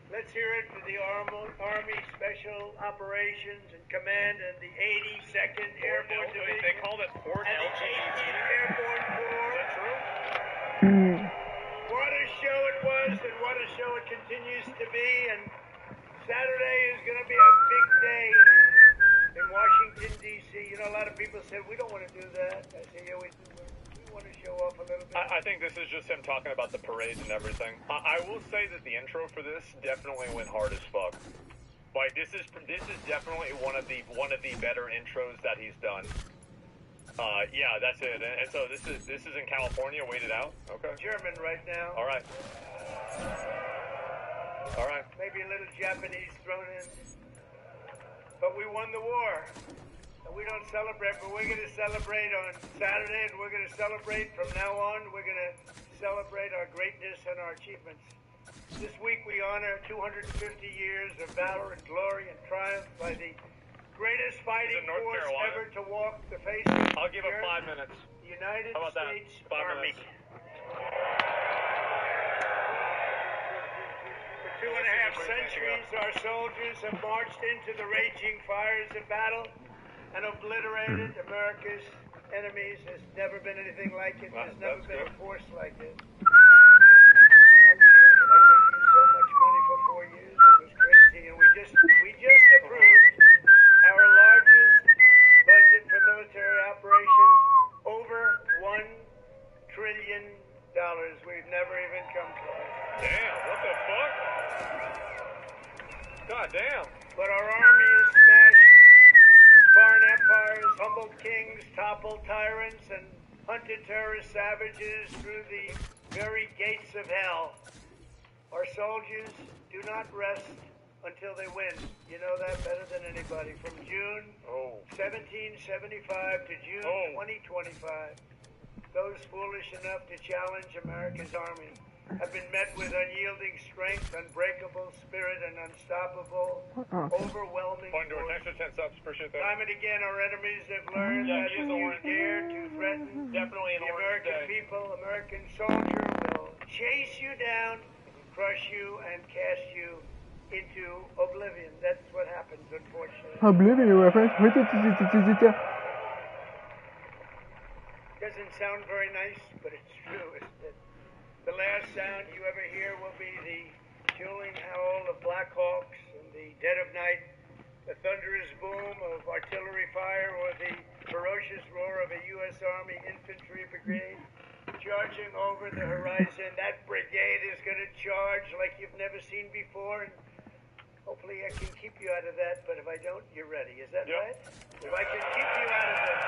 Let's hear it for the Army Special Operations and Command and the 82nd Airborne Division. They called it Fort and the 18th Airborne Corps. Is that true? What a show it was and what a show it continues to be. And Saturday is going to be a big day in Washington, D.C. You know, a lot of people said, we don't want to do that. I say, yeah, we do. We want to show off a little bit. I think this is just him talking about the parades and everything. I will say that the intro for this definitely went hard as fuck. Like this is definitely one of the better intros that he's done. Yeah, that's it. And so this is in California. Wait it out. Okay. German right now. All right. All right. Maybe a little Japanese thrown in. But we won the war. And we don't celebrate, but we're going to celebrate on Saturday, and we're going to celebrate from now on. We're going to celebrate our greatness and our achievements. This week we honor 250 years of valor and glory and triumph by the greatest fighting force ever to walk the face of the earth. I'll give it 5 minutes. The United How about States that? 5 Army. minutes. For 2.5 centuries, our soldiers have marched into the raging fires of battle and obliterated America's enemies. There's never been anything like it. There's never been a force like it. I gave you so much money for 4 years. It was crazy. And we just approved our largest budget for military operations, over $1 trillion. We've never even come close. Damn, what the fuck? God damn. But our army has smashed foreign empires, humbled kings, toppled tyrants, and hunted terrorist savages through the very gates of hell. Our soldiers do not rest until they win. You know that better than anybody. From June 1775 to June 2025, those foolish enough to challenge America's army have been met with unyielding strength, unbreakable spirit, and unstoppable, overwhelming Point to force. an extra 10 subs. Appreciate that. Time and again, our enemies have learned that if you dare to threaten Definitely an the orange American day. people, American soldier will chase you down, crush you, and cast you into oblivion. That's what happens, unfortunately. Oblivion, my friend. Doesn't sound very nice, but it's true, isn't it? The last sound you ever hear will be the howling howl of Black Hawks in the dead of night, the thunderous boom of artillery fire, or the ferocious roar of a U.S. Army infantry brigade charging over the horizon. That brigade is going to charge like you've never seen before, and hopefully I can keep you out of that, but if I don't, you're ready. Is that right? If I can keep you out of it,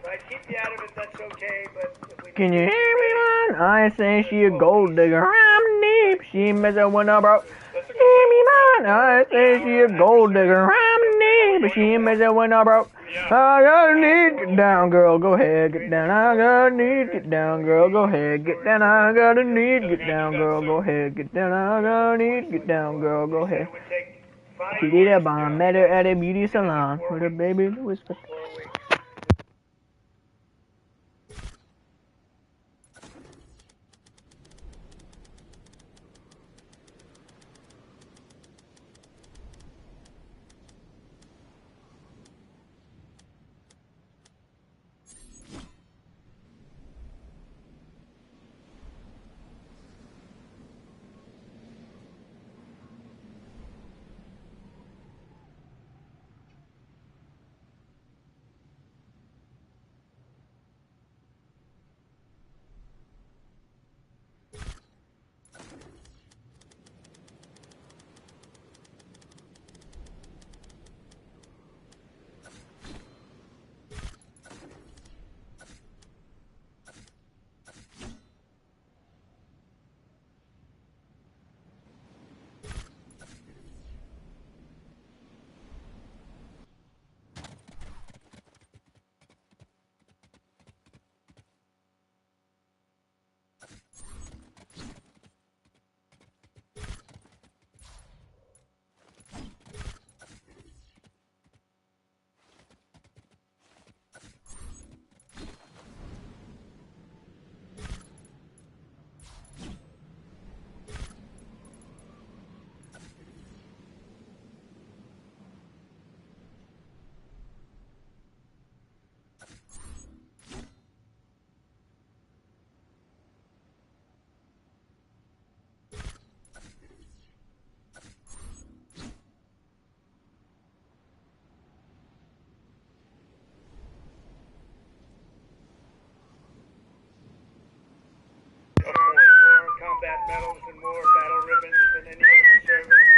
if I keep you out of it, that's okay, but if we Can you hear me, man? I say she a gold digger. I'm deep. She messing with a bro. Hear me, man? I say she a gold digger. I'm deep. She messing with a bro. I got a need. Get down, girl. Go ahead. Get down. I got a need. Get down, girl. Go ahead. Get down. I got a need. Get down, girl. Go ahead. Get down. I got a need. Get down, girl. Go ahead. She did a bomb. Met her at a beauty salon with her baby whisper. Combat medals and more battle ribbons than any other service,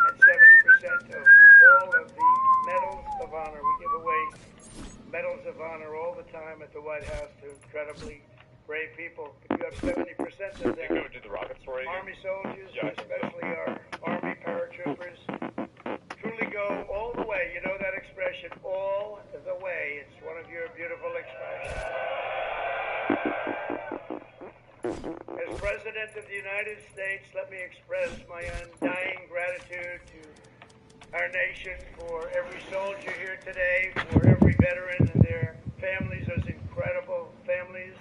and 70% of all of the medals of honor. We give away medals of honor all the time at the White House to incredibly brave people. But you have 70% of them Army soldiers, especially our Army paratroopers, truly go all the way. You know that expression, all the way. It's one of your beautiful expressions. As President of the United States, let me express my undying gratitude to our nation for every soldier here today, for every veteran and their families, those incredible families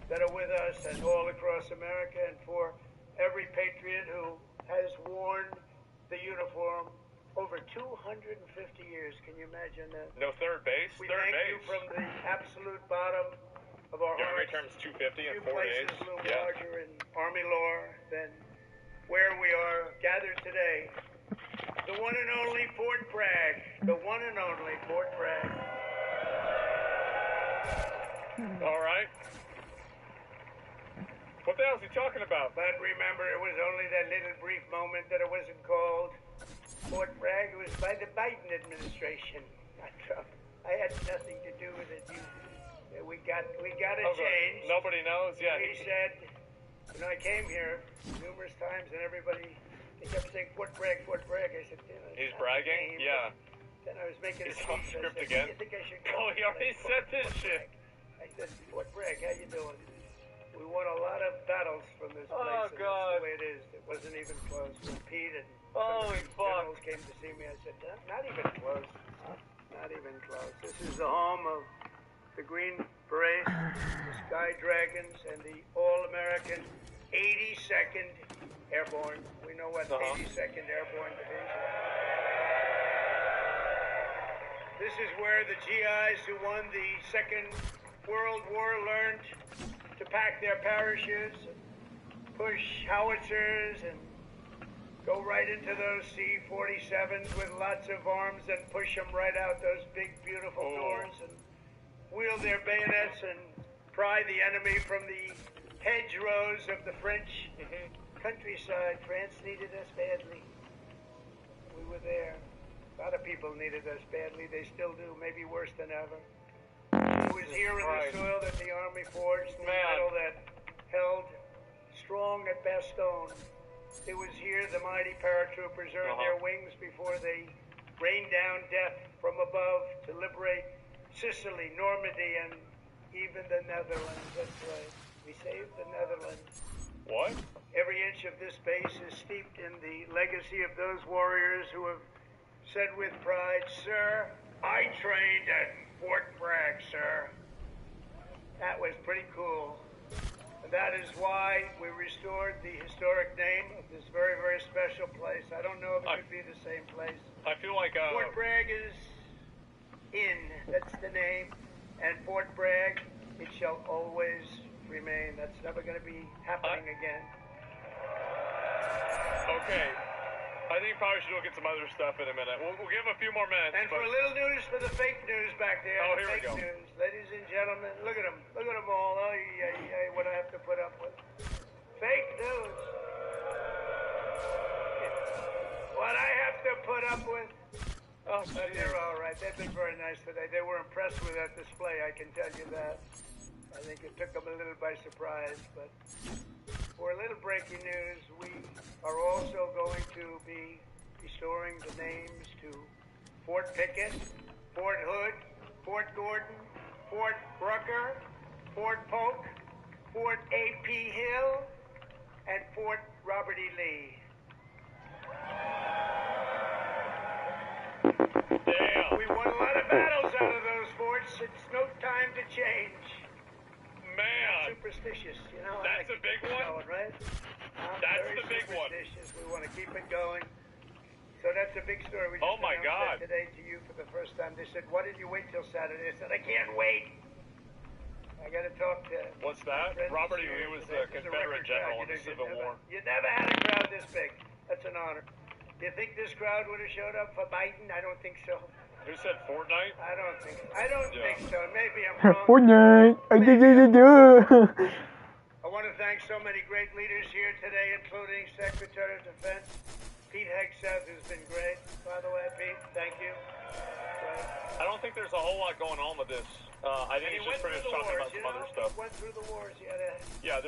that are with us and all across America, and for every patriot who has worn the uniform over 250 years. Can you imagine that? No third base? We thank you from the absolute bottom of our hearts. Terms 250 in 4 days. Few places loom larger in Army lore than where we are gathered today. The one and only Fort Bragg. The one and only Fort Bragg. All right. What the hell is he talking about? But remember, it was only that little brief moment that it wasn't called Fort Bragg. It was by the Biden administration, not Trump. I had nothing to do with it. We got to change. Nobody knows. Yeah. He said, I came here numerous times and everybody, they kept saying Fort Bragg, Fort Bragg. I said, he's bragging? Yeah. Then I was making a speech. Off script again. You think I should go? Oh, he already said this shit. I said, Fort Bragg, how you doing? We won a lot of battles from this place. Oh, and God. That's the way it is. It wasn't even close. When Pete and holy fuck. generals came to see me, I said, not even close. Not even close. This is the home of the Green Berets, the Sky Dragons, and the All-American 82nd Airborne. We know what 82nd Airborne Division. This is where the GIs who won the Second World War learned to pack their parachutes, and push howitzers, and go right into those C-47s with lots of arms and push them right out those big, beautiful doors, and wield their bayonets and pry the enemy from the hedgerows of the French countryside. France needed us badly. We were there. A lot of people needed us badly. They still do, maybe worse than ever. It was here in the soil that the Army forged the metal that held strong at Bastogne. It was here the mighty paratroopers earned their wings before they rained down death from above to liberate Sicily, Normandy, and even the Netherlands. That's right. We saved the Netherlands. What? Every inch of this base is steeped in the legacy of those warriors who have said with pride, "Sir, I trained at Fort Bragg, sir." That was pretty cool. And that is why we restored the historic name of this very, very special place. I don't know if it could be the same place. I feel like Fort Bragg is that's the name. And Fort Bragg, it shall always remain. That's never going to be happening again. Okay. I think probably should look at some other stuff in a minute. We'll give him a few more minutes. And for a little news for the fake news back there. Oh, the here we fake go. News. Ladies and gentlemen, look at them. Look at them all. Oh, yeah, what I have to put up with. Fake news. What I have to put up with. Oh, but they're all right. They've been very nice today. They were impressed with that display, I can tell you that. I think it took them a little by surprise, but for a little breaking news, we are also going to be restoring the names to Fort Pickett, Fort Hood, Fort Gordon, Fort Brucker, Fort Polk, Fort A.P. Hill, and Fort Robert E. Lee. Damn. We won a lot of battles out of those forts. It's no time to change. Man. Superstitious, you know. That's a big one? Going, right? That's the big one. Superstitious. We want to keep it going. So that's a big story. We just Oh my God. announced that today to you for the first time. They said, "Why did you wait till Saturday?" I said, "I can't wait. I got to talk to." What's that? Robert E. Lee was the Confederate general in the Civil War. You never had a crowd this big. That's an honor. Do you think this crowd would have showed up for Biden? I don't think so. Who said Fortnite? I don't think so. Maybe I'm wrong. Fortnite. I want to thank so many great leaders here today, including Secretary of Defense Pete Hegseth, who's been great. By the way, Pete, thank you. I don't think there's a whole lot going on with this. I think he's just pretty much talking about some other stuff. Went through the wars. Yeah, I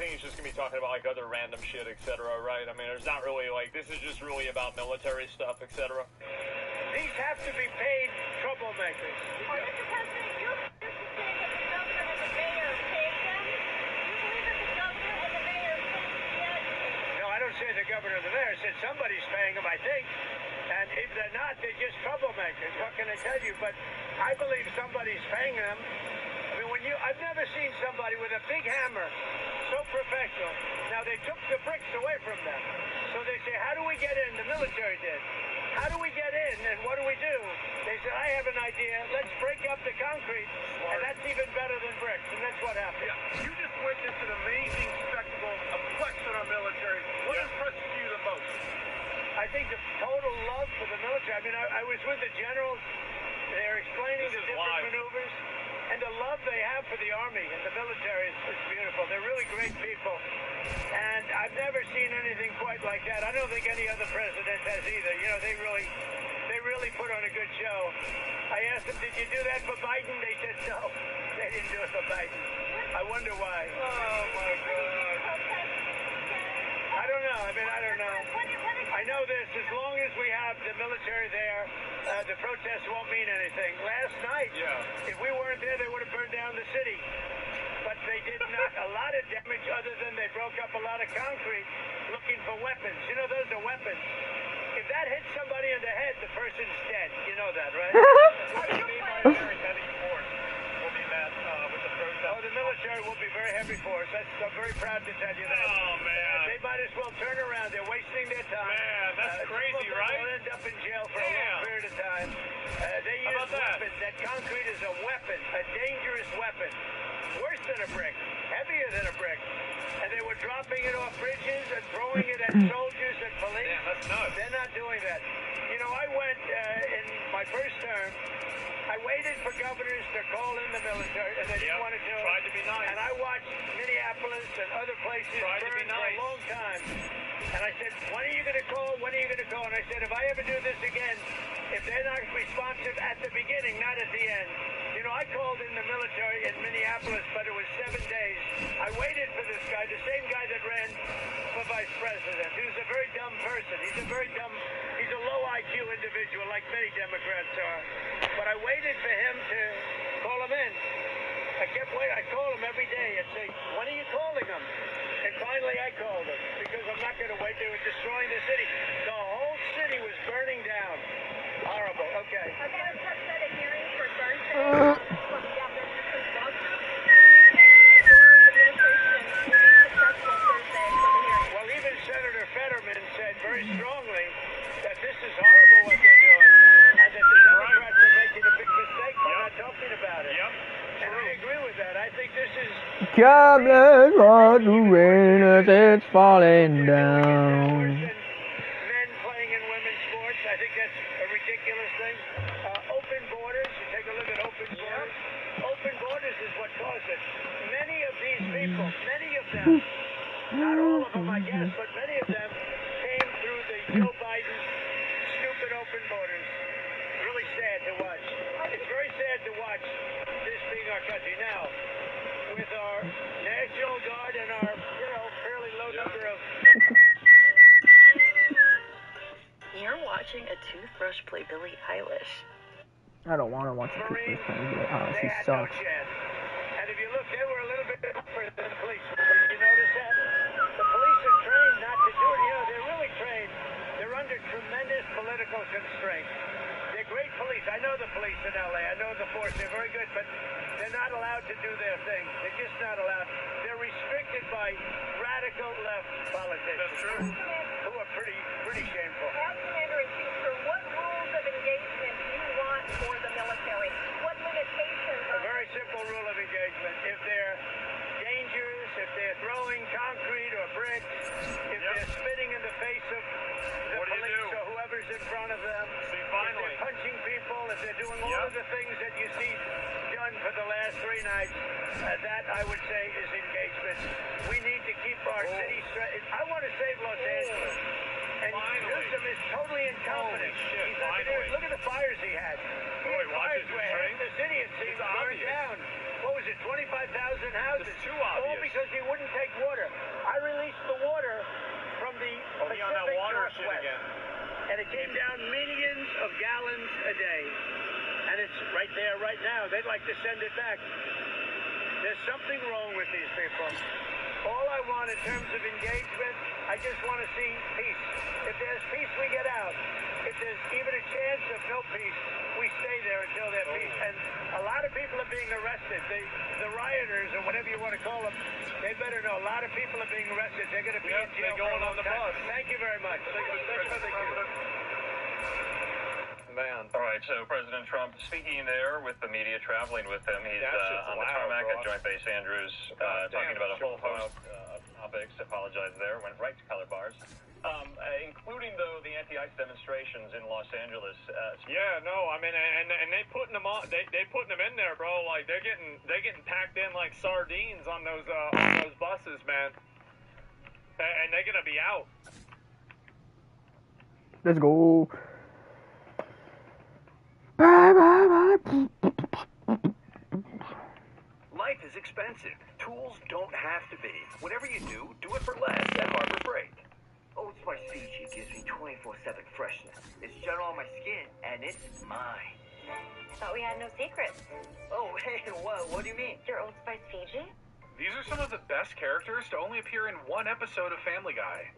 think he's just gonna be talking about like other random shit, etc. Right? I mean, there's not really like this is just really about military stuff, etc. These have to be paid troublemakers. Oh, Mr. President, you used to say that the governor and the mayor paid them. Do you believe that the governor and the mayor paid the judge? No, I don't say the governor or the mayor. I said somebody's paying them, I think. And if they're not, they're just troublemakers. What can I tell you? But I believe somebody's paying them. I mean, I've never seen somebody with a big hammer so professional. Now, they took the bricks away from them. So they say, how do we get in? The military did. How do we get in, and what do we do? They said, I have an idea. Let's break up the concrete, and that's even better than bricks, and that's what happened. Yeah. You just witnessed an amazing spectacle of flex in our military. What impresses you the most? I think the total love for the military. I mean, I was with the generals. They're explaining the different maneuvers. And the love they have for the Army and the military is beautiful. They're really great people. And I've never seen anything quite like that. I don't think any other president has either. You know, they really put on a good show. I asked them, did you do that for Biden? They said no. They didn't do it for Biden. I wonder why. Oh, my God. I don't know. I mean, I don't know. I know this. As long as we have the military there, the protests won't mean anything. Last night, if we weren't there, they would have burned down the city. But they did not a lot of damage other than they broke up a lot of concrete looking for weapons. You know, those are weapons. If that hits somebody in the head, the person's dead. You know that, right? Oh, the military will be very heavy for us. I'm very proud to tell you that. Oh, man. They might as well turn around. They're wasting their time. Man, that's crazy, right? They'll end up in jail for a long period of time. They use weapons. That concrete is a weapon, a dangerous weapon. Worse than a brick, heavier than a brick. And they were dropping it off bridges and throwing it at soldiers and police. Damn, that's nuts. They're not doing that. You know, I went in my first term, I waited for governors to call in the military, and they didn't want to do it. Tried to be nice. And I watched Minneapolis and other places Tried to be burn for nice. a long time. And I said, when are you going to call? When are you going to call? And I said, if I ever do this again, if they're not responsive at the beginning, not at the end. You know, I called in the military in Minneapolis, but it was 7 days. I waited for this guy, the same guy that ran for vice president. He was a very dumb person. He's a low IQ individual, like many Democrats are. But I waited for him to call him in. I kept waiting. I called him every day and say, when are you calling him? And finally I called him, because I'm not going to wait. They were destroying the city. The whole city was burning down. Horrible. Okay. Have you ever set a hearing for Thursday from the Afghanistan book? Do you think your administration will be successful Thursday for the hearing? Well, even Senator Fetterman said very strongly that this is horrible what they're doing, and that the Democrats are making a big mistake by not talking about it. Yep. And I agree with that. I think this is... Jobless for the rain as it's falling down. Men playing in women's sports, I think that's a ridiculous thing. Open borders, you take a look at open borders. Open borders is what caused it. Many of these people, many of them, not all of them I guess, but many of them came through the Joe Biden stupid open borders. Really sad to watch. It's very sad to watch this being our country. Now, with our National Guard and our, fairly low number of... You're watching a toothbrush play Billie Eilish. I don't want to watch a toothbrush play. Oh, she They had no sucks. chance. And if you look, they were a little bit tougher than the police. Did you notice that? The police are trained not to do it. They're really trained. They're under tremendous political constraint. They're great police. I know the police in L.A. I know the force. They're very good, but they're not allowed to do their thing. They're just not allowed. They're restricted by radical left politicians. That's true. Who are pretty shameful. As Commander-in-Chief, sir, what rules of engagement do you want for the military? What limitations A very simple rule of engagement. If they're dangerous, if they're throwing concrete or bricks, if they're spitting in the face of the What do you police do? or whoever's in front of them, See, if finally. they're punching people, if they're doing all of the things that you see done for the last 3 nights, that I would say is engagement. We need to keep our city straight. I want to save Los Angeles. And Newsom is totally incompetent. Holy shit, He's not finally. Look at the fires he had. He had watch fires it, where Trey. half the city it seems It's burned obvious. down. What was it, 25,000 houses? It's too All obvious. because he wouldn't take water. I released the water from the He on that Pacific water shit Northwest. again. And it came down millions of gallons a day. And it's right there right now. They'd like to send it back. There's something wrong with these people. All I want in terms of engagement, I just want to see peace. If there's peace, we get out. If there's even a chance of no peace, we stay there until there's peace. And a lot of people are being arrested. The rioters, or whatever you want to call them, they better know. A lot of people are being arrested. They're going to be in jail they're going for a on long the time. bus. Thank you very much. Thank you. Man. All right, so President Trump speaking there with the media, traveling with him. He's That shit's on the loud, tarmac bro. at Joint Base Andrews, talking about a whole host of topics. Apologize there. Went right to color bars, including though the anti-ICE demonstrations in Los Angeles. Yeah, no, I mean, and they putting them on. They putting them in there, bro. Like they're getting packed in like sardines on those buses, man. And they're gonna be out. Let's go. Bye, bye, bye. Life is expensive. Tools don't have to be. Whatever you do it for less at Harbor Freight. Old Spice Fiji gives me 24/7 freshness. It's gel on my skin, and it's mine. I thought we had no secrets. Oh, hey, what do you mean? Your Old Spice Fiji? These are some of the best characters to only appear in one episode of Family Guy.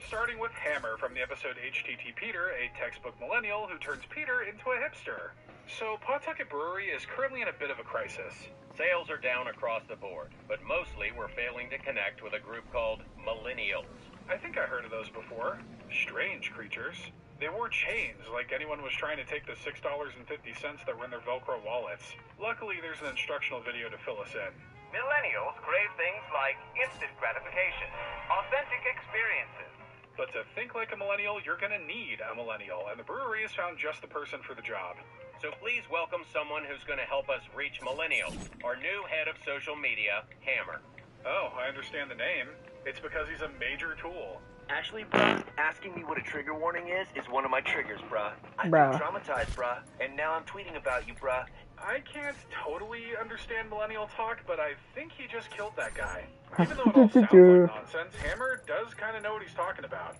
Starting with Hammer from the episode HTT Peter, a textbook millennial who turns Peter into a hipster. So Pawtucket Brewery is currently in a bit of a crisis. Sales are down across the board, but mostly we're failing to connect with a group called millennials. I think I heard of those before. Strange creatures. They wore chains like anyone was trying to take the $6.50 that were in their Velcro wallets. Luckily, there's an instructional video to fill us in. Millennials crave things like instant gratification, authentic experiences. But to think like a millennial, you're gonna need a millennial, and the brewery has found just the person for the job. So please welcome someone who's going to help us reach millennials. Our new head of social media, Hammer. Oh, I understand the name. It's because he's a major tool. Actually, bruh, asking me what a trigger warning is one of my triggers, bruh. I've Bruh. been traumatized, bruh, and now I'm tweeting about you, bruh. I can't totally understand millennial talk, but I think he just killed that guy. Even though it all sounds like nonsense, Hammer does kind of know what he's talking about.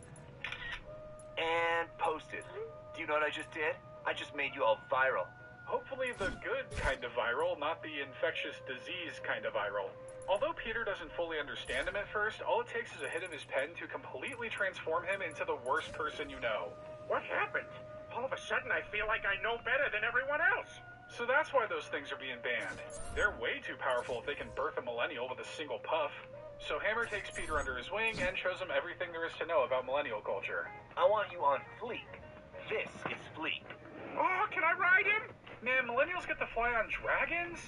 And posted. Do you know what I just did? I just made you all viral. Hopefully the good kind of viral, not the infectious disease kind of viral. Although Peter doesn't fully understand him at first, all it takes is a hit of his pen to completely transform him into the worst person you know. What happened? All of a sudden, I feel like I know better than everyone else. So that's why those things are being banned. They're way too powerful if they can birth a millennial with a single puff. So Hammer takes Peter under his wing and shows him everything there is to know about millennial culture. I want you on fleek. This is fleek. Oh, can I ride him? Man, millennials get to fly on dragons?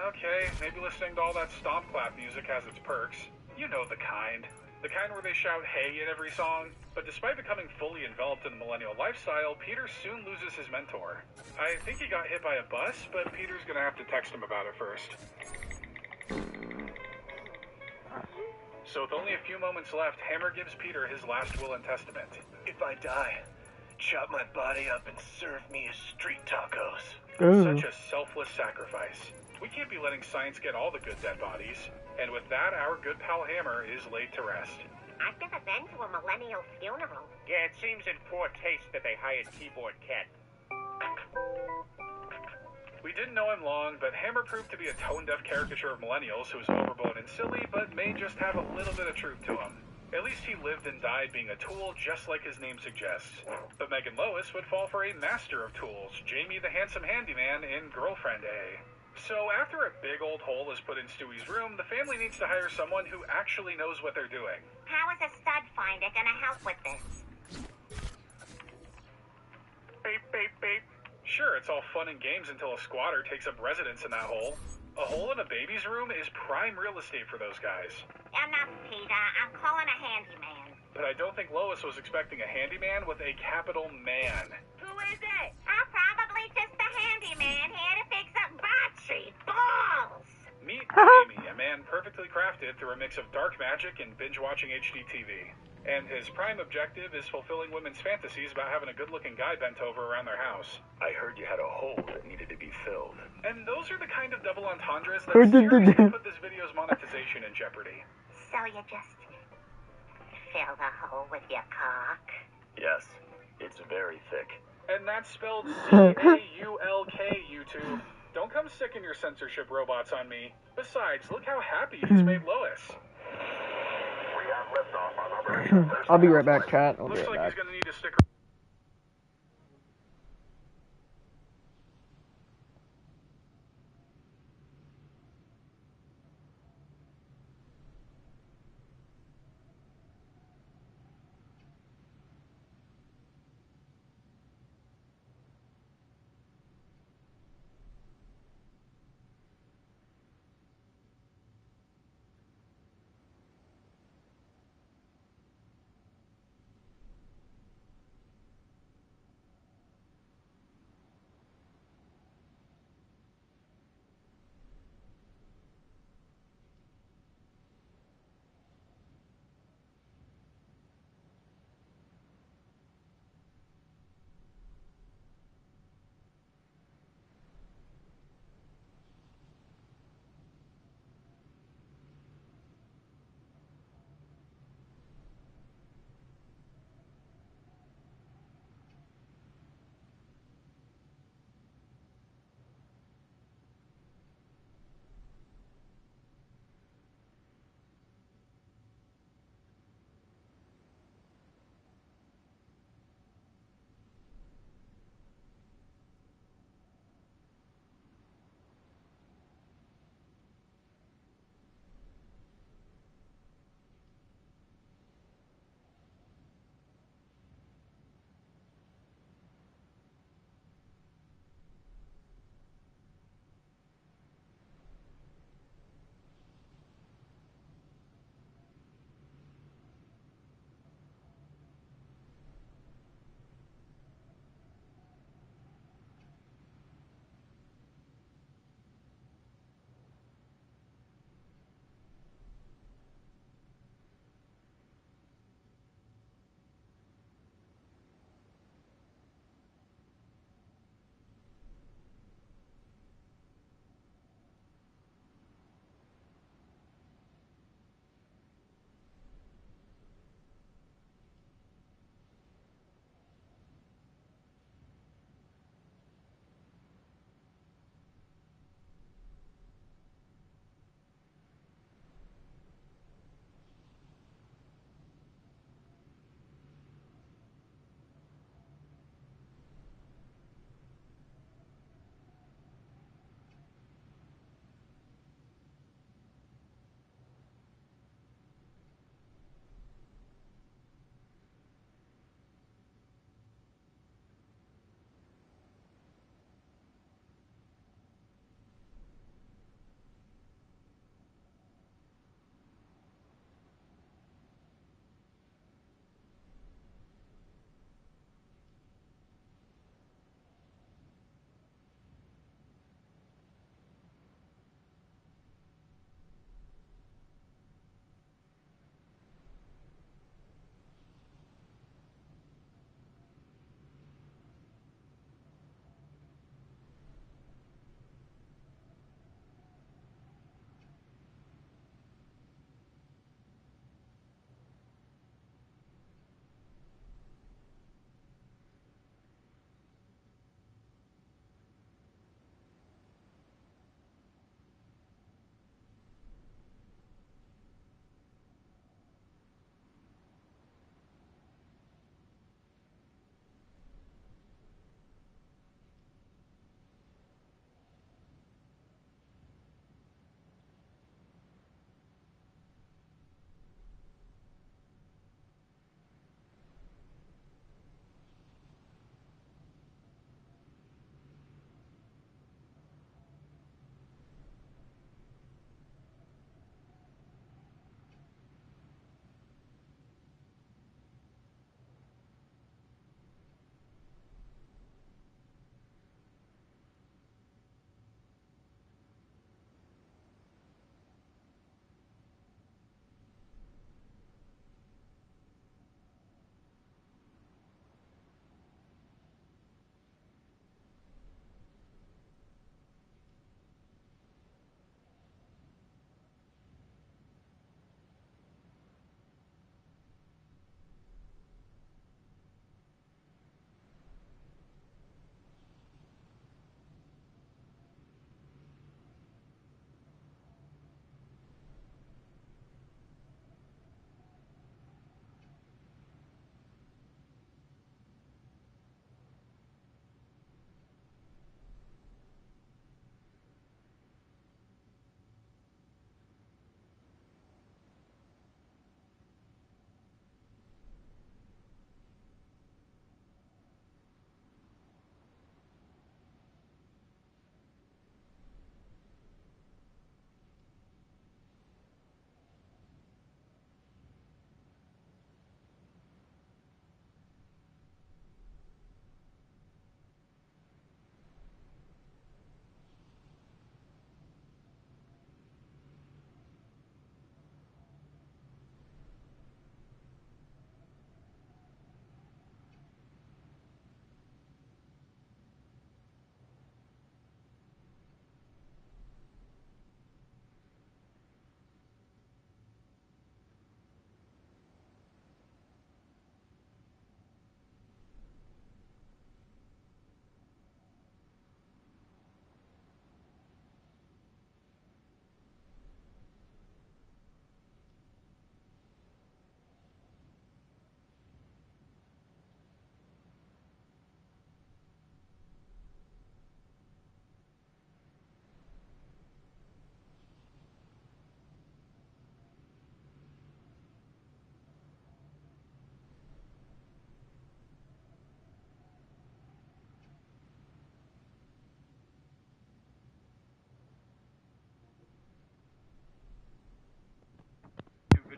Okay, maybe listening to all that stomp clap music has its perks. You know the kind. The kind where they shout hey in every song. But despite becoming fully enveloped in the millennial lifestyle, Peter soon loses his mentor. I think he got hit by a bus, but Peter's gonna have to text him about it first. So with only a few moments left, Hammer gives Peter his last will and testament. If I die, chop my body up and serve me as street tacos. Such a selfless sacrifice. We can't be letting science get all the good dead bodies. And with that, our good pal Hammer is laid to rest. I've never been to a millennial funeral. Yeah, it seems in poor taste that they hired Keyboard Cat. We didn't know him long, but Hammer proved to be a tone-deaf caricature of millennials who is overblown and silly, but may just have a little bit of truth to him. At least he lived and died being a tool, just like his name suggests. But Meg and Lois would fall for a master of tools, Jamie the handsome handyman in Girlfriend A. So after a big old hole is put in Stewie's room, the family needs to hire someone who actually knows what they're doing. How is a stud finder gonna help with this? Beep, beep, beep. Sure, it's all fun and games until a squatter takes up residence in that hole. A hole in a baby's room is prime real estate for those guys. Enough, Peter. I'm calling a handyman. But I don't think Lois was expecting a handyman with a capital man. Who is it? Probably just a handyman here to fix up bocce balls. Meet Jamie, a man perfectly crafted through a mix of dark magic and binge-watching HDTV. And his prime objective is fulfilling women's fantasies about having a good-looking guy bent over around their house. I heard you had a hole that needed to be filled. And those are the kind of double entendres that seriously put this video's monetization in jeopardy. So you just fill the hole with your cock? Yes, it's very thick. And that's spelled C-A-U-L-K, YouTube. Don't come sticking your censorship robots on me. Besides, look how happy he's made Lois. I'll be right back, chat. I'll be Looks right like back. he's gonna need to stick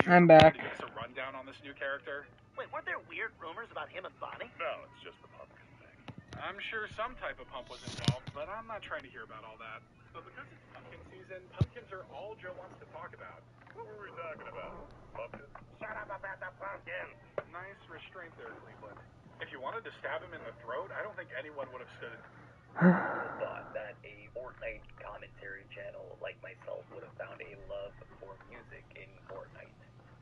I'm back. Give us a rundown on this new character. Wait, weren't there weird rumors about him and Bonnie? No, it's just the pumpkin thing. I'm sure some type of pump was involved, but I'm not trying to hear about all that. But because it's pumpkin season, pumpkins are all Joe wants to talk about. What were we talking about? Pumpkin? Shut up about the pumpkin. Nice restraint there, Cleveland. If you wanted to stab him in the throat, I don't think anyone would have stood it. Thought that a Fortnite commentary channel like myself would have found a love for music in Fortnite.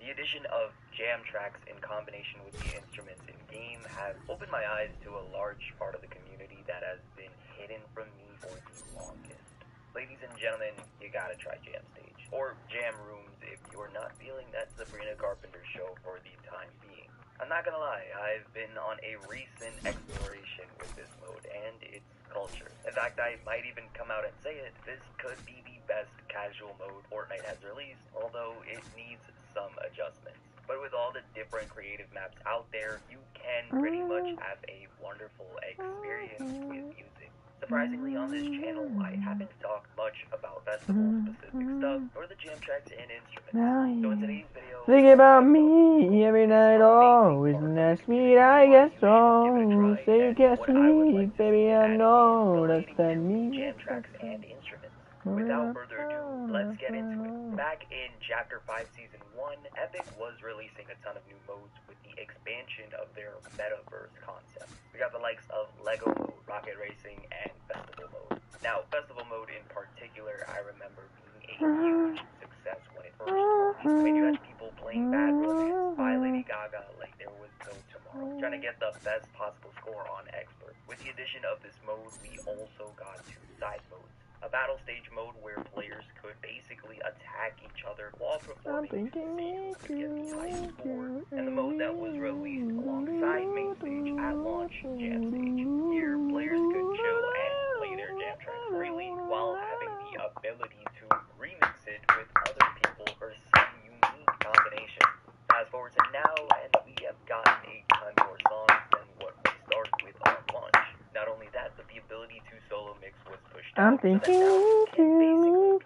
The addition of jam tracks in combination with the instruments in game have opened my eyes to a large part of the community that has been hidden from me for the longest. Ladies and gentlemen, you gotta try Jam Stage, or Jam Rooms if you're not feeling that Sabrina Carpenter show for the time being. I'm not gonna lie, I've been on a recent exploration with this mode and its culture. In fact, I might even come out and say it, this could be the best casual mode Fortnite has released, although it needs some adjustments. But with all the different creative maps out there, you can pretty much have a wonderful experience with music. Surprisingly, on this channel, I haven't talked much about festival-specific stuff, or the jam tracks and instruments. So in today's video, think about me every night, oh, isn't that sweet? I guess so. Say you can't sleep, baby, I know that's that me. Jam tracks and instruments. Without further ado, let's get into it. Back in Chapter 5, Season 1, Epic was releasing a ton of new modes with the expansion of their metaverse concept. We got the likes of Lego mode, Rocket Racing, and Festival mode. Now, Festival mode in particular, I remember being a huge success when it first launched. I mean, you had people playing Bad Romance by Lady Gaga like there was no tomorrow, trying to get the best possible score on Expert. With the addition of this mode, we also got two side modes. A battle stage mode where players could basically attack each other while performing to see who could get the highest score, and the mode that was released alongside main stage at launch, Jam Stage. Here, players could chill and play their jam tracks freely while having the ability to remix it with other people for some unique combination. Fast forward to now, and we have gotten a ton more songs than what we started with on launch. Not only that, but the ability to solo mix was pushed out. I'm thinking you,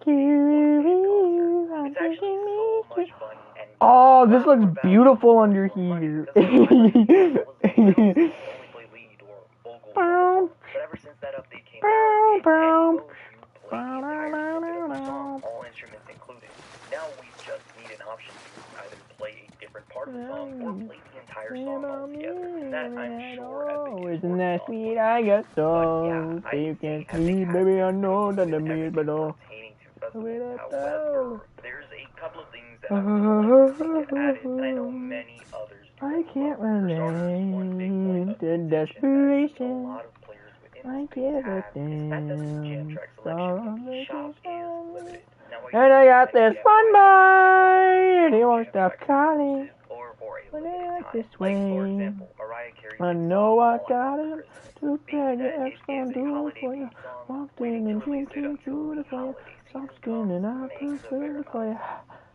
It's actually so much fun and oh, this looks beautiful under here. but ever since that update came out, it can mode you play the entire snippet of the song, all instruments included. Now we just need an option to either play a different part of the song or play the entire song all together. And that I'm sure Epic is isn't that sweet? I guess so. So you can't sleep, baby, I know that the means below. However, there's a couple of things that I would like to see get added, and I know many others do. I can't relate to desperation. I get it then. And I got this one boy, and he won't stop calling. When I like this way, I know I got him to play the X gon' do it for you. Walked in and dream came true for you. Soft skin and I can feel it for you.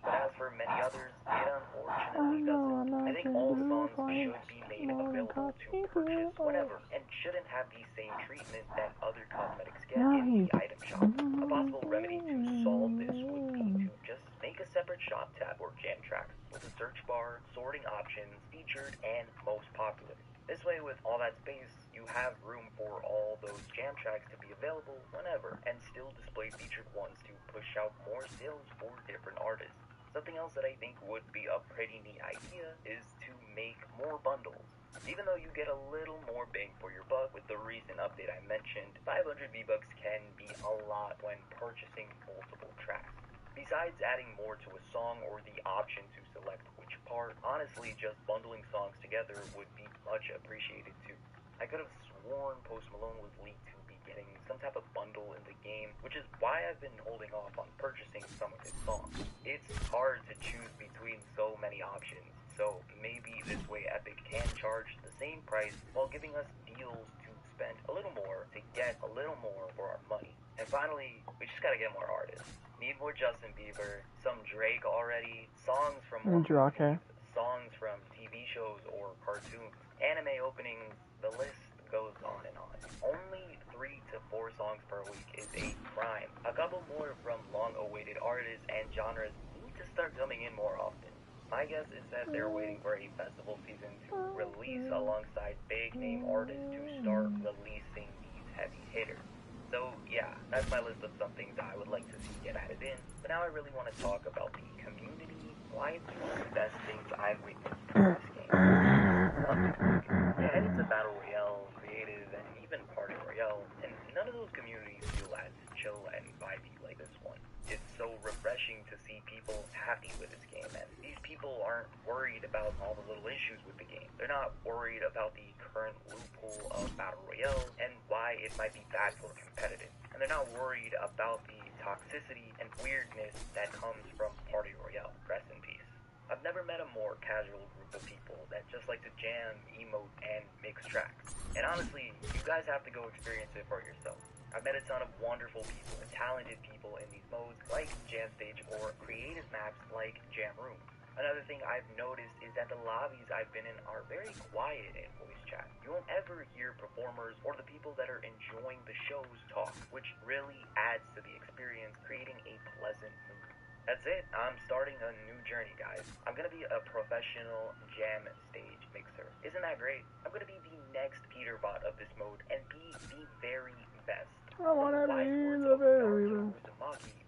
But as for many others, it unfortunately doesn't. I think all songs should be made available to purchase whenever, and shouldn't have the same treatment that other cosmetics get in the item shop. A possible remedy to solve this would be to just make a separate shop tab or jam tracks with a search bar, sorting options, featured, and most popular. This way, with all that space, you have room for all those jam tracks to be available whenever, and still display featured ones to push out more sales for different artists. Something else that I think would be a pretty neat idea is to make more bundles. Even though you get a little more bang for your buck with the recent update I mentioned, 500 V-Bucks can be a lot when purchasing multiple tracks. Besides adding more to a song or the option to select which part, honestly just bundling songs together would be much appreciated too. I could have sworn Post Malone was leaked to be getting some type of bundle in the game, which is why I've been holding off on purchasing some of his songs. It's hard to choose between so many options, so maybe this way Epic can charge the same price while giving us deals to spend a little more to get a little more for our money. And finally, we just gotta get more artists. Need more Justin Bieber, some Drake already, songs from songs from TV shows or cartoons, anime openings, the list goes on and on. Only 3 to 4 songs per week is a crime. A couple more from long-awaited artists and genres need to start coming in more often. My guess is that they're waiting for a festival season to release alongside big name artists to start releasing these heavy hitters. So yeah, that's my list of some things I would like to see get added in. But now I really want to talk about the community, why it's one of the best things I've witnessed in this game. Yeah, it's a battle royale, creative, and even party royale, and none of those communities feel as chill and vibey like this one. It's so refreshing to see people happy with this game, and these people aren't worried about all the little issues with the game. They're not worried about the current loophole of battle royale and why it might be bad for competitive. And they're not worried about the toxicity and weirdness that comes from party royale. Rest in peace. I've never met a more casual group of people that just like to jam, emote, and mix tracks. And honestly, you guys have to go experience it for yourself. I've met a ton of wonderful people and talented people in these modes like Jam Stage or creative maps like Jam Room. Another thing I've noticed is that the lobbies I've been in are very quiet in voice chat. You won't ever hear performers or the people that are enjoying the shows talk, which really adds to the experience, creating a pleasant mood. That's it. I'm starting a new journey, guys. I'm gonna be a professional Jam Stage mixer. Isn't that great? I'm gonna be the next Peterbot of this mode and be the very best. I wanna be the very best.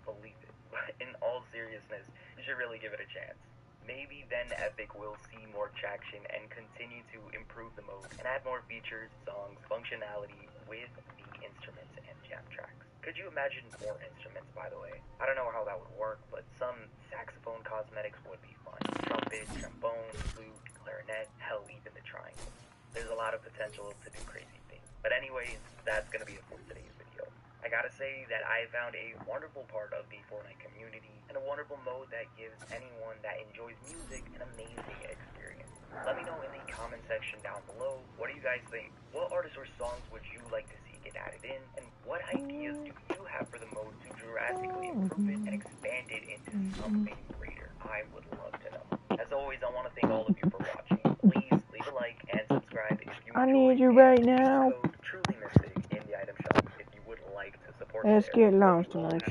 Believe it. But in all seriousness, you should really give it a chance. Maybe then Epic will see more traction and continue to improve the mode and add more features, songs, functionality with the instruments and jam tracks. Could you imagine more instruments, by the way? I don't know how that would work, but some saxophone cosmetics would be fun. Trumpet, trombone, flute, clarinet, hell, even the triangle. There's a lot of potential to do crazy things. But anyways, that's gonna be it for today's video. I gotta say that I found a wonderful part of the Fortnite community and a wonderful mode that gives anyone that enjoys music an amazing experience. Let me know in the comment section down below, what do you guys think? What artists or songs would you like to see get added in? And what ideas do you have for the mode to drastically improve it and expand it into something greater? I would love to know. As always, I want to thank all of you for watching. Please leave a like and subscribe if you I need you right now. Truly Mystic in the item shop if you would like to support. Let's get lost tonight.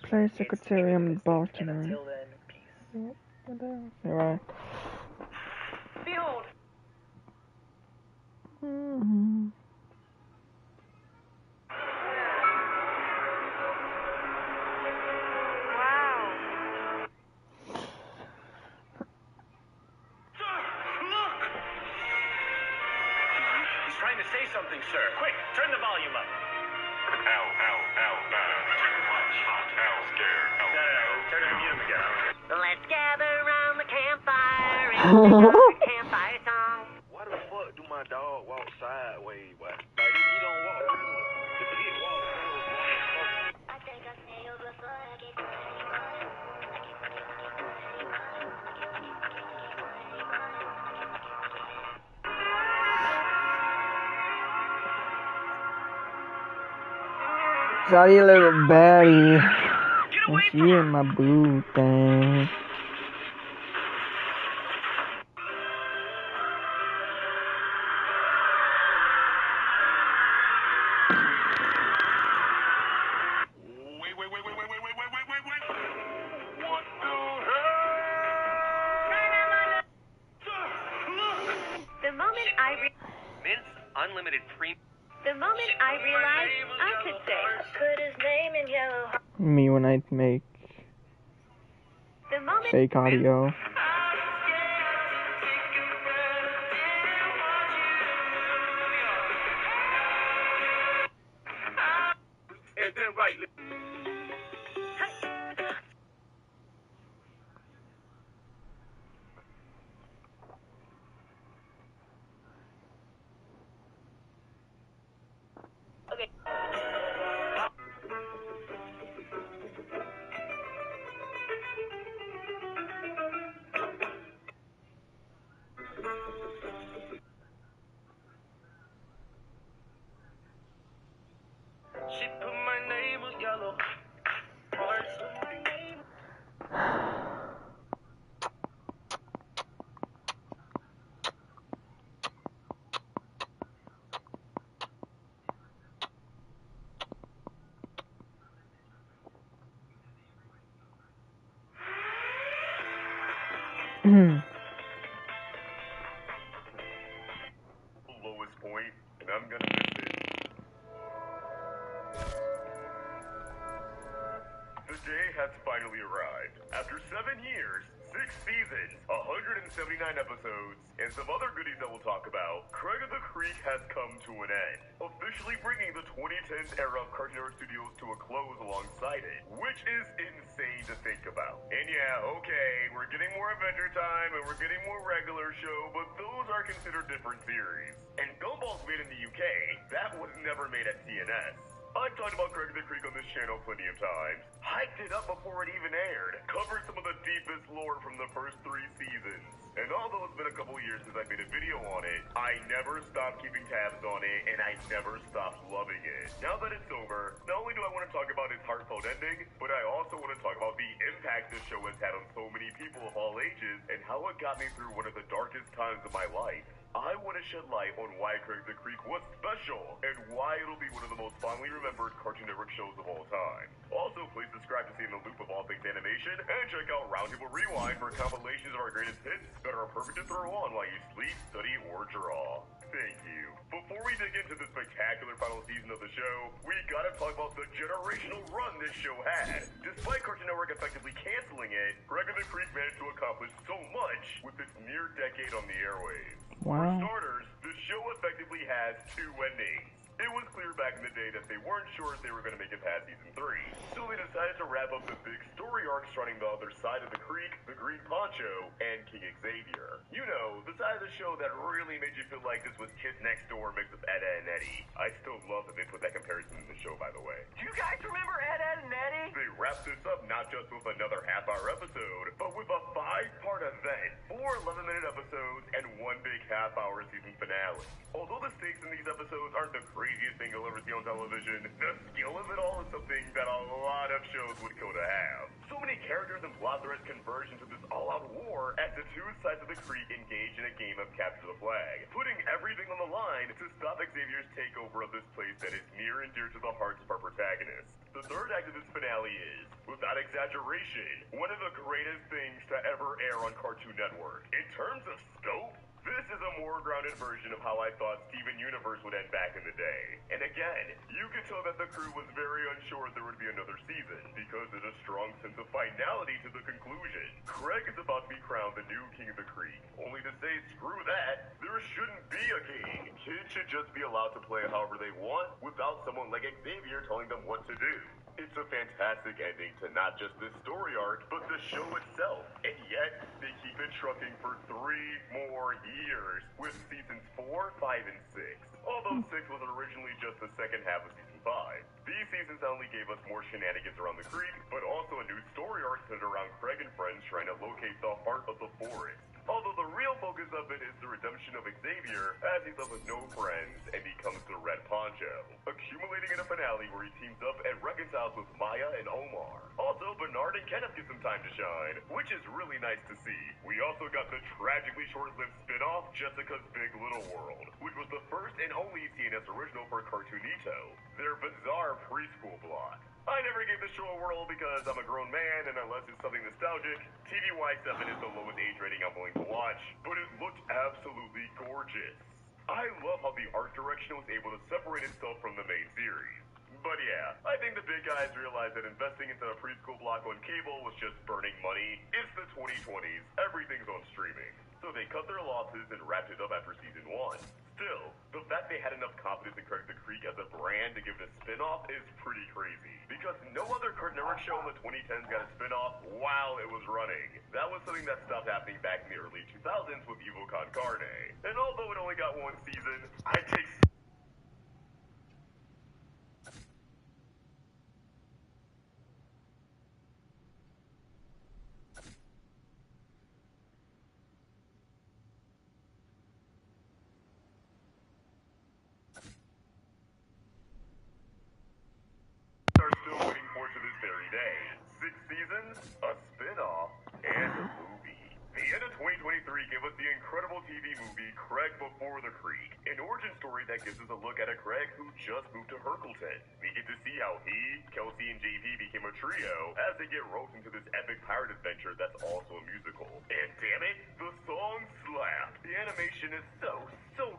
Play Secretary in Boston. Until then, peace. Alright. Behold. Trying to say something, sir. Quick, turn the volume up. Ow, too much. Ow, scared. No, turn it and mute him again. Let's gather around the campfire and sing a campfire song. Why the fuck do my dog walk sideways? Like, he don't walk. If he walk, I think I see you before I get to anyone. Sorry, little baddie. And she in my boo thing. what The moment I Mints Unlimited Premium. the moment I realized I could say Put his name in yellow. Me when I make the moment fake audio. And then right. Lowest point, and I'm gonna miss it. The day has finally arrived. After 7 years, 6 seasons, 179 episodes, and some other goodies that we'll talk about, Craig of the Creek has come to an end, officially bringing the 2010s era of Cartoon Network Studios to a close alongside it, which is insane to think about. And yeah, okay, we're getting more Adventure Time and we're getting more regular show, but those are considered different series. And Gumball's made in the UK, that was never made at CNS. I've talked about Craig of the Creek on this channel plenty of times, hyped it up before it even aired, covered some of the deepest lore from the first 3 seasons. And although it's been a couple years since I made a video on it, I never stopped keeping tabs on it, and I never stopped loving it. Now that it's over, not only do I want to talk about its heartfelt ending, but I also want to talk about the impact this show has had on so many people of all ages, and how it got me through one of the darkest times of my life. I want to shed light on why Craig the Creek was special, and why it'll be one of the most fondly remembered Cartoon Network shows of all time. Also, please subscribe to stay in the loop of all things animation, and check out Roundtable Rewind for compilations of our greatest hits that are perfect to throw on while you sleep, study, or draw. Thank you. Before we dig into the spectacular final season of the show, we gotta talk about the generational run this show had. Despite Cartoon Network effectively canceling it, Craig of the Creek managed to accomplish so much with its near decade on the airwaves. Wow. For starters, the show effectively has 2 endings. It was clear back in the day that they weren't sure if they were going to make it past season 3, so they decided to wrap up the big story arc surrounding the other side of the creek, the Green Poncho, and King Xavier. You know, the side of the show that really made you feel like this was Kids Next Door mixed with Ed, Edd, and Eddy. I still love that they put that comparison in the show, by the way. Do you guys remember Ed, Edd, and Eddy? They wrapped this up not just with another half-hour episode, but with a 5-part event, 4 11-minute episodes, and 1 big half-hour season finale. Although the stakes in these episodes aren't the craziest thing you'll ever see on television, the skill of it all is something that a lot of shows would kill to have. So many characters and plot threads converge into this all-out war as the 2 sides of the creek engage in a game of capture the flag, putting everything on the line to stop Xavier's takeover of this place that is near and dear to the hearts of our protagonists. The 3rd act of this finale is, without exaggeration, one of the greatest things to ever air on Cartoon Network. In terms of scope, this is a more grounded version of how I thought Steven Universe would end back in the day. And again, you could tell that the crew was very unsure if there would be another season, because there's a strong sense of finality to the conclusion. Craig is about to be crowned the new King of the Creek, only to say screw that, there shouldn't be a king. Kids should just be allowed to play however they want, without someone like Xavier telling them what to do. It's a fantastic ending to not just this story arc, but the show itself. And yet, they keep it trucking for 3 more years, with seasons 4, 5, and 6. Although 6 was originally just the second half of season 5. These seasons not only gave us more shenanigans around the creek, but also a new story arc centered around Craig and friends trying to locate the heart of the forest. Although the real focus of it is the redemption of Xavier as he's left with no friends and becomes the Red Poncho, accumulating in a finale where he teams up and reconciles with Maya and Omar. Also, Bernard and Kenneth get some time to shine, which is really nice to see. We also got the tragically short-lived spin-off Jessica's Big Little World, which was the first and only CNS original for Cartoonito, their bizarre preschool block. I never gave the show a whirl because I'm a grown man, and unless it's something nostalgic, TVY7 is the lowest age rating I'm willing to watch, but it looked absolutely gorgeous. I love how the art direction was able to separate itself from the main series. But yeah, I think the big guys realized that investing into a preschool block on cable was just burning money. It's the 2020s, everything's on streaming. So they cut their losses and wrapped it up after season 1. Still, the fact they had enough confidence in Craig the Creek as a brand to give it a spin-off is pretty crazy. Because no other Cartoon Network show in the 2010s got a spin-off while it was running. That was something that stopped happening back in the early 2000s with Evil Con Carne. And although it only got 1 season, I take are still waiting for to this very day. 6 seasons, a spin-off, and a movie. The end of 2023 week, it was the incredible TV movie Craig Before the Creek, an origin story that gives us a look at a Craig who just moved to Hercleton. We get to see how he, Kelsey, and JP became a trio as they get roped into this epic pirate adventure that's also a musical. And damn it, the song slapped. The animation is so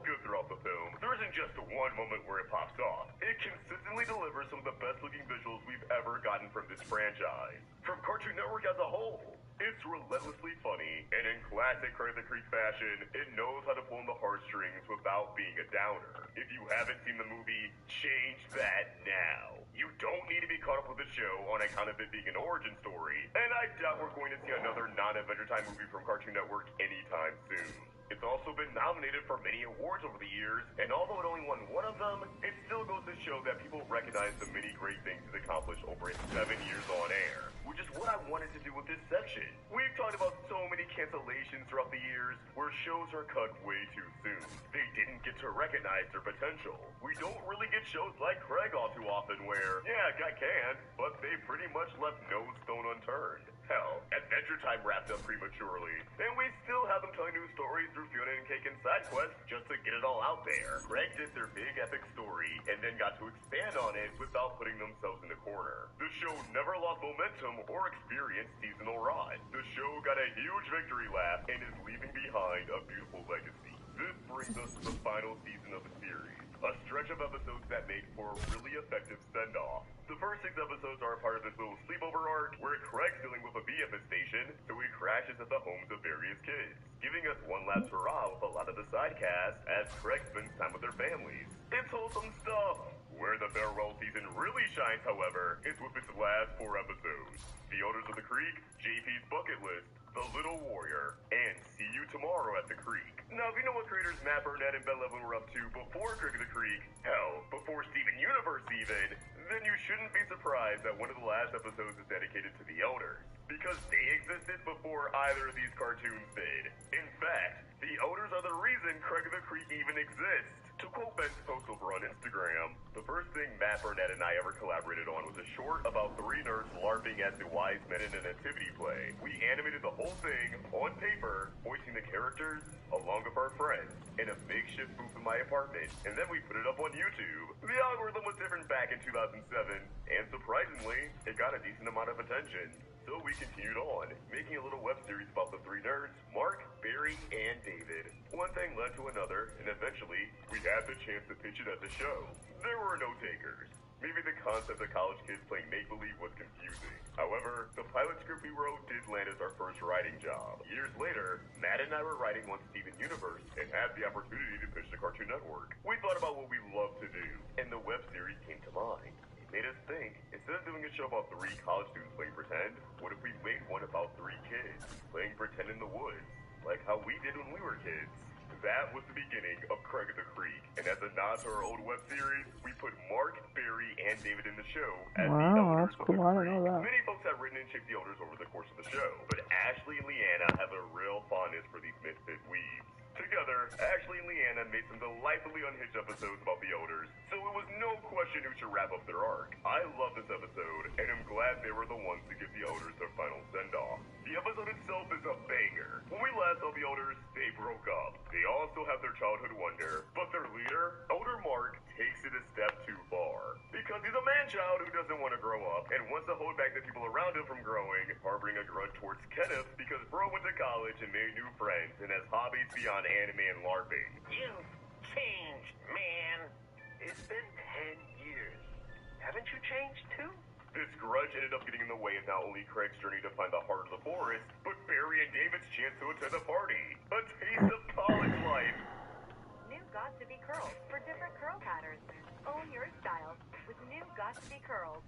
good throughout the film. There isn't just one moment where it pops off. It consistently delivers some of the best looking visuals we've ever gotten from this franchise. From Cartoon Network as a whole. It's relentlessly funny, and in classic Craig the Creek fashion, it knows how to pull on the heartstrings without being a downer. If you haven't seen the movie, change that now. You don't need to be caught up with the show on account of it being an origin story, and I doubt we're going to see another non-Adventure Time movie from Cartoon Network anytime soon. It's also been nominated for many awards over the years, and although it only won one of them, it still goes to show that people recognize the many great things it's accomplished over its 7 years on air, which is what I wanted to do with this section. We've talked about so many cancellations throughout the years where shows are cut way too soon. They didn't get to recognize their potential. We don't really get shows like Craig all too often where, yeah, I can, but they pretty much left no stone unturned. Hell, Adventure Time wrapped up prematurely, and we still have them telling new stories through Fiona and Cake and side quests just to get it all out there. Craig did their big epic story and then got to expand on it without putting themselves in the corner. The show never lost momentum or experienced seasonal rot. The show got a huge victory lap and is leaving behind a beautiful legacy. This brings us to the final season of the series, a stretch of episodes that make for a really effective send-off. The first 6 episodes are a part of this little sleepover arc where Craig's dealing with a bee at the station, so he crashes at the homes of various kids, giving us one last hurrah with a lot of the side cast as Craig spends time with their families. It's wholesome stuff. Where the farewell season really shines, however, is with its last 4 episodes. The Owners of the Creek, JP's Bucket List, The Little Warrior, and See You Tomorrow at the Creek. Now, if you know what creators Matt Burnett and Ben Levin were up to before Craig of the Creek, hell, before Steven Universe even, then you shouldn't be surprised that one of the last episodes is dedicated to the Owners, because they existed before either of these cartoons did. In fact, the Owners are the reason Craig of the Creek even exists. To quote Ben's post over on Instagram, the first thing Matt Burnett and I ever collaborated on was a short about 3 nerds LARPing as the wise men in a nativity play. We animated the whole thing on paper, voicing the characters along with our friends in a makeshift booth in my apartment, and then we put it up on YouTube. The algorithm was different back in 2007, and surprisingly, it got a decent amount of attention. So we continued on, making a little web series about the 3 nerds, Mark, Barry, and David. One thing led to another, and eventually, we had the chance to pitch it as a show. There were no takers. Maybe the concept of college kids playing make-believe was confusing. However, the pilot script we wrote did land as our first writing job. Years later, Matt and I were writing on Steven Universe and had the opportunity to pitch to Cartoon Network. We thought about what we love to do, and the web series came to mind. Made us think, instead of doing a show about 3 college students playing pretend, what if we made one about 3 kids playing pretend in the woods, like how we did when we were kids? That was the beginning of Craig of the Creek, and as a nod to our old web series, we put Mark, Barry, and David in the show as the Elders of the Creek. I didn't know that. Many folks have written and shaped the Elders over the course of the show, but Ashley and Leanna have a real fondness for these misfit weebs. Together, Ashley and Leanna made some delightfully unhinged episodes about the Elders, so it was no question who should wrap up their arc. I love this episode, and am glad they were the ones to give the Elders their final send-off. The episode itself is a banger. When we last saw the Elders, they broke up. They also have their childhood wonder, but their leader, Elder Mark, takes it a step too far. Because he's a man-child who doesn't want to grow up, and wants to hold back the people around him from growing, harboring a grudge towards Kenneth because bro went to college and made new friends and has hobbies beyond anime and LARPing. You've changed, man. It's been 10 years. Haven't you changed too? This grudge ended up getting in the way of not only Craig's journey to find the heart of the forest, but Barry and David's chance to attend a party. A taste of college life. New Got2b curls for different curl patterns. Own your style with new Got2b curls.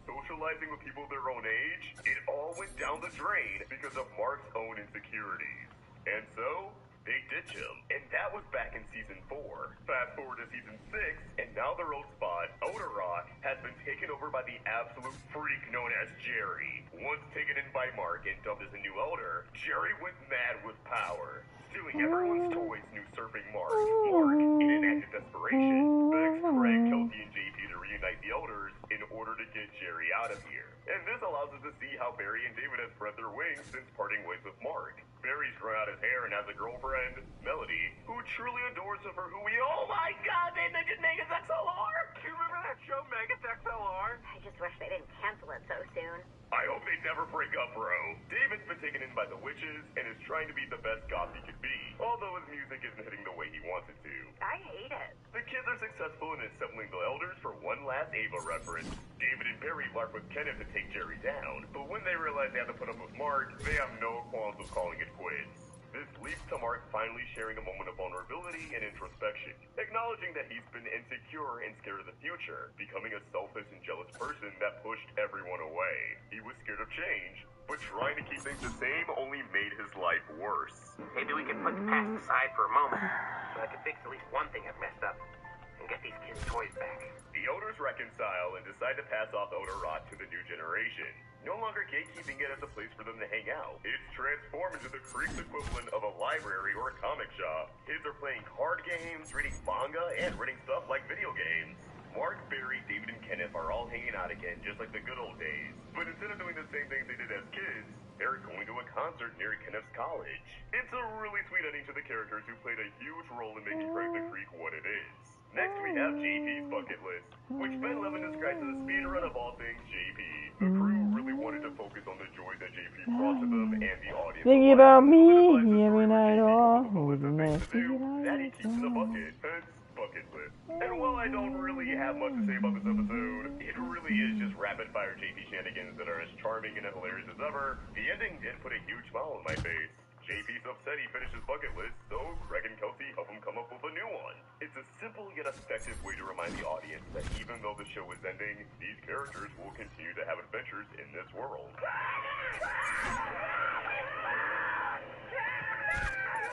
Socializing with people their own age, it all went down the drain because of Mark's own insecurities. And so, they ditch him, and that was back in Season 4. Fast forward to Season 6, and now their old spot, Outer Rock, has been taken over by the absolute freak known as Jerry. Once taken in by Mark and dubbed as a new elder, Jerry was mad with power, stealing everyone's toys and usurping Mark. Mark, in an act of desperation, begs Craig, Kelsey, and JP to reunite the elders in order to get Jerry out of here. And this allows us to see how Barry and David have spread their wings since parting ways with Mark. Barry's grown out his hair and has a girlfriend, Melody, who truly adores him for who he is. Oh my god, they mentioned Megas XLR! Do you remember that show, Megas XLR? I just wish they didn't cancel it so soon. I hope they never break up, bro. David's been taken in by the witches and is trying to be the best goth he could be, although his music isn't hitting the way he wants it to. I hate it. The kids are successful in assembling the elders for one last Ava reference. David and Barry lark with Kenneth to take Jerry down, but when they realize they have to put up with Mark, they have no qualms with calling it quits. This leads to Mark finally sharing a moment of vulnerability and introspection, acknowledging that he's been insecure and scared of the future, becoming a selfish and jealous person that pushed everyone away. He was scared of change, but trying to keep things the same only made his life worse. Maybe we can put the past aside for a moment, so I can fix at least one thing I've messed up, and get these kids' toys back. The elders reconcile and decide to pass off Elder Rod to the new generation. No longer gatekeeping it as a place for them to hang out. It's transformed into the Creek's equivalent of a library or a comic shop. Kids are playing card games, reading manga, and reading stuff like video games. Mark, Barry, David, and Kenneth are all hanging out again, just like the good old days. But instead of doing the same things they did as kids, they're going to a concert near Kenneth's college. It's a really sweet ending to the characters who played a huge role in making Craig the Creek what it is. Next we have JP's bucket list, which Ben Levin describes as a speedrun of all things JP. The crew really wanted to focus on the joy that JP brought to them and the audience. Think about me every night or with the next that he keeps in a bucket, hence bucket list. And while I don't really have much to say about this episode, it really is just rapid fire JP shenanigans that are as charming and hilarious as ever. The ending did put a huge smile on my face. JP's upset he finished his bucket list, so Craig and Kelsey help him come up with a new one. It's a simple yet effective way to remind the audience that even though the show is ending, these characters will continue to have adventures in this world.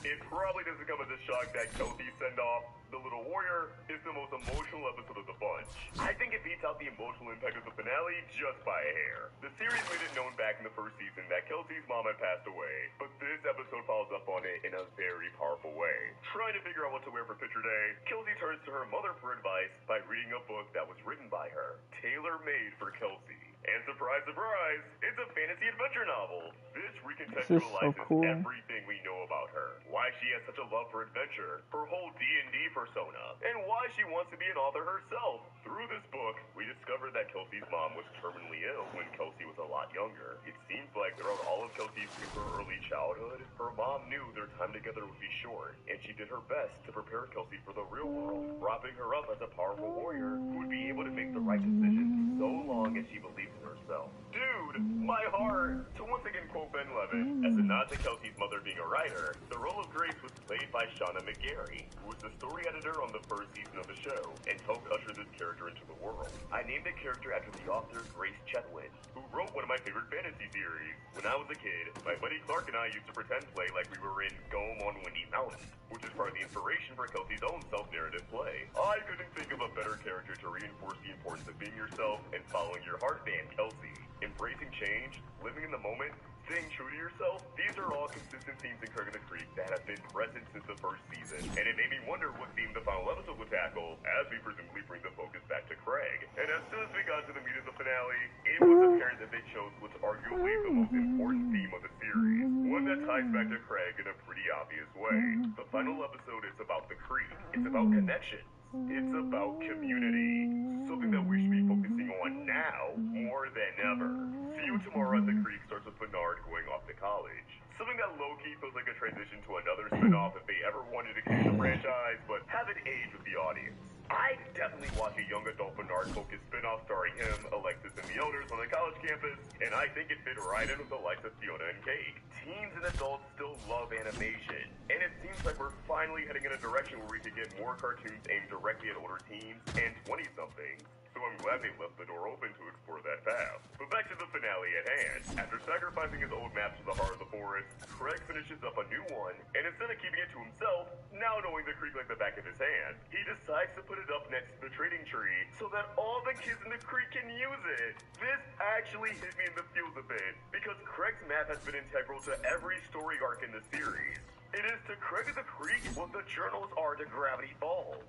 It probably doesn't come as a shock that Kelsey's send-off, The Little Warrior, is the most emotional episode of the bunch. I think it beats out the emotional impact of the finale just by a hair. The series made it known back in the first season that Kelsey's mom had passed away, but this episode follows up on it in a very powerful way. Trying to figure out what to wear for picture day, Kelsey turns to her mother for advice by reading a book that was written by her, tailor-made for Kelsey. And surprise, surprise, it's a fantasy adventure novel. This recontextualizes everything we know about her. Why she has such a love for adventure, her whole D&D persona, and why she wants to be an author herself. Through this book, we discover that Kelsey's mom was terminally ill when Kelsey was a lot younger. It seems like throughout all of Kelsey's super early childhood, her mom knew their time together would be short, and she did her best to prepare Kelsey for the real world, propping her up as a powerful warrior who would be able to make the right decisions so long as she believed in herself. Dude, my heart! To once again quote Ben Levin, as a nod to Kelsey's mother being a writer, the role of Grace was played by Shauna McGarry, who was the story editor on the first season of the show, and helped usher this character into the world. I named the character after the author Grace Chetwynd, who wrote one of my favorite fantasy series. When I was a kid, my buddy Clark and I used to pretend play like we were in Gome on Windy Mountain, which is part of the inspiration for Kelsey's own self-narrative play. I couldn't think of a better character to reinforce the importance of being yourself and following your heart than Kelsey. Embracing change, living in the moment, staying true to yourself, these are all consistent themes in Craig of the Creek that have been present since the first season, and it made me wonder what theme the final episode would tackle, as we presumably bring the focus back to Craig. And as soon as we got to the meat of the finale, it was apparent that they chose what's arguably the most important theme of the series, one that ties back to Craig in a pretty obvious way. The final episode is about the Creek. It's about connection. It's about community. Something that we should be focusing on now more than ever. See you tomorrow as the Creek starts with Bernard going off to college. Something that low-key feels like a transition to another spin-off if they ever wanted to continue the franchise, but haven't aged with the audience. I definitely watch a young adult Bernard-focused spin-off starring him, Alexis, and the elders on the college campus, and I think it fit right in with the likes of Fiona and Cake. Teens and adults still love animation, and it seems like we're finally heading in a direction where we could get more cartoons aimed directly at older teens and 20-somethings. So I'm glad they left the door open to explore that path. But back to the finale at hand. After sacrificing his old map to the heart of the forest, Craig finishes up a new one, and instead of keeping it to himself, now knowing the creek like the back of his hand, he decides to put it up next to the trading tree so that all the kids in the creek can use it. This actually hit me in the feels a bit, because Craig's map has been integral to every story arc in the series. It is to Craig of the Creek what the journals are to Gravity Falls.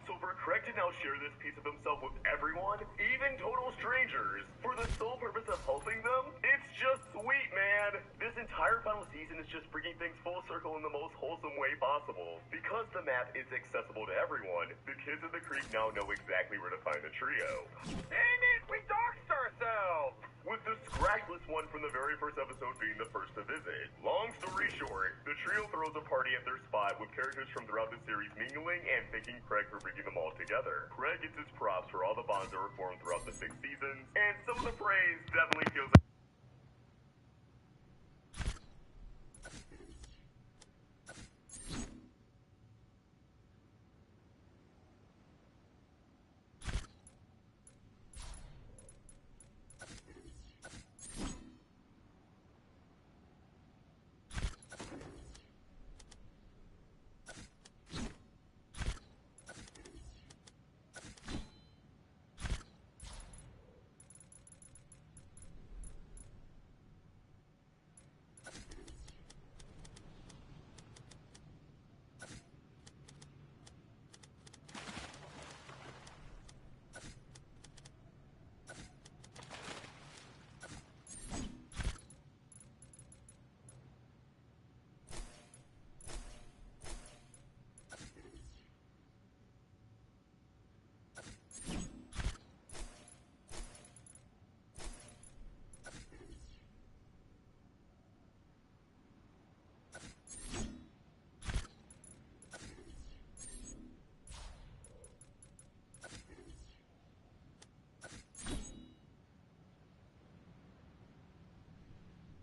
So for Craig to now share this piece of himself with everyone, even total strangers, for the sole purpose of helping them, it's just sweet, man. This entire final season is just bringing things full circle in the most wholesome way possible. Because the map is accessible to everyone, the kids of the creek now know exactly where to find the trio. Dang it, we doxed ourselves! With the scragless one from the very first episode being the first to visit. Long story short, the trio throws a party at their spot with characters from throughout the series mingling and thanking Craig for bringing them all together. Craig gets his props for all the bonds that were formed throughout the 6 seasons, and some of the praise definitely feels like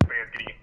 fans getting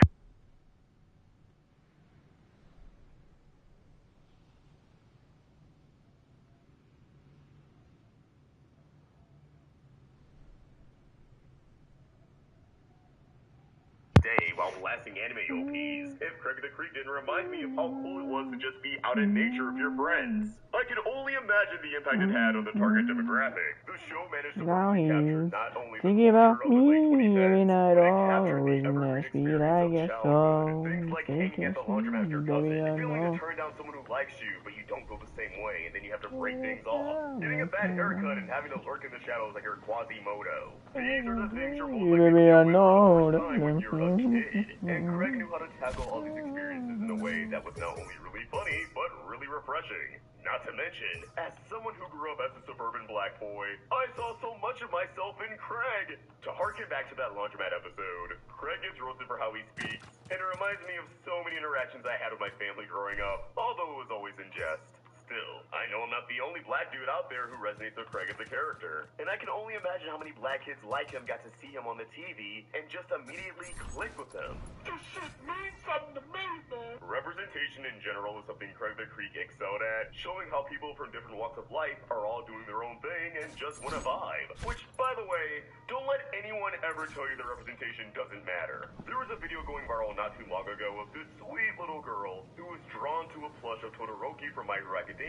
day while blasting anime OPs. If Craig the Creek didn't remind me of how cool it was to just be out in nature with your friends. I can only imagine the impact it had on the target demographic. The show managed to perfectly capture not only the Thinking about culture of the late me 2010s, every night, but it all captured the was in evergreen that speed, experience I of guess childhood. so. Things like hanging Thinking at the laundromat with your cousin, baby, I feeling know. to turn down someone who likes you, but you don't feel the same way, and then you have to break things off. Getting a bad haircut and having to lurk in the shadows like you're Quasimodo. These are the things you're both like Baby, I know. when you're a kid. And Craig knew how to tackle all these experiences in a way that was not only really funny, but really refreshing. Not to mention, as someone who grew up as a suburban black boy, I saw so much of myself in Craig. To harken back to that laundromat episode, Craig gets roasted for how he speaks, and it reminds me of so many interactions I had with my family growing up, although it was always in jest. Still, I know I'm not the only black dude out there who resonates with Craig as a character, and I can only imagine how many black kids like him got to see him on the TV and just immediately click with him. This shit means something to me, man. Representation in general is something Craig the Creek excelled at, showing how people from different walks of life are all doing their own thing and just want to vibe. Which, by the way, don't let anyone ever tell you that representation doesn't matter. There was a video going viral not too long ago of this sweet little girl who was drawn to a plush of Todoroki from My Hero Academia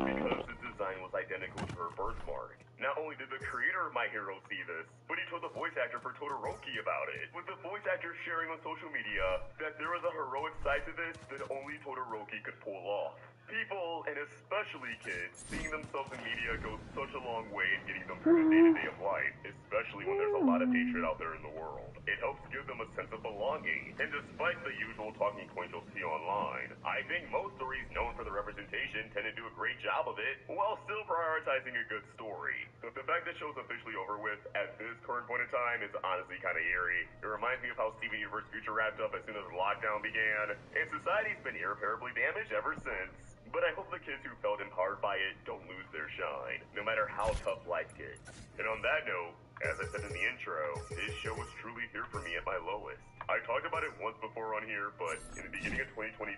because the design was identical to her birthmark. Not only did the creator of My Hero see this, but he told the voice actor for Todoroki about it, with the voice actor sharing on social media that there was a heroic side to this that only Todoroki could pull off. People, and especially kids, seeing themselves in media goes such a long way in getting them through the day-to-day of life, especially when there's a lot of hatred out there in the world. It helps give them a sense of belonging, and despite the usual talking points you'll see online, I think most stories known for the representation tend to do a great job of it, while still prioritizing a good story. But the fact that show's officially over with at this current point in time is honestly kind of eerie. It reminds me of how Steven Universe Future wrapped up as soon as lockdown began, and society's been irreparably damaged ever since. But I hope the kids who felt empowered by it don't lose their shine, no matter how tough life gets. And on that note, as I said in the intro, this show was truly here for me at my lowest. I talked about it once before on here, but in the beginning of 2022,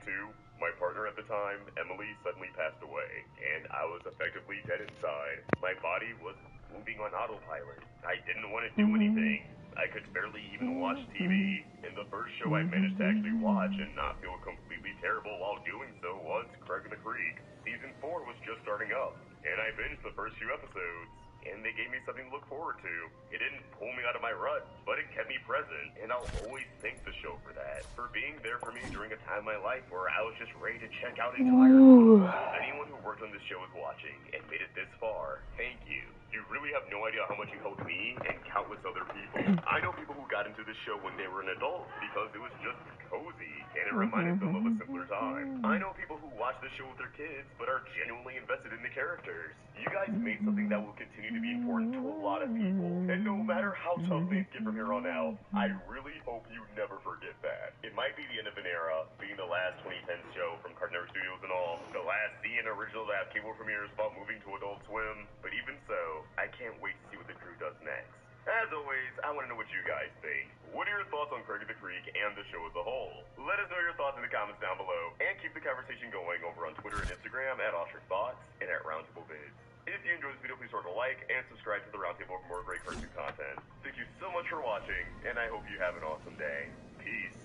my partner at the time, Emily, suddenly passed away, and I was effectively dead inside. My body was moving on autopilot. I didn't want to do anything. I could barely even watch TV, and the first show I managed to actually watch and not feel completely terrible while doing so was Craig the Creek. Season 4 was just starting up, and I binged the first few episodes. and they gave me something to look forward to. It didn't pull me out of my rut, but it kept me present, and I'll always thank the show for that, for being there for me during a time in my life where I was just ready to check out entirely. So if anyone who worked on this show is watching and made it this far, thank you. You really have no idea how much you helped me and countless other people. I know people who got into this show when they were an adult because it was just cozy and it reminded them of a simpler time. I know people who watch the show with their kids but are genuinely invested in the characters. You guys made something that will continue to be important to a lot of people. And no matter how tough things get from here on out, I really hope you never forget that. It might be the end of an era, being the last 2010s show from Cartoon Network Studios and all, the last CNN original to have cable premieres about moving to Adult Swim, but even so, I can't wait to see what the crew does next. As always, I want to know what you guys think. What are your thoughts on Craig of the Creek and the show as a whole? Let us know your thoughts in the comments down below, and keep the conversation going over on Twitter and Instagram at AustrichThoughts and at Roundtable Vids. If you enjoyed this video, please sort of like and subscribe to the Roundtable for more great cartoon content. Thank you so much for watching, and I hope you have an awesome day. Peace.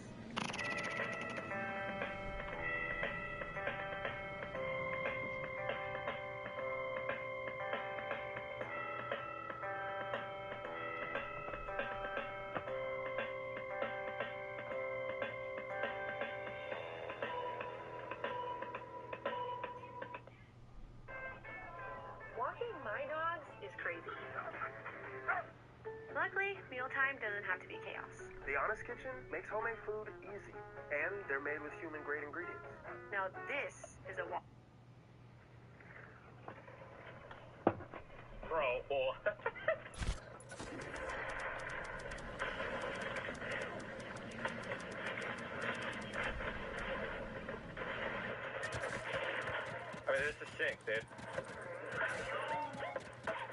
Walking my dogs is crazy. Luckily, mealtime doesn't have to be chaos. The Honest Kitchen makes homemade food easy, and they're made with human-grade ingredients. Now this is a walk. Bro, well... I mean, this is sick, dude.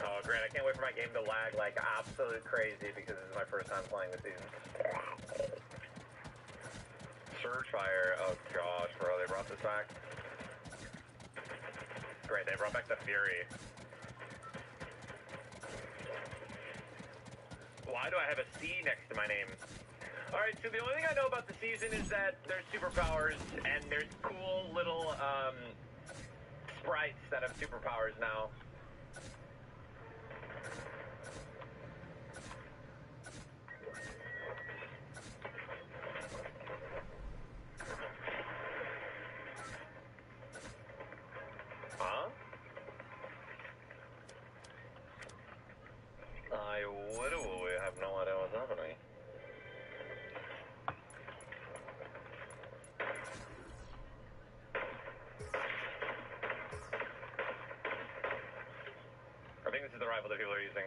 Oh, Grant, I can't wait for my game to lag like absolute crazy because this is my first time playing this season. Surge Fire, oh gosh, bro, they brought this back. Great, they brought back the Fury. Why do I have a C next to my name? Alright, so the only thing I know about the season is that there's superpowers and there's cool little, sprites that have superpowers now. Huh? I literally have no idea what's happening. I think this is the rifle that people are using.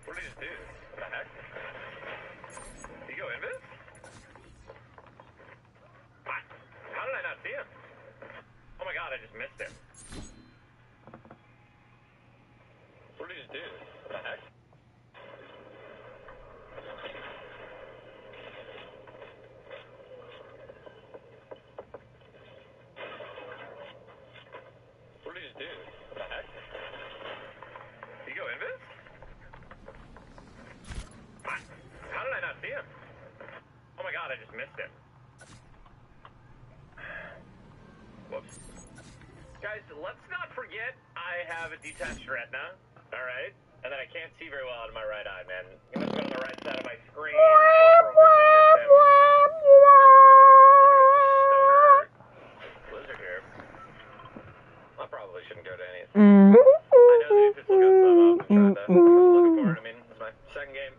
What did he just do? What the heck? Did he go invis? How did I not see him? Oh my god, I just missed him. What did he just do? What the heck? What did he just do? What the heck? Did he go invis? How did I not see him? Oh my god, I just missed him. Whoops. Guys, let's not forget I have a detached retina, alright? And that I can't see very well out of my right eye, man. You must be on the right side of my screen. Blizzard here. I probably shouldn't go to any. I know these people got some up and I'm looking for it. I mean, it's my second game.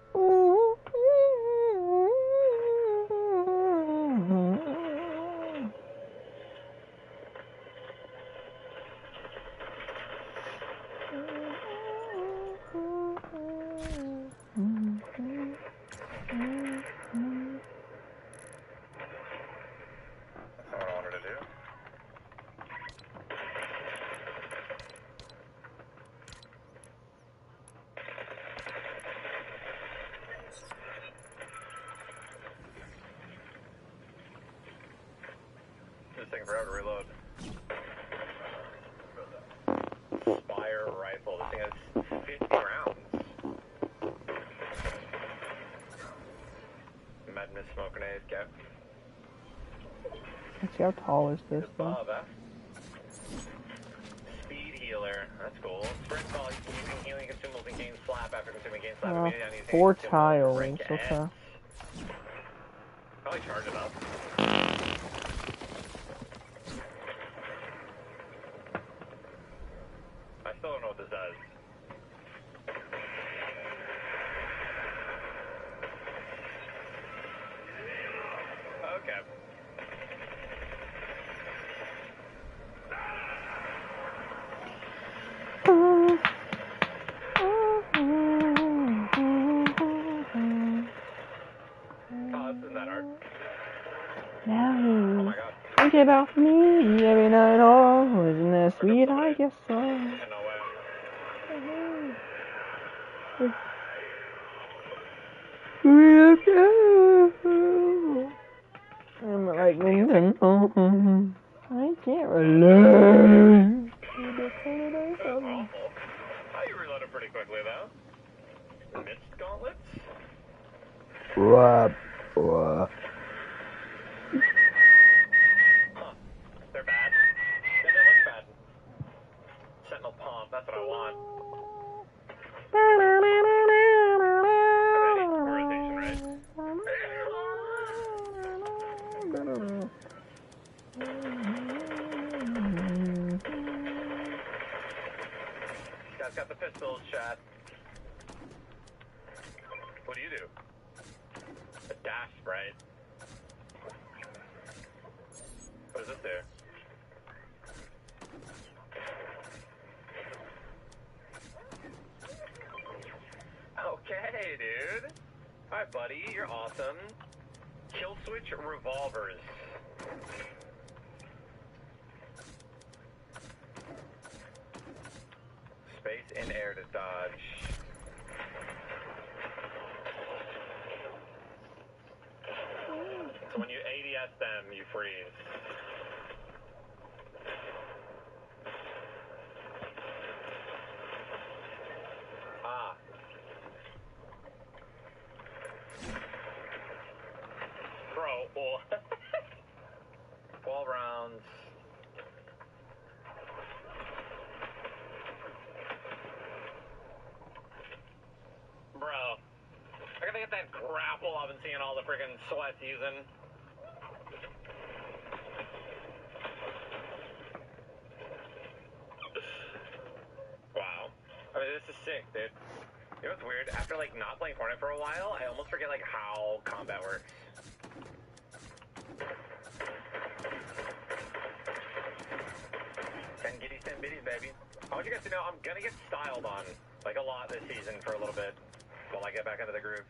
That's not what I wanted to do. It's taking forever to reload. Spire rifle. This thing has 50 rounds. Madness smoking aid, cap. Let's see how tall is this though. Speed healer. That's cool. Sprint ball. Using healing consumables and gain slap after consuming gain slap. Immediately on using 4 consumables, tiles. rank Okay. X. Probably charge it up. I still don't know what this does. Okay. Oh, this isn't that hard. Now think about me every night. Oh, isn't that sweet? I guess so. No way. I'm like, I can't relate. That's awful. Oh, you reloaded pretty quickly, though. Mist gauntlets? What? Huh. They're bad. Yeah, they look bad. Sentinel pomp, that's what I want. Rotation, right? Guys got the pistols, chat. What do you do? A dash, right? What does this do? Okay, dude. Alright, buddy, you're awesome. Kill switch revolvers. Space and air to dodge. So when you ADS them, you freeze. Ah. Bro, well, 12 rounds. Bro, I gotta get that grapple I've been seeing all the freaking sweats using. Wow. I mean, this is sick, dude. You know what's weird? After, like, not playing Fortnite for a while, I almost forget, like, how combat works. Ten giddies, 10 biddies, baby. I want you guys to know I'm gonna get styled on, like, a lot this season for a little bit while I get back into the groove.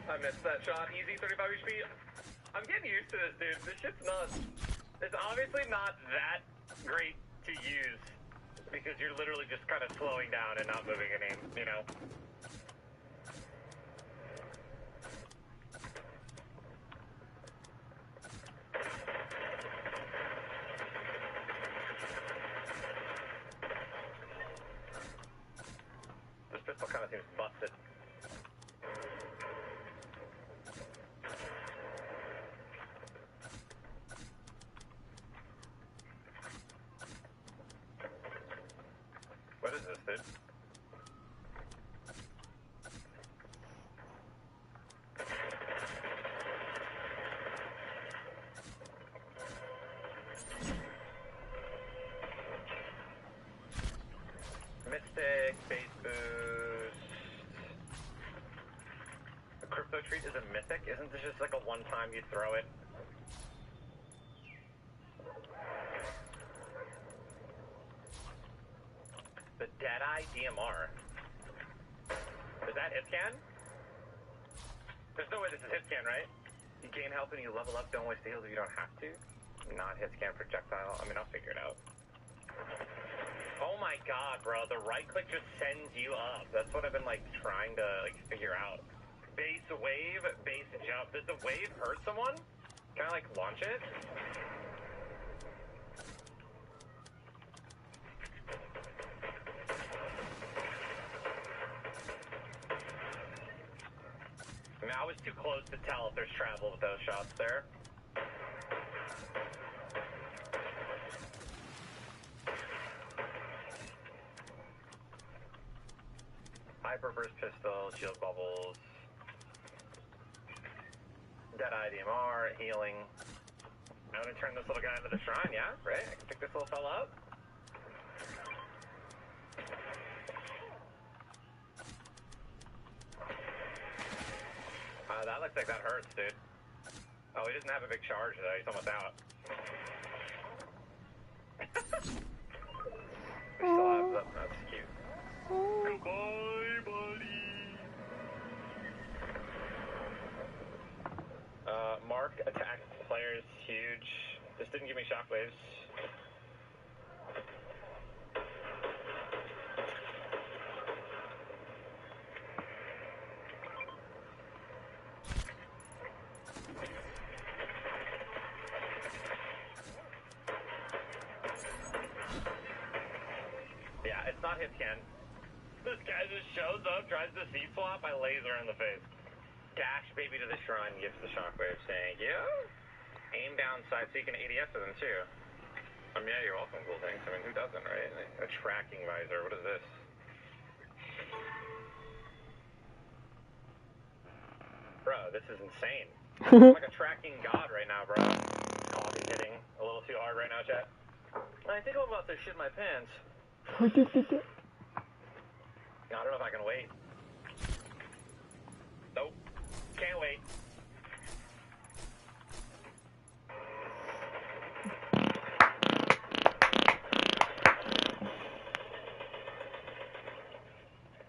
I missed that shot. Easy 35 HP. I'm getting used to this, dude. This shit's not... It's obviously not that great to use because you're literally just kind of slowing down and not moving any, you know? This pistol kind of seems busted. What is this, dude? isn't this just like a one time you throw it? The Deadeye DMR. Is that Hitscan? There's no way this is Hitscan, right? You gain health and you level up, don't waste the heals if you don't have to. Not Hitscan projectile. I mean, I'll figure it out. Oh my god, bro. The right click just sends you up. That's what I've been, like, trying to, like, figure out. Base wave, base jump. Does the wave hurt someone? Can I, like, launch it? I mean, I was too close to tell if there's travel with those shots there. Hyperburst pistol, shield bubbles, Deadeye DMR, healing. I'm gonna turn this little guy into the shrine, yeah? Right? I can pick this little fella up. That looks like that hurts, dude. Oh, he doesn't have a big charge though, he's almost out. He still has them, that's cute. Goodbye, buddy. Mark attack players huge. This didn't give me shockwaves. Yeah, it's not Hitscan. This guy just shows up, tries to C-swap, I laser in the face. Dash baby to the shrine, gives the shockwave, thank you. Aim down sight so you can ADS to them too. I mean, yeah, you're welcome, cool things. I mean, who doesn't, right? A tracking visor, what is this? Bro, this is insane. I'm like a tracking god right now, bro. Coffee hitting a little too hard right now, chat. I think I'm about to shit my pants. I don't know if I can wait. Nope. Can't wait.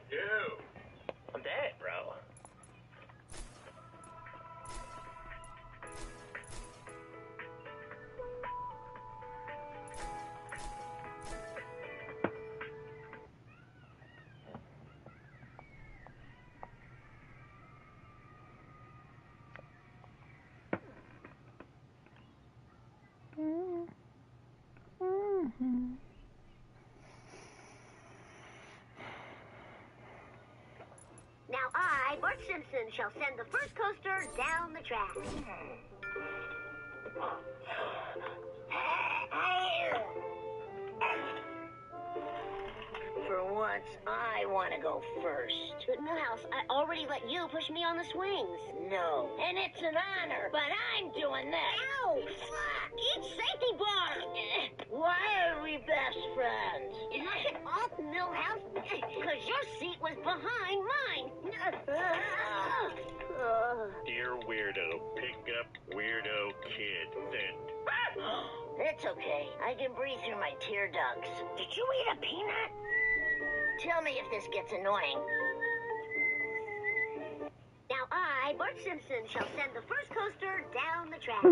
Dude. I'm dead, bro. Now I, Bart Simpson, shall send the first coaster down the track. For once, I want to go first. But Millhouse, I already let you push me on the swings. No, and it's an honor, but I'm doing this. Ow! Fuck! Eat safety bar! Why are we best friends? Knock it off, Millhouse, because your seat was behind mine. Dear weirdo, pick up weirdo kid. Send. It's okay. I can breathe through my tear ducts. Did you eat a peanut? Tell me if this gets annoying. Now I, Bart Simpson, shall send the first coaster down the track.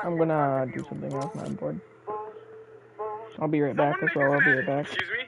I'm gonna do something else, man. I'm bored. I'll be right back as well. I'll be right back. Excuse me?